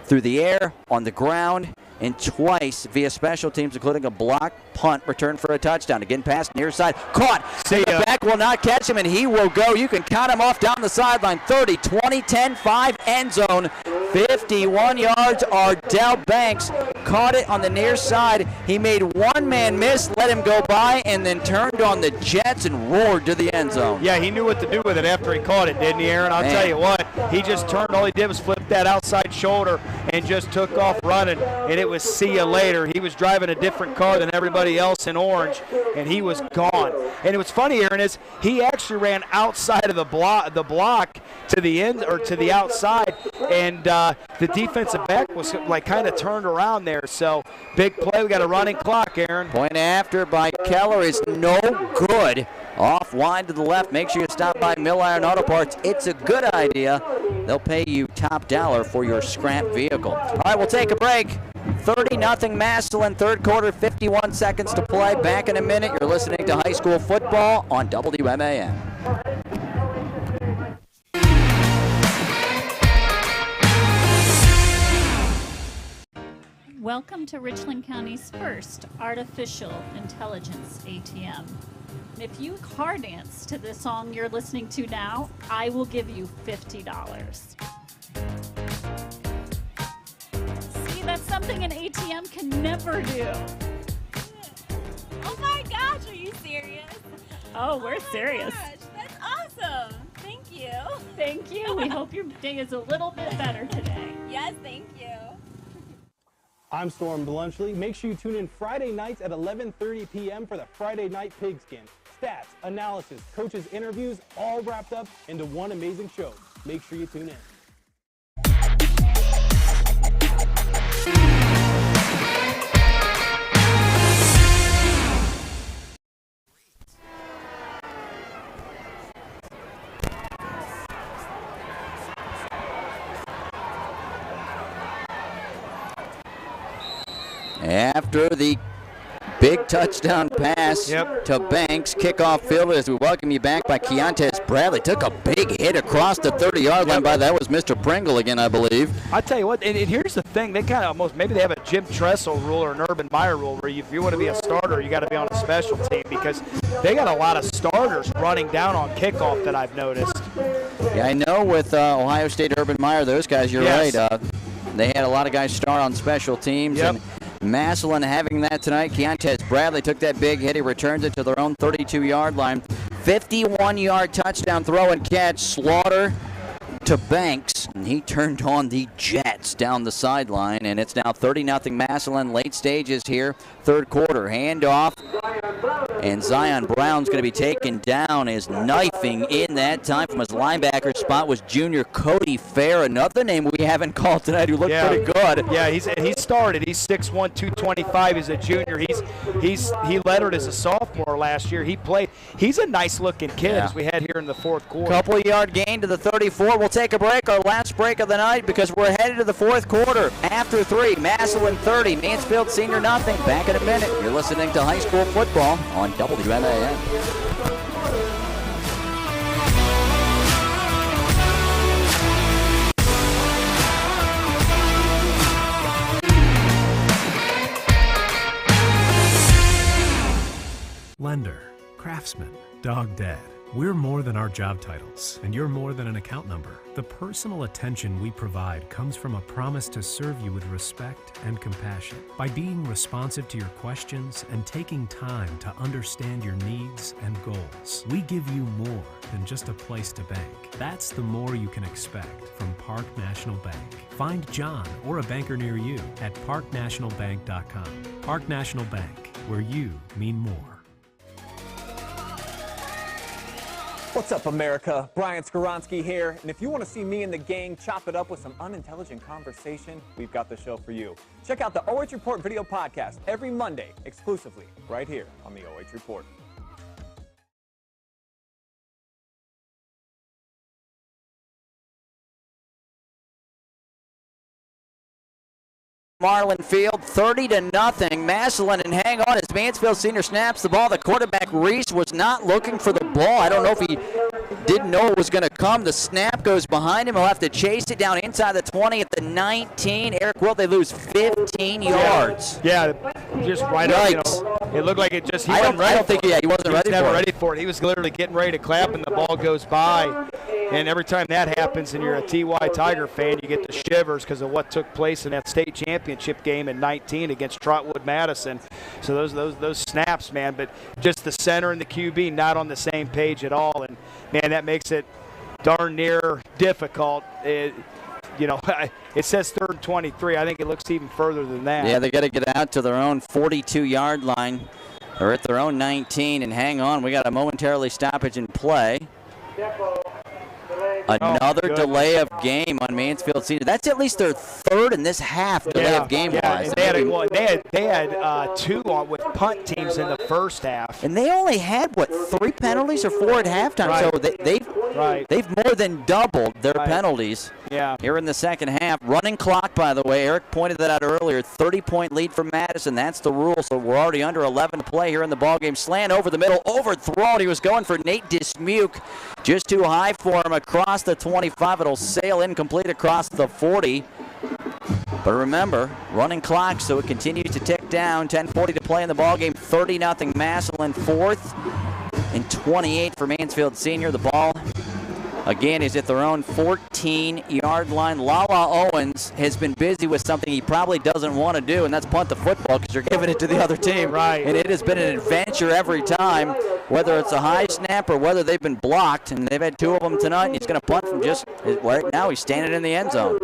through the air, on the ground, and twice via special teams, including a block punt return for a touchdown. Again, pass near side. Caught. The back will not catch him, and he will go. You can count him off down the sideline. 30, 20, 10, 5, end zone. 51 yards. Ardell Banks caught it on the near side. He made one man miss, let him go by, and then turned on the jets and roared to the end zone. Yeah, he knew what to do with it after he caught it, didn't he, Aaron? I'll tell you what, he just turned. All he did was flip that outside shoulder and just took off running, and it was see you later. He was driving a different car than everybody else in orange, and he was gone. And what's funny, Aaron, is he actually ran outside of the block to the end, or to the outside, and the defensive back was like kind of turned around there. So big play. We got a running clock, Aaron. Point after by Keller is no good. Off wide to the left. Make sure you stop by Mill Iron Auto Parts. It's a good idea. They'll pay you top dollar for your scrap vehicle. All right, we'll take a break. 30-0 Massillon, third quarter, 51 seconds to play. Back in a minute. You're listening to high school football on WMAN. Welcome to Richland County's first artificial intelligence ATM. If you car dance to the song you're listening to now, I will give you $50. See, that's something an ATM can never do. Oh my gosh, are you serious? Oh, we're serious. Gosh, that's awesome. Thank you. Thank you. We hope your day is a little bit better today. Yes, thank you. I'm Storm Blunchley. Make sure you tune in Friday nights at 11:30 p.m. for the Friday Night Pigskin. Stats, analysis, coaches' interviews, all wrapped up into one amazing show. Make sure you tune in. After the big touchdown pass to Banks, kickoff field as we welcome you back by Keontae Bradley. Took a big hit across the 30-yard line by, that was Mr. Pringle again, I believe. I tell you what, and here's the thing, they kind of almost, maybe they have a Jim Tressel rule or an Urban Meyer rule where if you want to be a starter, you got to be on a special team, because they got a lot of starters running down on kickoff that I've noticed. Yeah, I know with Ohio State Urban Meyer, those guys, you're right. They had a lot of guys start on special teams. And Massillon having that tonight. Keontae Bradley took that big hit. He returns it to their own 32-yard line. 51-yard touchdown throw and catch. Slaughter to Banks, and he turned on the jets down the sideline, and it's now 30-0 Massillon. Late stages here, third quarter. Handoff, and Zion Brown's going to be taken down. Is knifing in that time from his linebacker spot was junior Cody Fair, another name we haven't called tonight who looked pretty good. Yeah, he started. He's 6'1", 225. He's a junior. He lettered as a sophomore last year. He played. He's a nice-looking kid as we had here in the fourth quarter. Couple-yard gain to the 34. We'll take a break, our last break of the night, because we're headed to the fourth quarter. After 3, Massillon 30, Mansfield Senior nothing. Back in a minute. You're listening to high school football on WMAN. Lender, craftsman, dog dad. We're more than our job titles, and you're more than an account number. The personal attention we provide comes from a promise to serve you with respect and compassion. By being responsive to your questions and taking time to understand your needs and goals, we give you more than just a place to bank. That's the more you can expect from Park National Bank. Find John or a banker near you at parknationalbank.com. Park National Bank, where you mean more. What's up, America? Brian Skoronsky here, and if you want to see me and the gang chop it up with some unintelligent conversation, we've got the show for you. Check out the OH Report video podcast every Monday, exclusively right here on the OH Report. Arlin Field, 30-0. Massillon, and hang on as Mansfield Senior snaps the ball. The quarterback, Reese, was not looking for the ball. I don't know if he didn't know it was going to come. The snap goes behind him. He'll have to chase it down inside the 20 at the 19. Erik, will they lose 15 yards? Yeah, just right up. You know, it looked like it just, he wasn't ready. I don't think he was never ready for it. He was literally getting ready to clap, and the ball goes by. And every time that happens and you're a TY Tiger fan, you get the shivers because of what took place in that state championship game in 19 against Trotwood Madison. So those snaps, man, but just the center and the QB not on the same page at all. And, man, that makes it darn near difficult. You know, it says 3rd and 23. I think it looks even further than that. Yeah, they got to get out to their own 42-yard line or at their own 19 and hang on. We got a momentarily stoppage in play. Another delay of game on Mansfield Senior. That's at least their third in this half delay of game-wise. They had two on with punt teams in the first half. And they only had, 3 penalties or 4 at halftime? Right. So they've more than doubled their penalties here in the second half. Running clock, by the way. Erik pointed that out earlier. 30-point lead for Madison. That's the rule, so we're already under 11 to play here in the ballgame. Slant over the middle, overthrown. He was going for Nate Dismuke. Just too high for him across the 25. It'll sail incomplete across the 40. But remember, running clock, so it continues to tick down. 10:40 to play in the ballgame. 30-0 Massillon, 4th and 28 for Mansfield Senior. The ball, again, is at their own 14-yard line. Lala Owens has been busy with something he probably doesn't want to do, and that's punt the football because you're giving it to the other team. Right. And it has been an adventure every time, whether it's a high snap or whether they've been blocked, and they've had 2 of them tonight, and he's going to punt from just right now. He's standing in the end zone.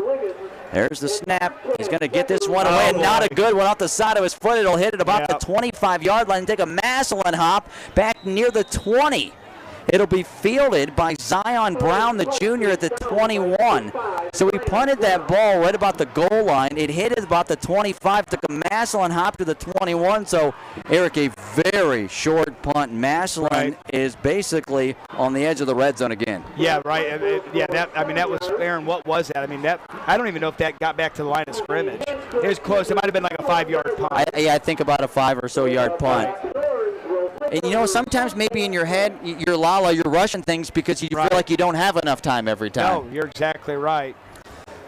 There's the snap. He's going to get this one away, and not a good one off the side of his foot. It'll hit at about the 25-yard line and take a Massillon hop back near the 20. It'll be fielded by Zion Brown, the junior, at the 21. So he punted that ball right about the goal line. It hit at about the 25, took a Massillon hop to the 21. So, Erik, a very short punt. Massillon is basically on the edge of the red zone again. Yeah, right. That was, Aaron, what was that? I mean, I don't even know if that got back to the line of scrimmage. It was close. It might have been like a 5-yard punt. I think about a 5 or so yard punt. And, you know, sometimes maybe in your head, you're rushing things because you feel like you don't have enough time every time. No, you're exactly right.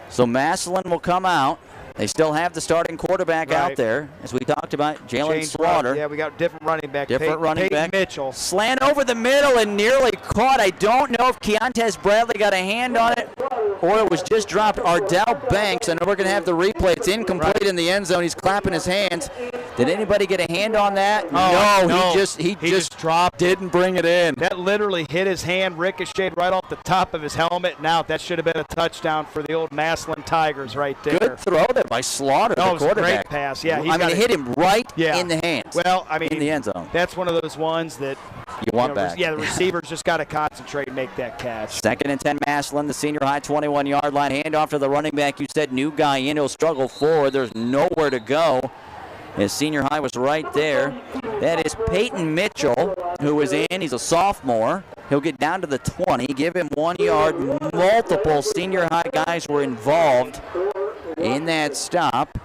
So Massillon will come out. They still have the starting quarterback out there, as we talked about, Jalen Slaughter. Yeah, we got different running back. Running back. Mitchell. Slant over the middle and nearly caught. I don't know if Keontae Bradley got a hand on it or it was just dropped. Ardell Banks, I know we're going to have the replay. It's incomplete in the end zone. He's clapping his hands. Did anybody get a hand on that? No. He just dropped, didn't bring it in. That literally hit his hand, ricocheted right off the top of his helmet, and out. That should have been a touchdown for the old Massillon Tigers right there. Good throw there by Slaughter, the quarterback. It was a great pass. Yeah, it hit him right in the hands. Well, I mean, in the end zone. That's one of those ones that you want back. Yeah, the receivers just got to concentrate and make that catch. 2nd and 10 Massillon, the senior high 21-yard line. Handoff to the running back. You said new guy in. He'll struggle forward. There's nowhere to go. His senior high was right there. That is Peyton Mitchell, who is in. He's a sophomore. He'll get down to the 20. Give him 1 yard. Multiple senior high guys were involved in that stop.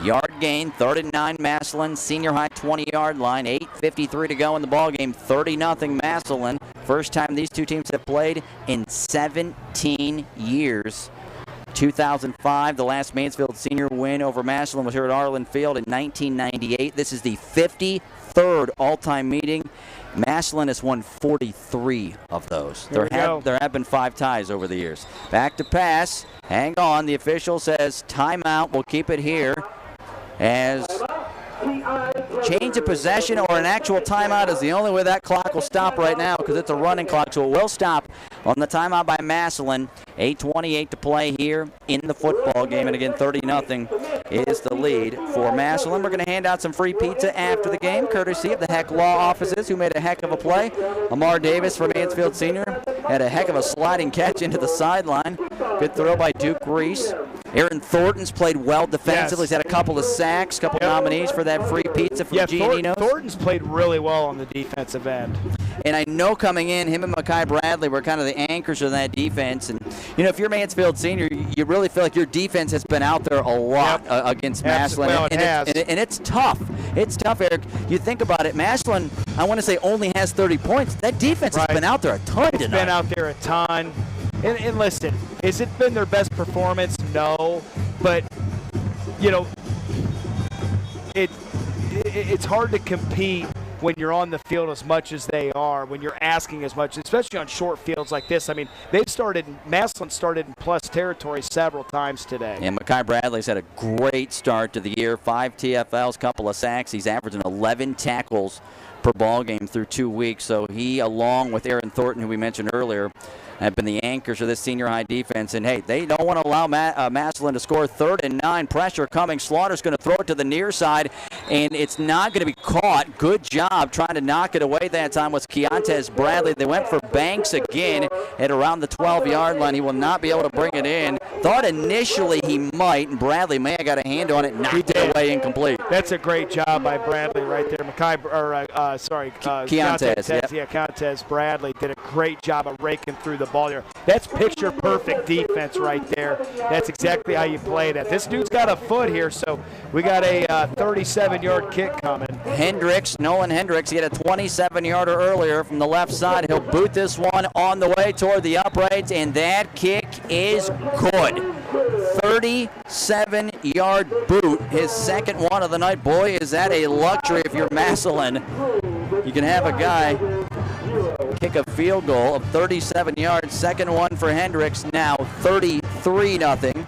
Yard gain, 3rd and 9 Massillon, senior high 20-yard line. 8:53 to go in the ballgame. 30-0 Massillon. First time these two teams have played in 17 years. 2005, the last Mansfield Senior win over Massillon was here at Arlin Field in 1998. This is the 53rd all-time meeting. Massillon has won 43 of those. There have been 5 ties over the years. Back to pass. Hang on. The official says timeout. We'll keep it here. As change of possession or an actual timeout is the only way that clock will stop right now, because it's a running clock, so it will stop on the timeout by Massillon. 8:28 to play here in the football game, and again 30-0 is the lead for Massillon. We're going to hand out some free pizza after the game, courtesy of the Heck Law Offices, who made a heck of a play. Lamar Davis from Mansfield Senior had a heck of a sliding catch into the sideline. Good throw by Duke Reese. Aaron Thornton's played well defensively. He's had a couple of sacks, couple nominees for that free pizza from Giannino's. Thornton's played really well on the defensive end. And I know coming in, him and Mackay Bradley were kind of the anchors of that defense. And, you know, if you're Mansfield Senior, you really feel like your defense has been out there a lot against Massillon. Well, and it's tough. It's tough, Eric. You think about it, Massillon, I want to say, only has 30 points. That defense has been out there a ton tonight. It's been out there a ton. And listen, has it been their best performance? No. But, you know, it's hard to compete when you're on the field as much as they are, when you're asking as much, especially on short fields like this. I mean, Massillon started in plus territory several times today. And Mackay Bradley's had a great start to the year. 5 TFLs, couple of sacks. He's averaging 11 tackles per ball game through 2 weeks. So he, along with Aaron Thornton, who we mentioned earlier, have been the anchors of this senior high defense. And, hey, they don't want to allow Massillon to score. 3rd and 9, pressure coming. Slaughter's going to throw it to the near side, and it's not going to be caught. Good job trying to knock it away that time was Keontae Bradley. They went for Banks again at around the 12-yard line. He will not be able to bring it in. Thought initially he might, and Bradley may have got a hand on it, knocked it away incomplete. That's a great job by Bradley right there. Keontae Bradley did a great job of raking through the ball there. That's picture perfect defense right there. That's exactly how you play that. This dude's got a foot here, so we got a 37-yard kick coming. Nolan Hendricks, he had a 27-yarder earlier from the left side. He'll boot this one on the way toward the uprights, and that kick is good. 37-yard boot, his second one of the night. Boy, is that a luxury if you're Massillon. You can have a guy kick a field goal of 37 yards. Second one for Hendricks, now 33-0.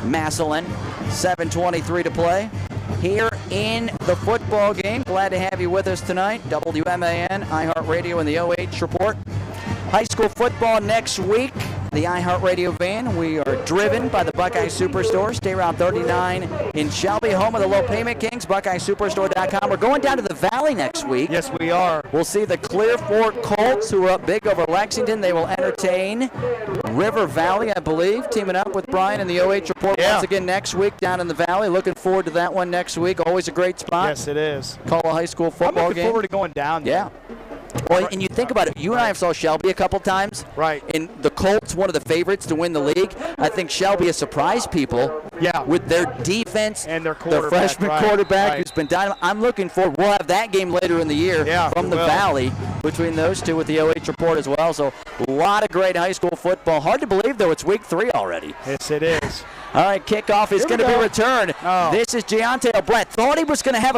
Massillon, 7:23 to play here in the football game. Glad to have you with us tonight. WMAN, iHeartRadio, and the OH Report. High school football next week. The iHeartRadio van. We are driven by the Buckeye Superstore. Stay around 39 in Shelby, home of the Low Payment Kings, BuckeyeSuperstore.com. We're going down to the Valley next week. Yes, we are. We'll see the Clear Fork Colts, who are up big over Lexington. They will entertain River Valley, I believe, teaming up with Brian and the OH Report once again next week down in the Valley. Looking forward to that one next week. Always a great spot. Yes, it is. Call a high school football game. I'm looking forward to going down there. Yeah. Well, and you think about it, you and I have saw Shelby a couple times. Right. And the Colts, one of the favorites to win the league. I think Shelby has surprised people with their defense and their quarterback. The freshman quarterback who's been dynamite. I'm looking forward. We'll have that game later in the year from the Valley between those two with the OH Report as well. So a lot of great high school football. Hard to believe, though, it's week 3 already. Yes, it is. All right, kickoff is going to be returned. Oh. This is Giante Brett. Thought he was going to have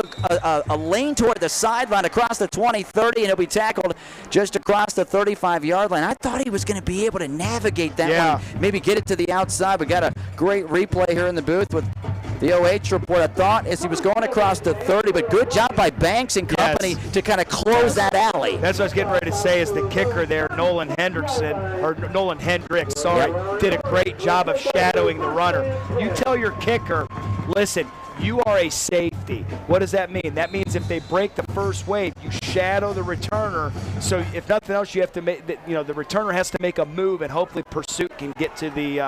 a lane toward the sideline across the 20-30, and he'll be tackled just across the 35-yard line. I thought he was going to be able to navigate that one, maybe get it to the outside. We got a great replay here in the booth with the OH Report. I thought as he was going across the 30, but good job by Banks and company to kind of close that alley. That's what I was getting ready to say is the kicker there, Nolan Hendricks, did a great job of shadowing the runner. You tell your kicker, listen, you are a safety. What does that mean? That means if they break the first wave, you shadow the returner. So if nothing else, you have to make, the returner has to make a move, and hopefully pursuit can get to the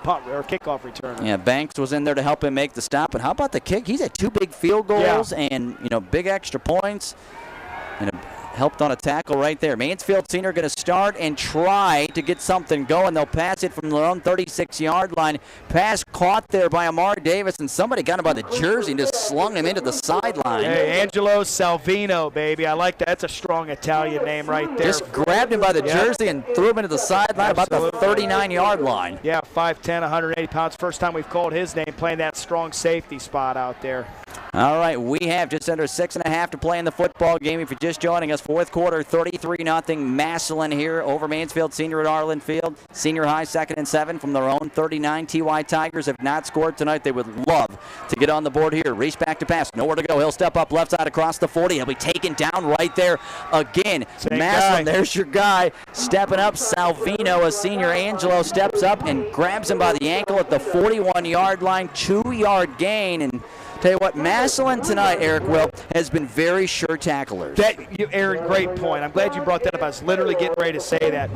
punt or kickoff returner. Yeah, Banks was in there to help him make the stop. And how about the kick? He's had 2 big field goals and big extra points. And helped on a tackle right there. Mansfield Senior going to start and try to get something going. They'll pass it from their own 36-yard line. Pass caught there by Amar Davis, and somebody got him by the jersey and just slung him into the sideline. Hey, Angelo Salvino, baby. I like that. That's a strong Italian name right there. Just grabbed him by the jersey and threw him into the sideline about the 39-yard line. Yeah, 5'10", 180 pounds. First time we've called his name, playing that strong safety spot out there. All right, we have just under 6.5 to play in the football game. If you're just joining us, fourth quarter, 33-0 Massillon here over Mansfield Senior at Arlin Field. Senior High, 2nd and 7 from their own 39. TY Tigers have not scored tonight. They would love to get on the board here. Reese back to pass, nowhere to go. He'll step up left side across the 40. He'll be taken down right there again. Same Massillon, guy. there's your guy stepping up. Salvino, a senior. Angelo steps up and grabs him by the ankle at the 41-yard line. 2-yard gain, and tell you what, Massillon tonight, Erik, has been very sure tacklers. Aaron, great point. I'm glad you brought that up. I was literally getting ready to say that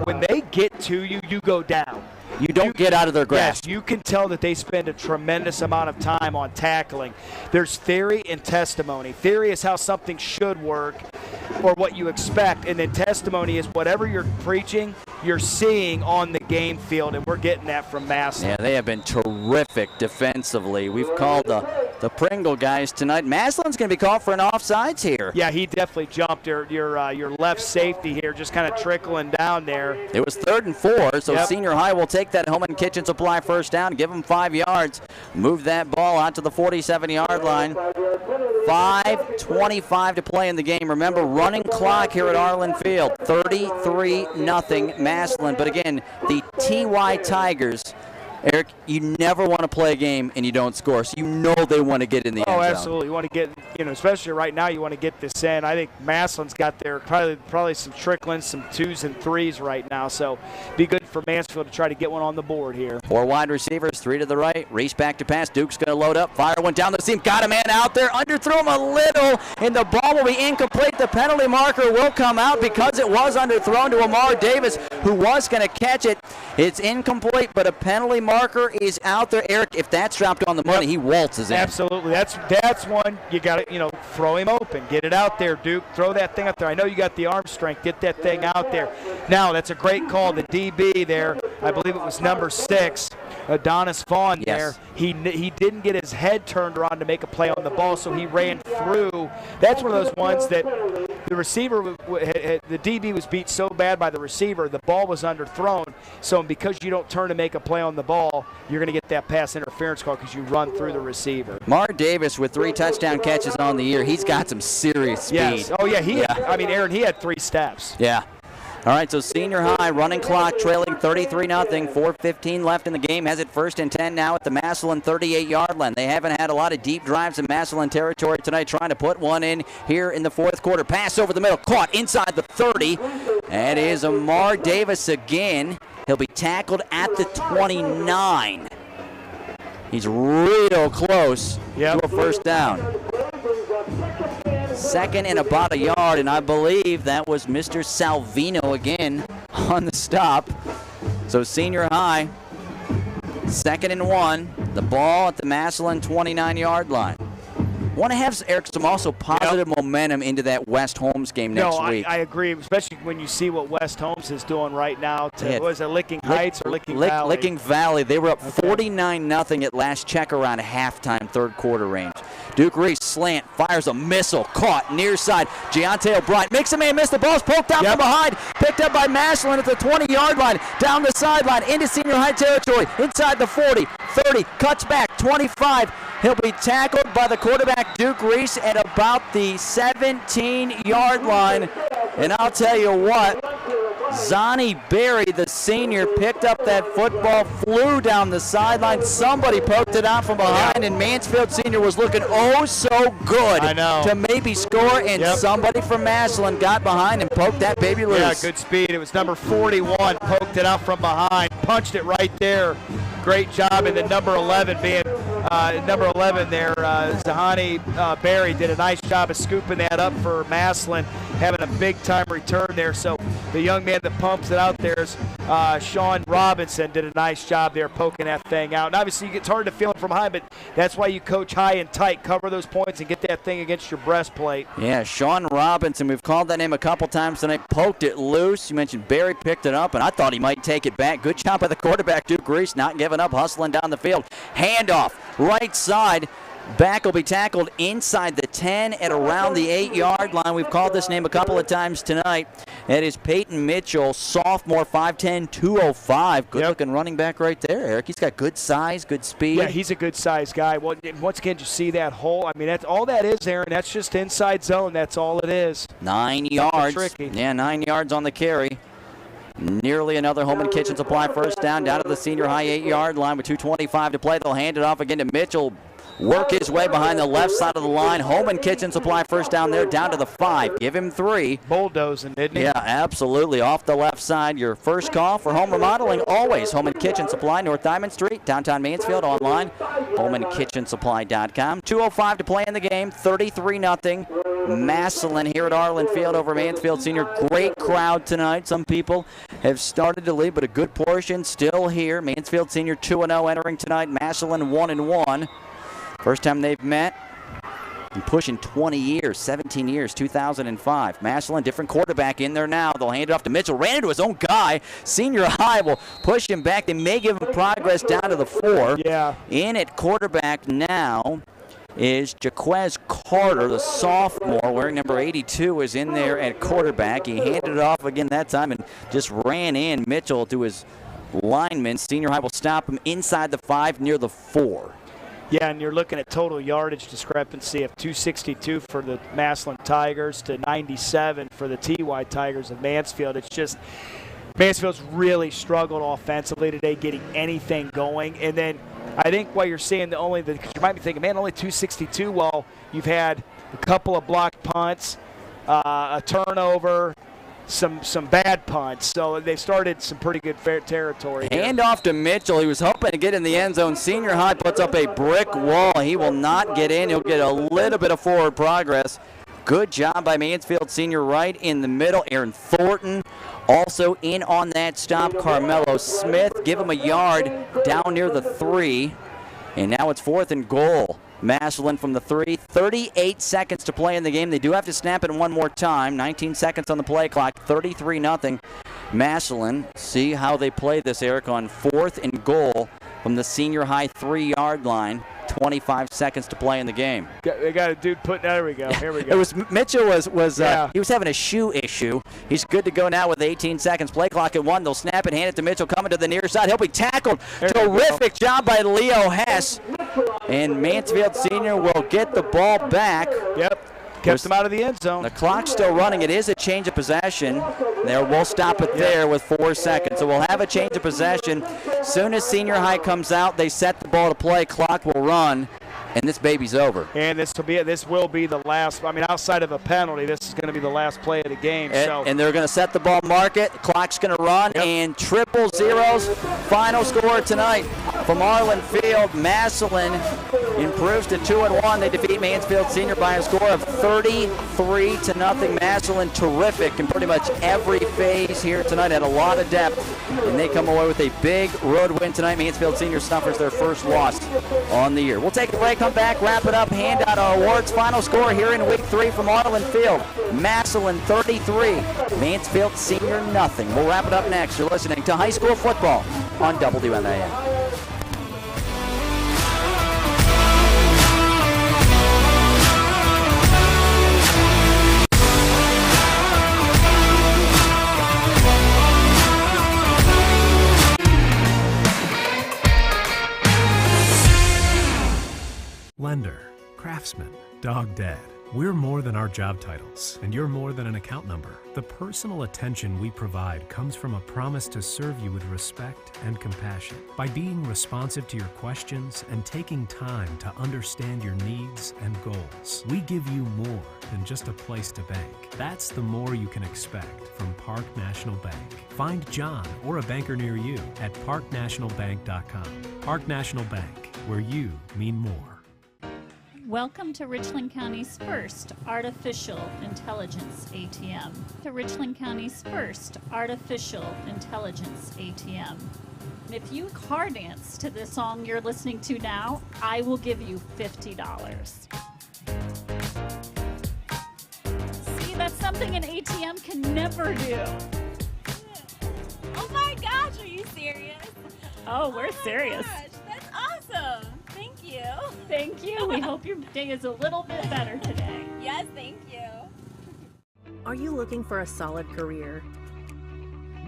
when they get to you, you go down. You don't get out of their grasp. Yes, you can tell that they spend a tremendous amount of time on tackling. There's theory and testimony. Theory is how something should work or what you expect, and then testimony is whatever you're preaching, you're seeing on the game field, and we're getting that from Massillon. Yeah, they have been terrific defensively. We've called the Pringle guys tonight. Massillon's going to be called for an offsides here. Yeah, he definitely jumped your left safety here, just kind of trickling down there. It was 3rd and 4, so Yep. Senior High will take that home and kitchen supply first down, give them 5 yards, move that ball out to the 47-yard line. 5:25 to play in the game. Remember, running clock here at Arlin Field. 33-0 Massillon. But again, the TY Tigers, Erik, you never want to play a game and you don't score, so you know they want to get in the end zone. Oh, absolutely. You want to get, especially right now, you want to get this in. I think Massillon's got their probably some trickling, some 2s and 3s right now, so be good for Mansfield to try to get one on the board here. 4 wide receivers, 3 to the right. Reese back to pass. Duke's going to load up. Fire one down the seam. Got a man out there. Underthrew him a little, and the ball will be incomplete. The penalty marker will come out because it was underthrown to Amar Davis, who was going to catch it. It's incomplete, but a penalty marker is out there. Erik, if that's dropped on the money, he waltzes in. Absolutely. That's one you got to, throw him open. Get it out there, Duke. Throw that thing out there. I know you got the arm strength. Get that thing out there. Now, that's a great call. The DB there, I believe it was number 6, Adonis Vaughn there. He didn't get his head turned around to make a play on the ball, so he ran through. That's one of those ones that the receiver, the DB was beat so bad by the receiver, the ball was underthrown. So because you don't turn to make a play on the ball, you're going to get that pass interference call because you run through the receiver. Marc Davis with 3 touchdown catches on the year. He's got some serious speed. Yes. Oh, yeah. Aaron, he had 3 steps. Yeah. All right, so Senior High running clock trailing 33-0, 4:15 left in the game. Has it 1st and 10 now at the Massillon 38-yard line. They haven't had a lot of deep drives in Massillon territory tonight, trying to put one in here in the fourth quarter. Pass over the middle, caught inside the 30. That is Amar Davis again. He'll be tackled at the 29. He's real close to a first down. 2nd and about a yard, and I believe that was Mr. Salvino again on the stop. So Senior High, 2nd and 1, the ball at the Massillon 29-yard line. Want to have, Erik, some also positive momentum into that West Holmes game next week. I agree, especially when you see what West Holmes is doing right now. Was it Licking Heights or Licking Valley? Licking Valley. They were up 49-0 at last check around halftime, 3rd quarter range. Duke Reese slant, fires a missile, caught near side. Giante O'Brien makes a man miss. The ball's poked out from behind, picked up by Massillon at the 20-yard line, down the sideline, into Senior High territory, inside the 40, 30, cuts back, 25. He'll be tackled by the quarterback, Duke Reese, at about the 17-yard line. And I'll tell you what, Zonnie Berry, the senior, picked up that football, flew down the sideline. Somebody poked it out from behind, and Mansfield Senior was looking oh so good to maybe score, and somebody from Massillon got behind and poked that baby loose. Yeah, good speed. It was number 41, poked it out from behind, punched it right there. Great job, and then number 11 being there, Zahani Berry did a nice job of scooping that up for Massillon, having a big-time return there. So The young man that pumps it out there is Sean Robinson. Did a nice job there poking that thing out. And obviously it's hard to feel it from high, but that's why you coach high and tight. Cover those points and get that thing against your breastplate. Yeah, Sean Robinson, we've called that name a couple times tonight, poked it loose. You mentioned Barry picked it up, and I thought he might take it back. Good job by the quarterback, Duke Reese, not giving up, hustling down the field. Handoff, right side. Back will be tackled inside the 10 at around the 8-yard line. We've called this name a couple of times tonight. That is Peyton Mitchell, sophomore, 5'10", 205. Good-looking running back right there, Eric. He's got good size, good speed. Yeah, he's a good-sized guy. Well, once again, you see that hole. I mean, that's all that is, Aaron. That's just inside zone. That's all it is. 9 yards. Tricky. Yeah, 9 yards on the carry. Nearly another Home and Kitchen Supply first down to the senior high 8-yard line with 2:25 to play. They'll hand it off again to Mitchell. Work his way behind the left side of the line. Home and Kitchen Supply first down there, down to the 5. Give him 3. Bulldozing, didn't he? Yeah, absolutely. Off the left side, your first call for home remodeling, always Home and Kitchen Supply, North Diamond Street, downtown Mansfield, online, homeandkitchensupply.com. 2:05 to play in the game, 33-0. Massillon here at Arlin Field over Mansfield Senior. Great crowd tonight. Some people have started to leave, but a good portion still here. Mansfield Senior 2-0 entering tonight. Massillon 1-1. First time they've met in pushing 20 years, 17 years, 2005. Massillon, different quarterback in there now. They'll hand it off to Mitchell. Ran into his own guy. Senior high will push him back. They may give him progress down to the 4. Yeah. In at quarterback now is Jaquez Carter, the sophomore, wearing number 82, is in there at quarterback. He handed it off again that time and just ran in. Mitchell to his lineman. Senior high will stop him inside the 5 near the 4. Yeah, and you're looking at total yardage discrepancy of 262 for the Massillon Tigers to 97 for the TY Tigers of Mansfield. It's just Mansfield's really struggled offensively today getting anything going. And then I think what you're seeing, because you might be thinking, man, only 262. Well, you've had a couple of blocked punts, a turnover, some bad punts. So they've started some pretty good fair territory here. Hand off to Mitchell. He was hoping to get in the end zone. Senior high puts up a brick wall. He will not get in. He'll get a little bit of forward progress. Good job by Mansfield Senior right in the middle. Aaron Thornton also in on that stop. Carmelo Smith, give him a yard down near the 3. And now it's 4th and goal. Massillon from the 3. 38 seconds to play in the game. They do have to snap it one more time. 19 seconds on the play clock. 33-0. Massillon, see how they play this, Eric, on 4th and goal from the senior high 3-yard line. 25 seconds to play in the game. They got a dude putting. There we go. Here we go. It was Mitchell he was having a shoe issue. He's good to go now with 18 seconds. Play clock at 1. They'll snap it, hand it to Mitchell, coming to the near side. He'll be tackled. Terrific job by Leo Hess. And Mansfield Senior will get the ball back. Yep. Kept him out of the end zone. The clock's still running. It is a change of possession. There, we'll stop it there with 4 seconds. So we'll have a change of possession. Soon as senior high comes out, they set the ball to play. Clock will run, and this baby's over. And this will be the last. I mean, outside of a penalty, this is going to be the last play of the game. And they're going to set the ball, mark it. Clock's going to run, and 000. Final score tonight from Arlin Field. Massillon improves to 2-1. They defeat Mansfield Senior by a score of 33-0. Massillon terrific in pretty much every phase here tonight. Had a lot of depth, and they come away with a big road win tonight. Mansfield Senior suffers their first loss on the year. We'll take a break, come back, wrap it up, hand out our awards. Final score here in week 3 from Arlin Field. Massillon 33, Mansfield Senior 0. We'll wrap it up next. You're listening to High School Football on WMAN. Lender, craftsman, dog dad. We're more than our job titles, and you're more than an account number. The personal attention we provide comes from a promise to serve you with respect and compassion. By being responsive to your questions and taking time to understand your needs and goals, we give you more than just a place to bank. That's the more you can expect from Park National Bank. Find John or a banker near you at parknationalbank.com. Park National Bank, where you mean more. Welcome to Richland County's first artificial intelligence ATM. To Richland County's first artificial intelligence ATM. If you car dance to the song you're listening to now, I will give you $50. See, that's something an ATM can never do. Oh my gosh, are you serious? Oh, we're serious. Gosh, that's awesome. Thank you. Thank you. We hope your day is a little bit better today. Yes, thank you. Are you looking for a solid career,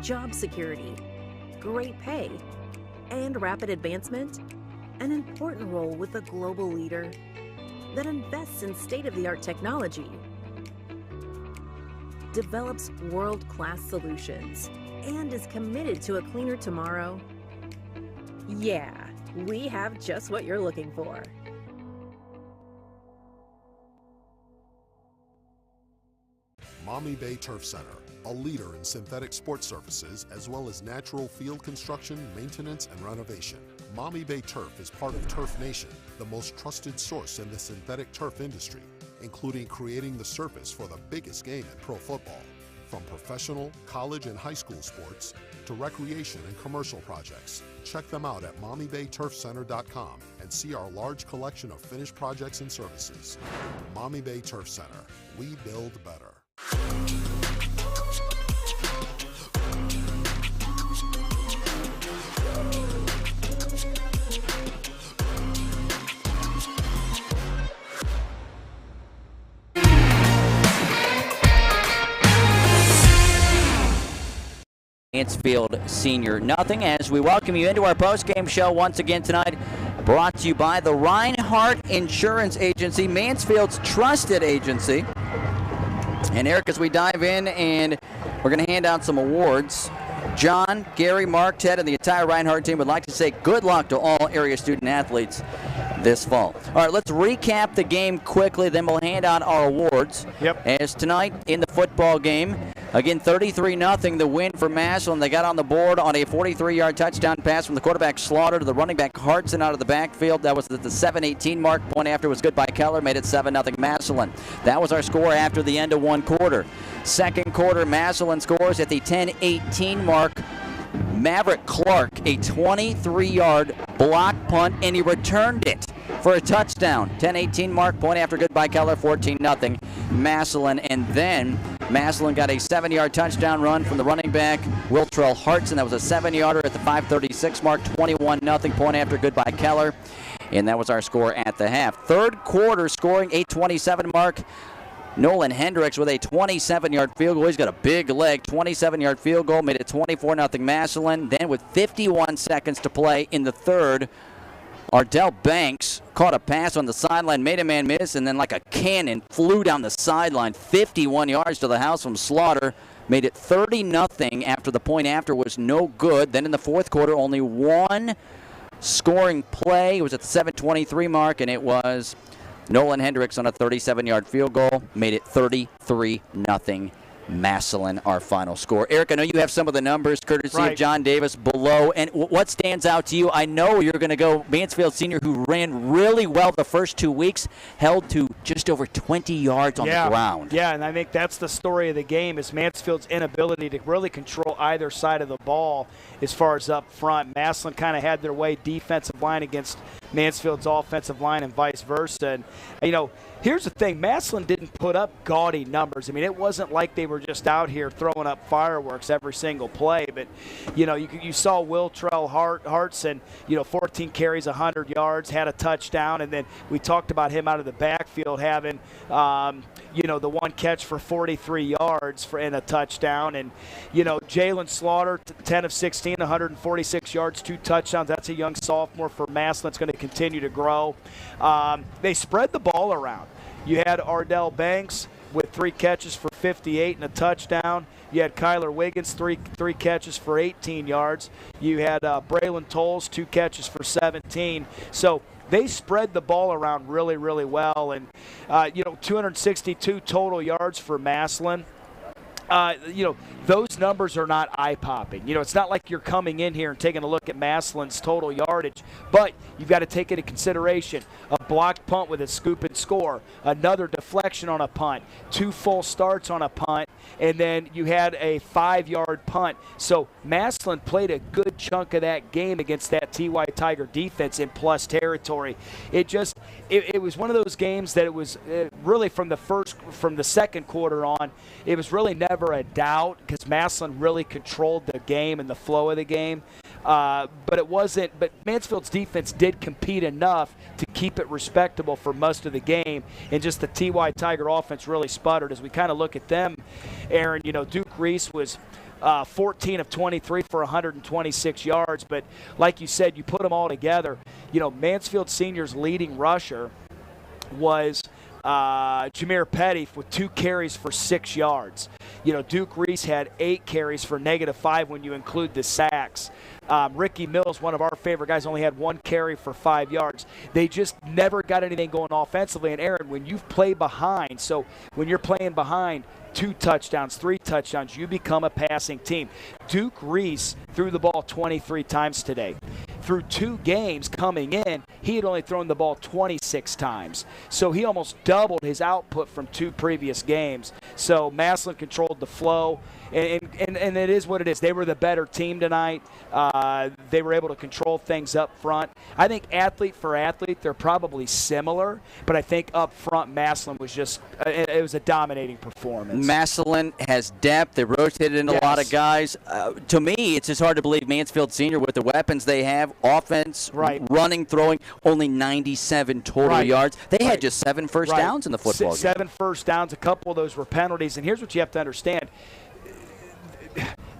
job security, great pay, and rapid advancement? An important role with a global leader that invests in state-of-the-art technology, develops world-class solutions, and is committed to a cleaner tomorrow? Yeah, we have just what you're looking for. Maumee Bay Turf Center, a leader in synthetic sports surfaces as well as natural field construction, maintenance, and renovation. Maumee Bay Turf is part of Turf Nation, the most trusted source in the synthetic turf industry, including creating the surface for the biggest game in pro football. From professional, college, and high school sports to recreation and commercial projects, check them out at MaumeeBayTurfCenter.com and see our large collection of finished projects and services. Maumee Bay Turf Center, we build better. Mansfield Senior, nothing, as we welcome you into our post-game show once again tonight, brought to you by the Reinhardt Insurance Agency, Mansfield's trusted agency. And Erik, as we dive in, and we're going to hand out some awards. John, Gary, Marc, Ted, and the entire Reinhardt team would like to say good luck to all area student athletes this fall. All right, let's recap the game quickly, then we'll hand out our awards. Yep. As tonight in the football game, again, 33-0, the win for Massillon. They got on the board on a 43-yard touchdown pass from the quarterback Slaughter to the running back Hartson out of the backfield. That was at the 7:18 mark. Point after was good by Keller, made it 7-0 Massillon. That was our score after the end of one quarter. Second quarter, Massillon scores at the 10:18 mark. Maverick Clark, a 23-yard block punt, and he returned it for a touchdown. 10:18 mark, point after good by Keller, 14-0 Massillon. And then Massillon got a 7-yard touchdown run from the running back Wiltrell Hartson. That was a 7-yarder at the 5:36 mark, 21-0, point after good by Keller. And that was our score at the half. Third quarter, scoring 8:27 mark. Nolan Hendricks with a 27-yard field goal. He's got a big leg. 27-yard field goal, made it 24-0 Massillon. Then with 51 seconds to play in the third, Ardell Banks caught a pass on the sideline, made a man miss, and then like a cannon flew down the sideline, 51 yards to the house from Slaughter. Made it 30-0 after the point after was no good. Then in the fourth quarter, only one scoring play. It was at the 7:23 mark, and it was Nolan Hendricks on a 37-yard field goal, made it 33-0 Massillon, our final score. Erik, I know you have some of the numbers courtesy of John Davis below. And what stands out to you? I know you're going to go Mansfield Senior, who ran really well the first 2 weeks, held to just over 20 yards on the ground. Yeah, and I think that's the story of the game, is Mansfield's inability to really control either side of the ball as far as up front. Massillon kind of had their way defensive line against Mansfield's offensive line and vice versa. And, you know, here's the thing. Massillon didn't put up gaudy numbers. I mean, it wasn't like they were just out here throwing up fireworks every single play. But, you know, you saw Wiltrell Hartson, 14 carries, 100 yards, had a touchdown. And then we talked about him out of the backfield having, the one catch for 43 yards and a touchdown. And, Jalen Slaughter, 10 of 16, 146 yards, 2 touchdowns. That's a young sophomore for Massillon. It's going to continue to grow. They spread the ball around. You had Ardell Banks with 3 catches for 58 and a touchdown. You had Kyler Wiggins, three catches for 18 yards. You had Braylon Tolles, 2 catches for 17. So they spread the ball around really, really well. And, 262 total yards for Massillon. those numbers are not eye-popping. It's not like you're coming in here and taking a look at Massillon's total yardage, but you've got to take into consideration a blocked punt with a scoop and score, another deflection on a punt, 2 full starts on a punt, and then you had a 5-yard punt. So Massillon played a good chunk of that game against that TY Tiger defense in plus territory. It was one of those games that it was really from the second quarter on, it was really never a doubt because Massillon really controlled the game and the flow of the game. But Mansfield's defense did compete enough to keep it respectable for most of the game, and just the TY Tiger offense really sputtered. As we kind of look at them, Aaron, Duke Reese was 14 of 23 for 126 yards, but like you said, you put them all together, Mansfield Senior's leading rusher was Jameer Petty with 2 carries for 6 yards. Duke Reese had 8 carries for -5 when you include the sacks. Ricky Mills, one of our favorite guys, only had 1 carry for 5 yards. They just never got anything going offensively. And Aaron, when you play behind, so when you're playing behind 2 touchdowns, 3 touchdowns, you become a passing team. Duke Reese threw the ball 23 times today. Through 2 games coming in, he had only thrown the ball 26 times. So he almost doubled his output from 2 previous games. So Massillon controlled the flow, and it is what it is. They were the better team tonight. They were able to control things up front. I think athlete for athlete, they're probably similar, but I think up front Massillon was just it was a dominating performance. Massillon has depth. They rotated in a lot of guys. To me, it's just hard to believe Mansfield Senior, with the weapons they have, offense, running, throwing, only 97 total yards. They had just 7 first downs in the football game. 7 first downs. A couple of those were penalties. And here's what you have to understand.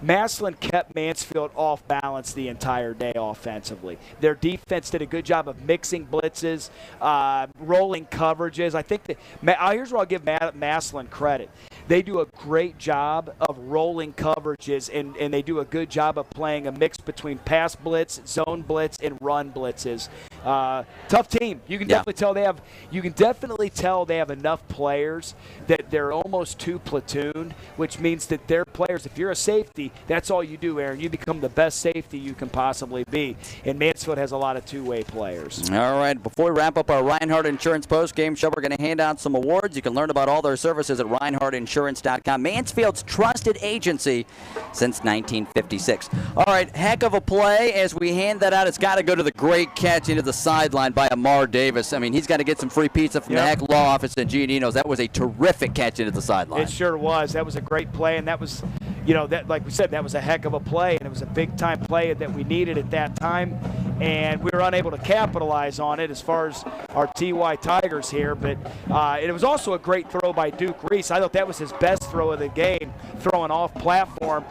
Massillon kept Mansfield off balance the entire day offensively. Their defense did a good job of mixing blitzes, rolling coverages. I think here's where I'll give Massillon credit. They do a great job of rolling coverages, and they do a good job of playing a mix between pass blitz, zone blitz, and run blitzes. Tough team. You can definitely tell they have. You can definitely tell they have enough players that they're almost too platooned, which means that their players, if you're a safety, that's all you do, Aaron. You become the best safety you can possibly be. And Mansfield has a lot of two-way players. All right, before we wrap up our Reinhardt Insurance post-game show, we're going to hand out some awards. You can learn about all their services at reinhardtinsurance.com. Mansfield's trusted agency since 1956. All right, heck of a play. As we hand that out, it's got to go to the great catch into the sideline by Amar Davis. I mean, he's got to get some free pizza from the Heck Law Office at Giannino's. That was a terrific catch into the sideline. It sure was. That was a great play, and that was, that, like we said, that was a heck of a play, and it was a big-time play that we needed at that time, and we were unable to capitalize on it as far as our TY Tigers here, but it was also a great throw by Duke Reese. I thought that was his best throw of the game, throwing off platform,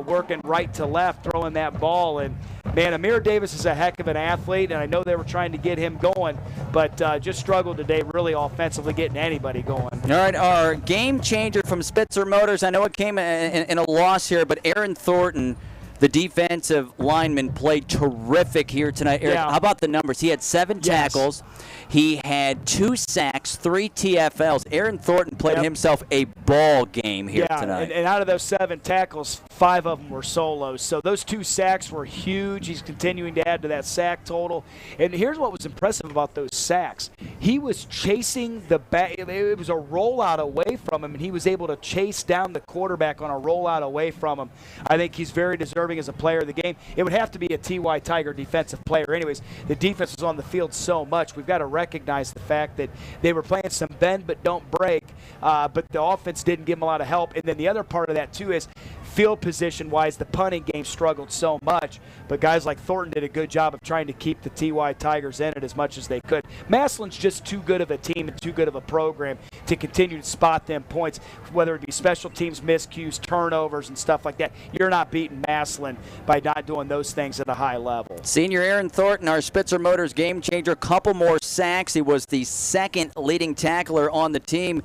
working right to left, throwing that ball, and man, Amir Davis is a heck of an athlete, and I know they were trying to get him going, but just struggled today really offensively getting anybody going. All right, our game changer from Spitzer Motors. I know it came in a loss here, but Aaron Thornton, the defensive lineman, played terrific here tonight. Erik, how about the numbers? He had 7 tackles. He had 2 sacks, 3 TFLs. Aaron Thornton played himself a ball game here tonight. And out of those 7 tackles, 5 of them were solos. So those 2 sacks were huge. He's continuing to add to that sack total. And here's what was impressive about those sacks. He was chasing the back. It was a rollout away from him, and he was able to chase down the quarterback on a rollout away from him. I think he's very deserving as a player of the game. It would have to be a TY Tiger defensive player. Anyways, the defense was on the field so much. We've got to recognize the fact that they were playing some bend but don't break, but the offense didn't give them a lot of help. And then the other part of that too is field position-wise, the punting game struggled so much, but guys like Thornton did a good job of trying to keep the TY Tigers in it as much as they could. Massillon's just too good of a team and too good of a program to continue to spot them points, whether it be special teams, miscues, turnovers, and stuff like that. You're not beating Massillon by not doing those things at a high level. Senior Aaron Thornton, our Spitzer Motors game changer, couple more sacks. He was the second leading tackler on the team.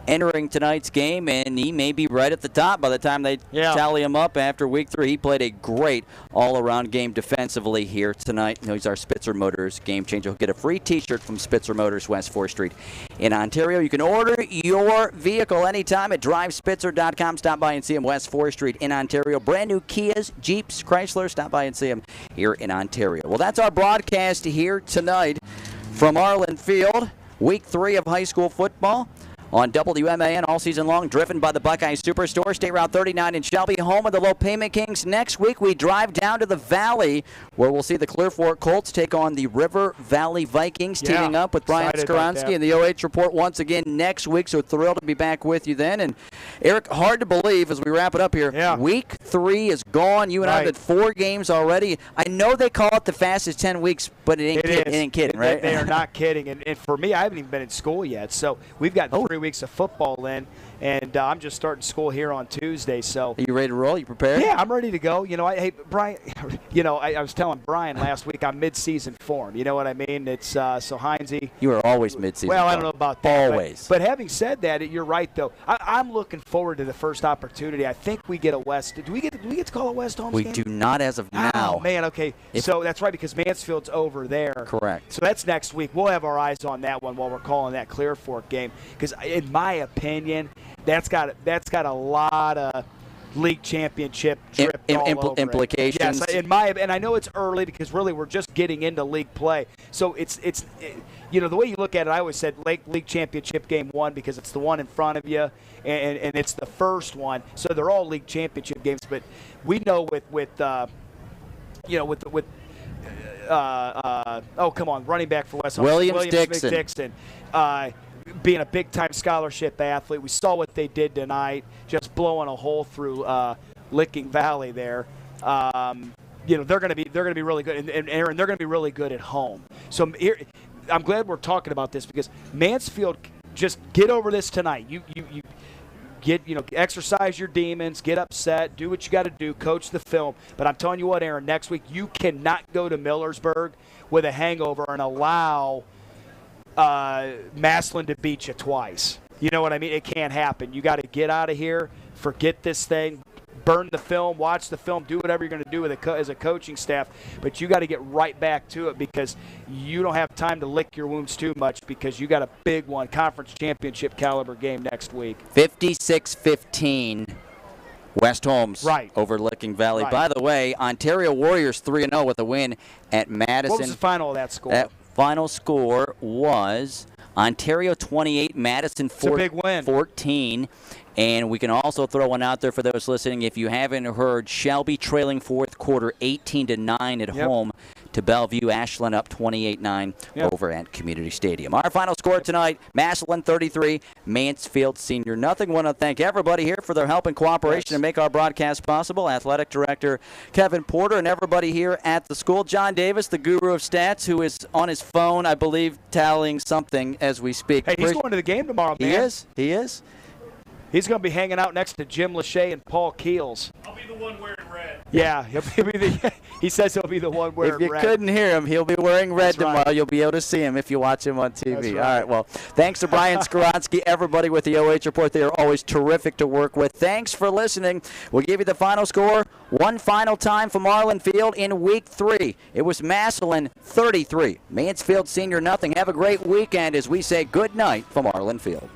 entering tonight's game, and he may be right at the top by the time they tally him up after week 3. He played a great all-around game defensively here tonight. He's our Spitzer Motors game changer. He'll get a free T-shirt from Spitzer Motors, West 4th Street in Ontario. You can order your vehicle anytime at drivespitzer.com. Stop by and see him, West 4th Street in Ontario. Brand new Kias, Jeeps, Chrysler. Stop by and see him here in Ontario. Well, that's our broadcast here tonight from Arlin Field. Week 3 of high school football on WMAN all season long, driven by the Buckeye Superstore, State Route 39 in Shelby, home of the Low Payment Kings. Next week, we drive down to the Valley, where we'll see the Clear Fork Colts take on the River Valley Vikings, teaming up with Brian Skoronsky and the OH Report once again next week. So thrilled to be back with you then. And Erik, hard to believe as we wrap it up here, week 3 is gone. You and I did 4 games already. I know they call it the fastest 10 weeks, but it ain't kidding, right? They are not kidding. And for me, I haven't even been in school yet. So we've got 3 weeks of football in, and I'm just starting school here on Tuesday. So are you ready to roll? You prepared? Yeah, I'm ready to go. Hey, Brian, I was telling Brian last week I'm mid-season form. You know what I mean? It's so Hines. You are always mid-season. Well, I don't know about that. Always. But having said that, you're right though. I'm looking forward to the first opportunity. I think we get a West. Do we get to call a West home game? We do not as of now. Oh man, okay. So that's right, because Mansfield's over there. Correct. So that's next week. We'll have our eyes on that one while we're calling that Clear Fork game, because in my opinion, that's got a lot of league championship implications. Yes, and I know it's early because really we're just getting into league play. So it's the way you look at it, I always said league championship game 1 because it's the one in front of you, and it's the first one. So they're all league championship games. But we know running back for West Williams Dixon. Being a big-time scholarship athlete. We saw what they did tonight, just blowing a hole through Licking Valley there. They're going to be really good, and Aaron, they're going to be really good at home. So I'm glad we're talking about this, because Mansfield, just get over this tonight. You get, exercise your demons, get upset, do what you got to do, coach the film. But I'm telling you what, Aaron, next week you cannot go to Millersburg with a hangover and allow Massillon to beat you twice. You know what I mean? It can't happen. You got to get out of here, forget this thing, burn the film, watch the film, do whatever you're going to do as a coaching staff, but you got to get right back to it, because you don't have time to lick your wounds too much, because you got a big one, conference championship caliber game next week. 56-15. West Holmes over Licking Valley. Right. By the way, Ontario Warriors 3-0 with a win at Madison. What was the final of that score? That final score was Ontario 28, Madison 14. And we can also throw one out there for those listening. If you haven't heard, Shelby trailing fourth quarter 18-9 at home to Bellevue. Ashland up 28-9 over at Community Stadium. Our final score tonight, Massillon 33, Mansfield Senior nothing. Want to thank everybody here for their help and cooperation to make our broadcast possible. Athletic Director Kevin Porter and everybody here at the school. John Davis, the guru of stats, who is on his phone, I believe, tallying something as we speak. Hey, he's going to the game tomorrow, man. He is. He's going to be hanging out next to Jim Lachey and Paul Keels. I'll be the one wearing red. Yeah, he says he'll be the one wearing red. If you couldn't hear him, he'll be wearing red tomorrow. Right. You'll be able to see him if you watch him on TV. That's right. All right, well, thanks to Brian Skoronsky, everybody with the OH Report. They are always terrific to work with. Thanks for listening. We'll give you the final score one final time from Arlin Field in Week 3. It was Massillon 33, Mansfield Senior nothing. Have a great weekend as we say good night from Arlin Field.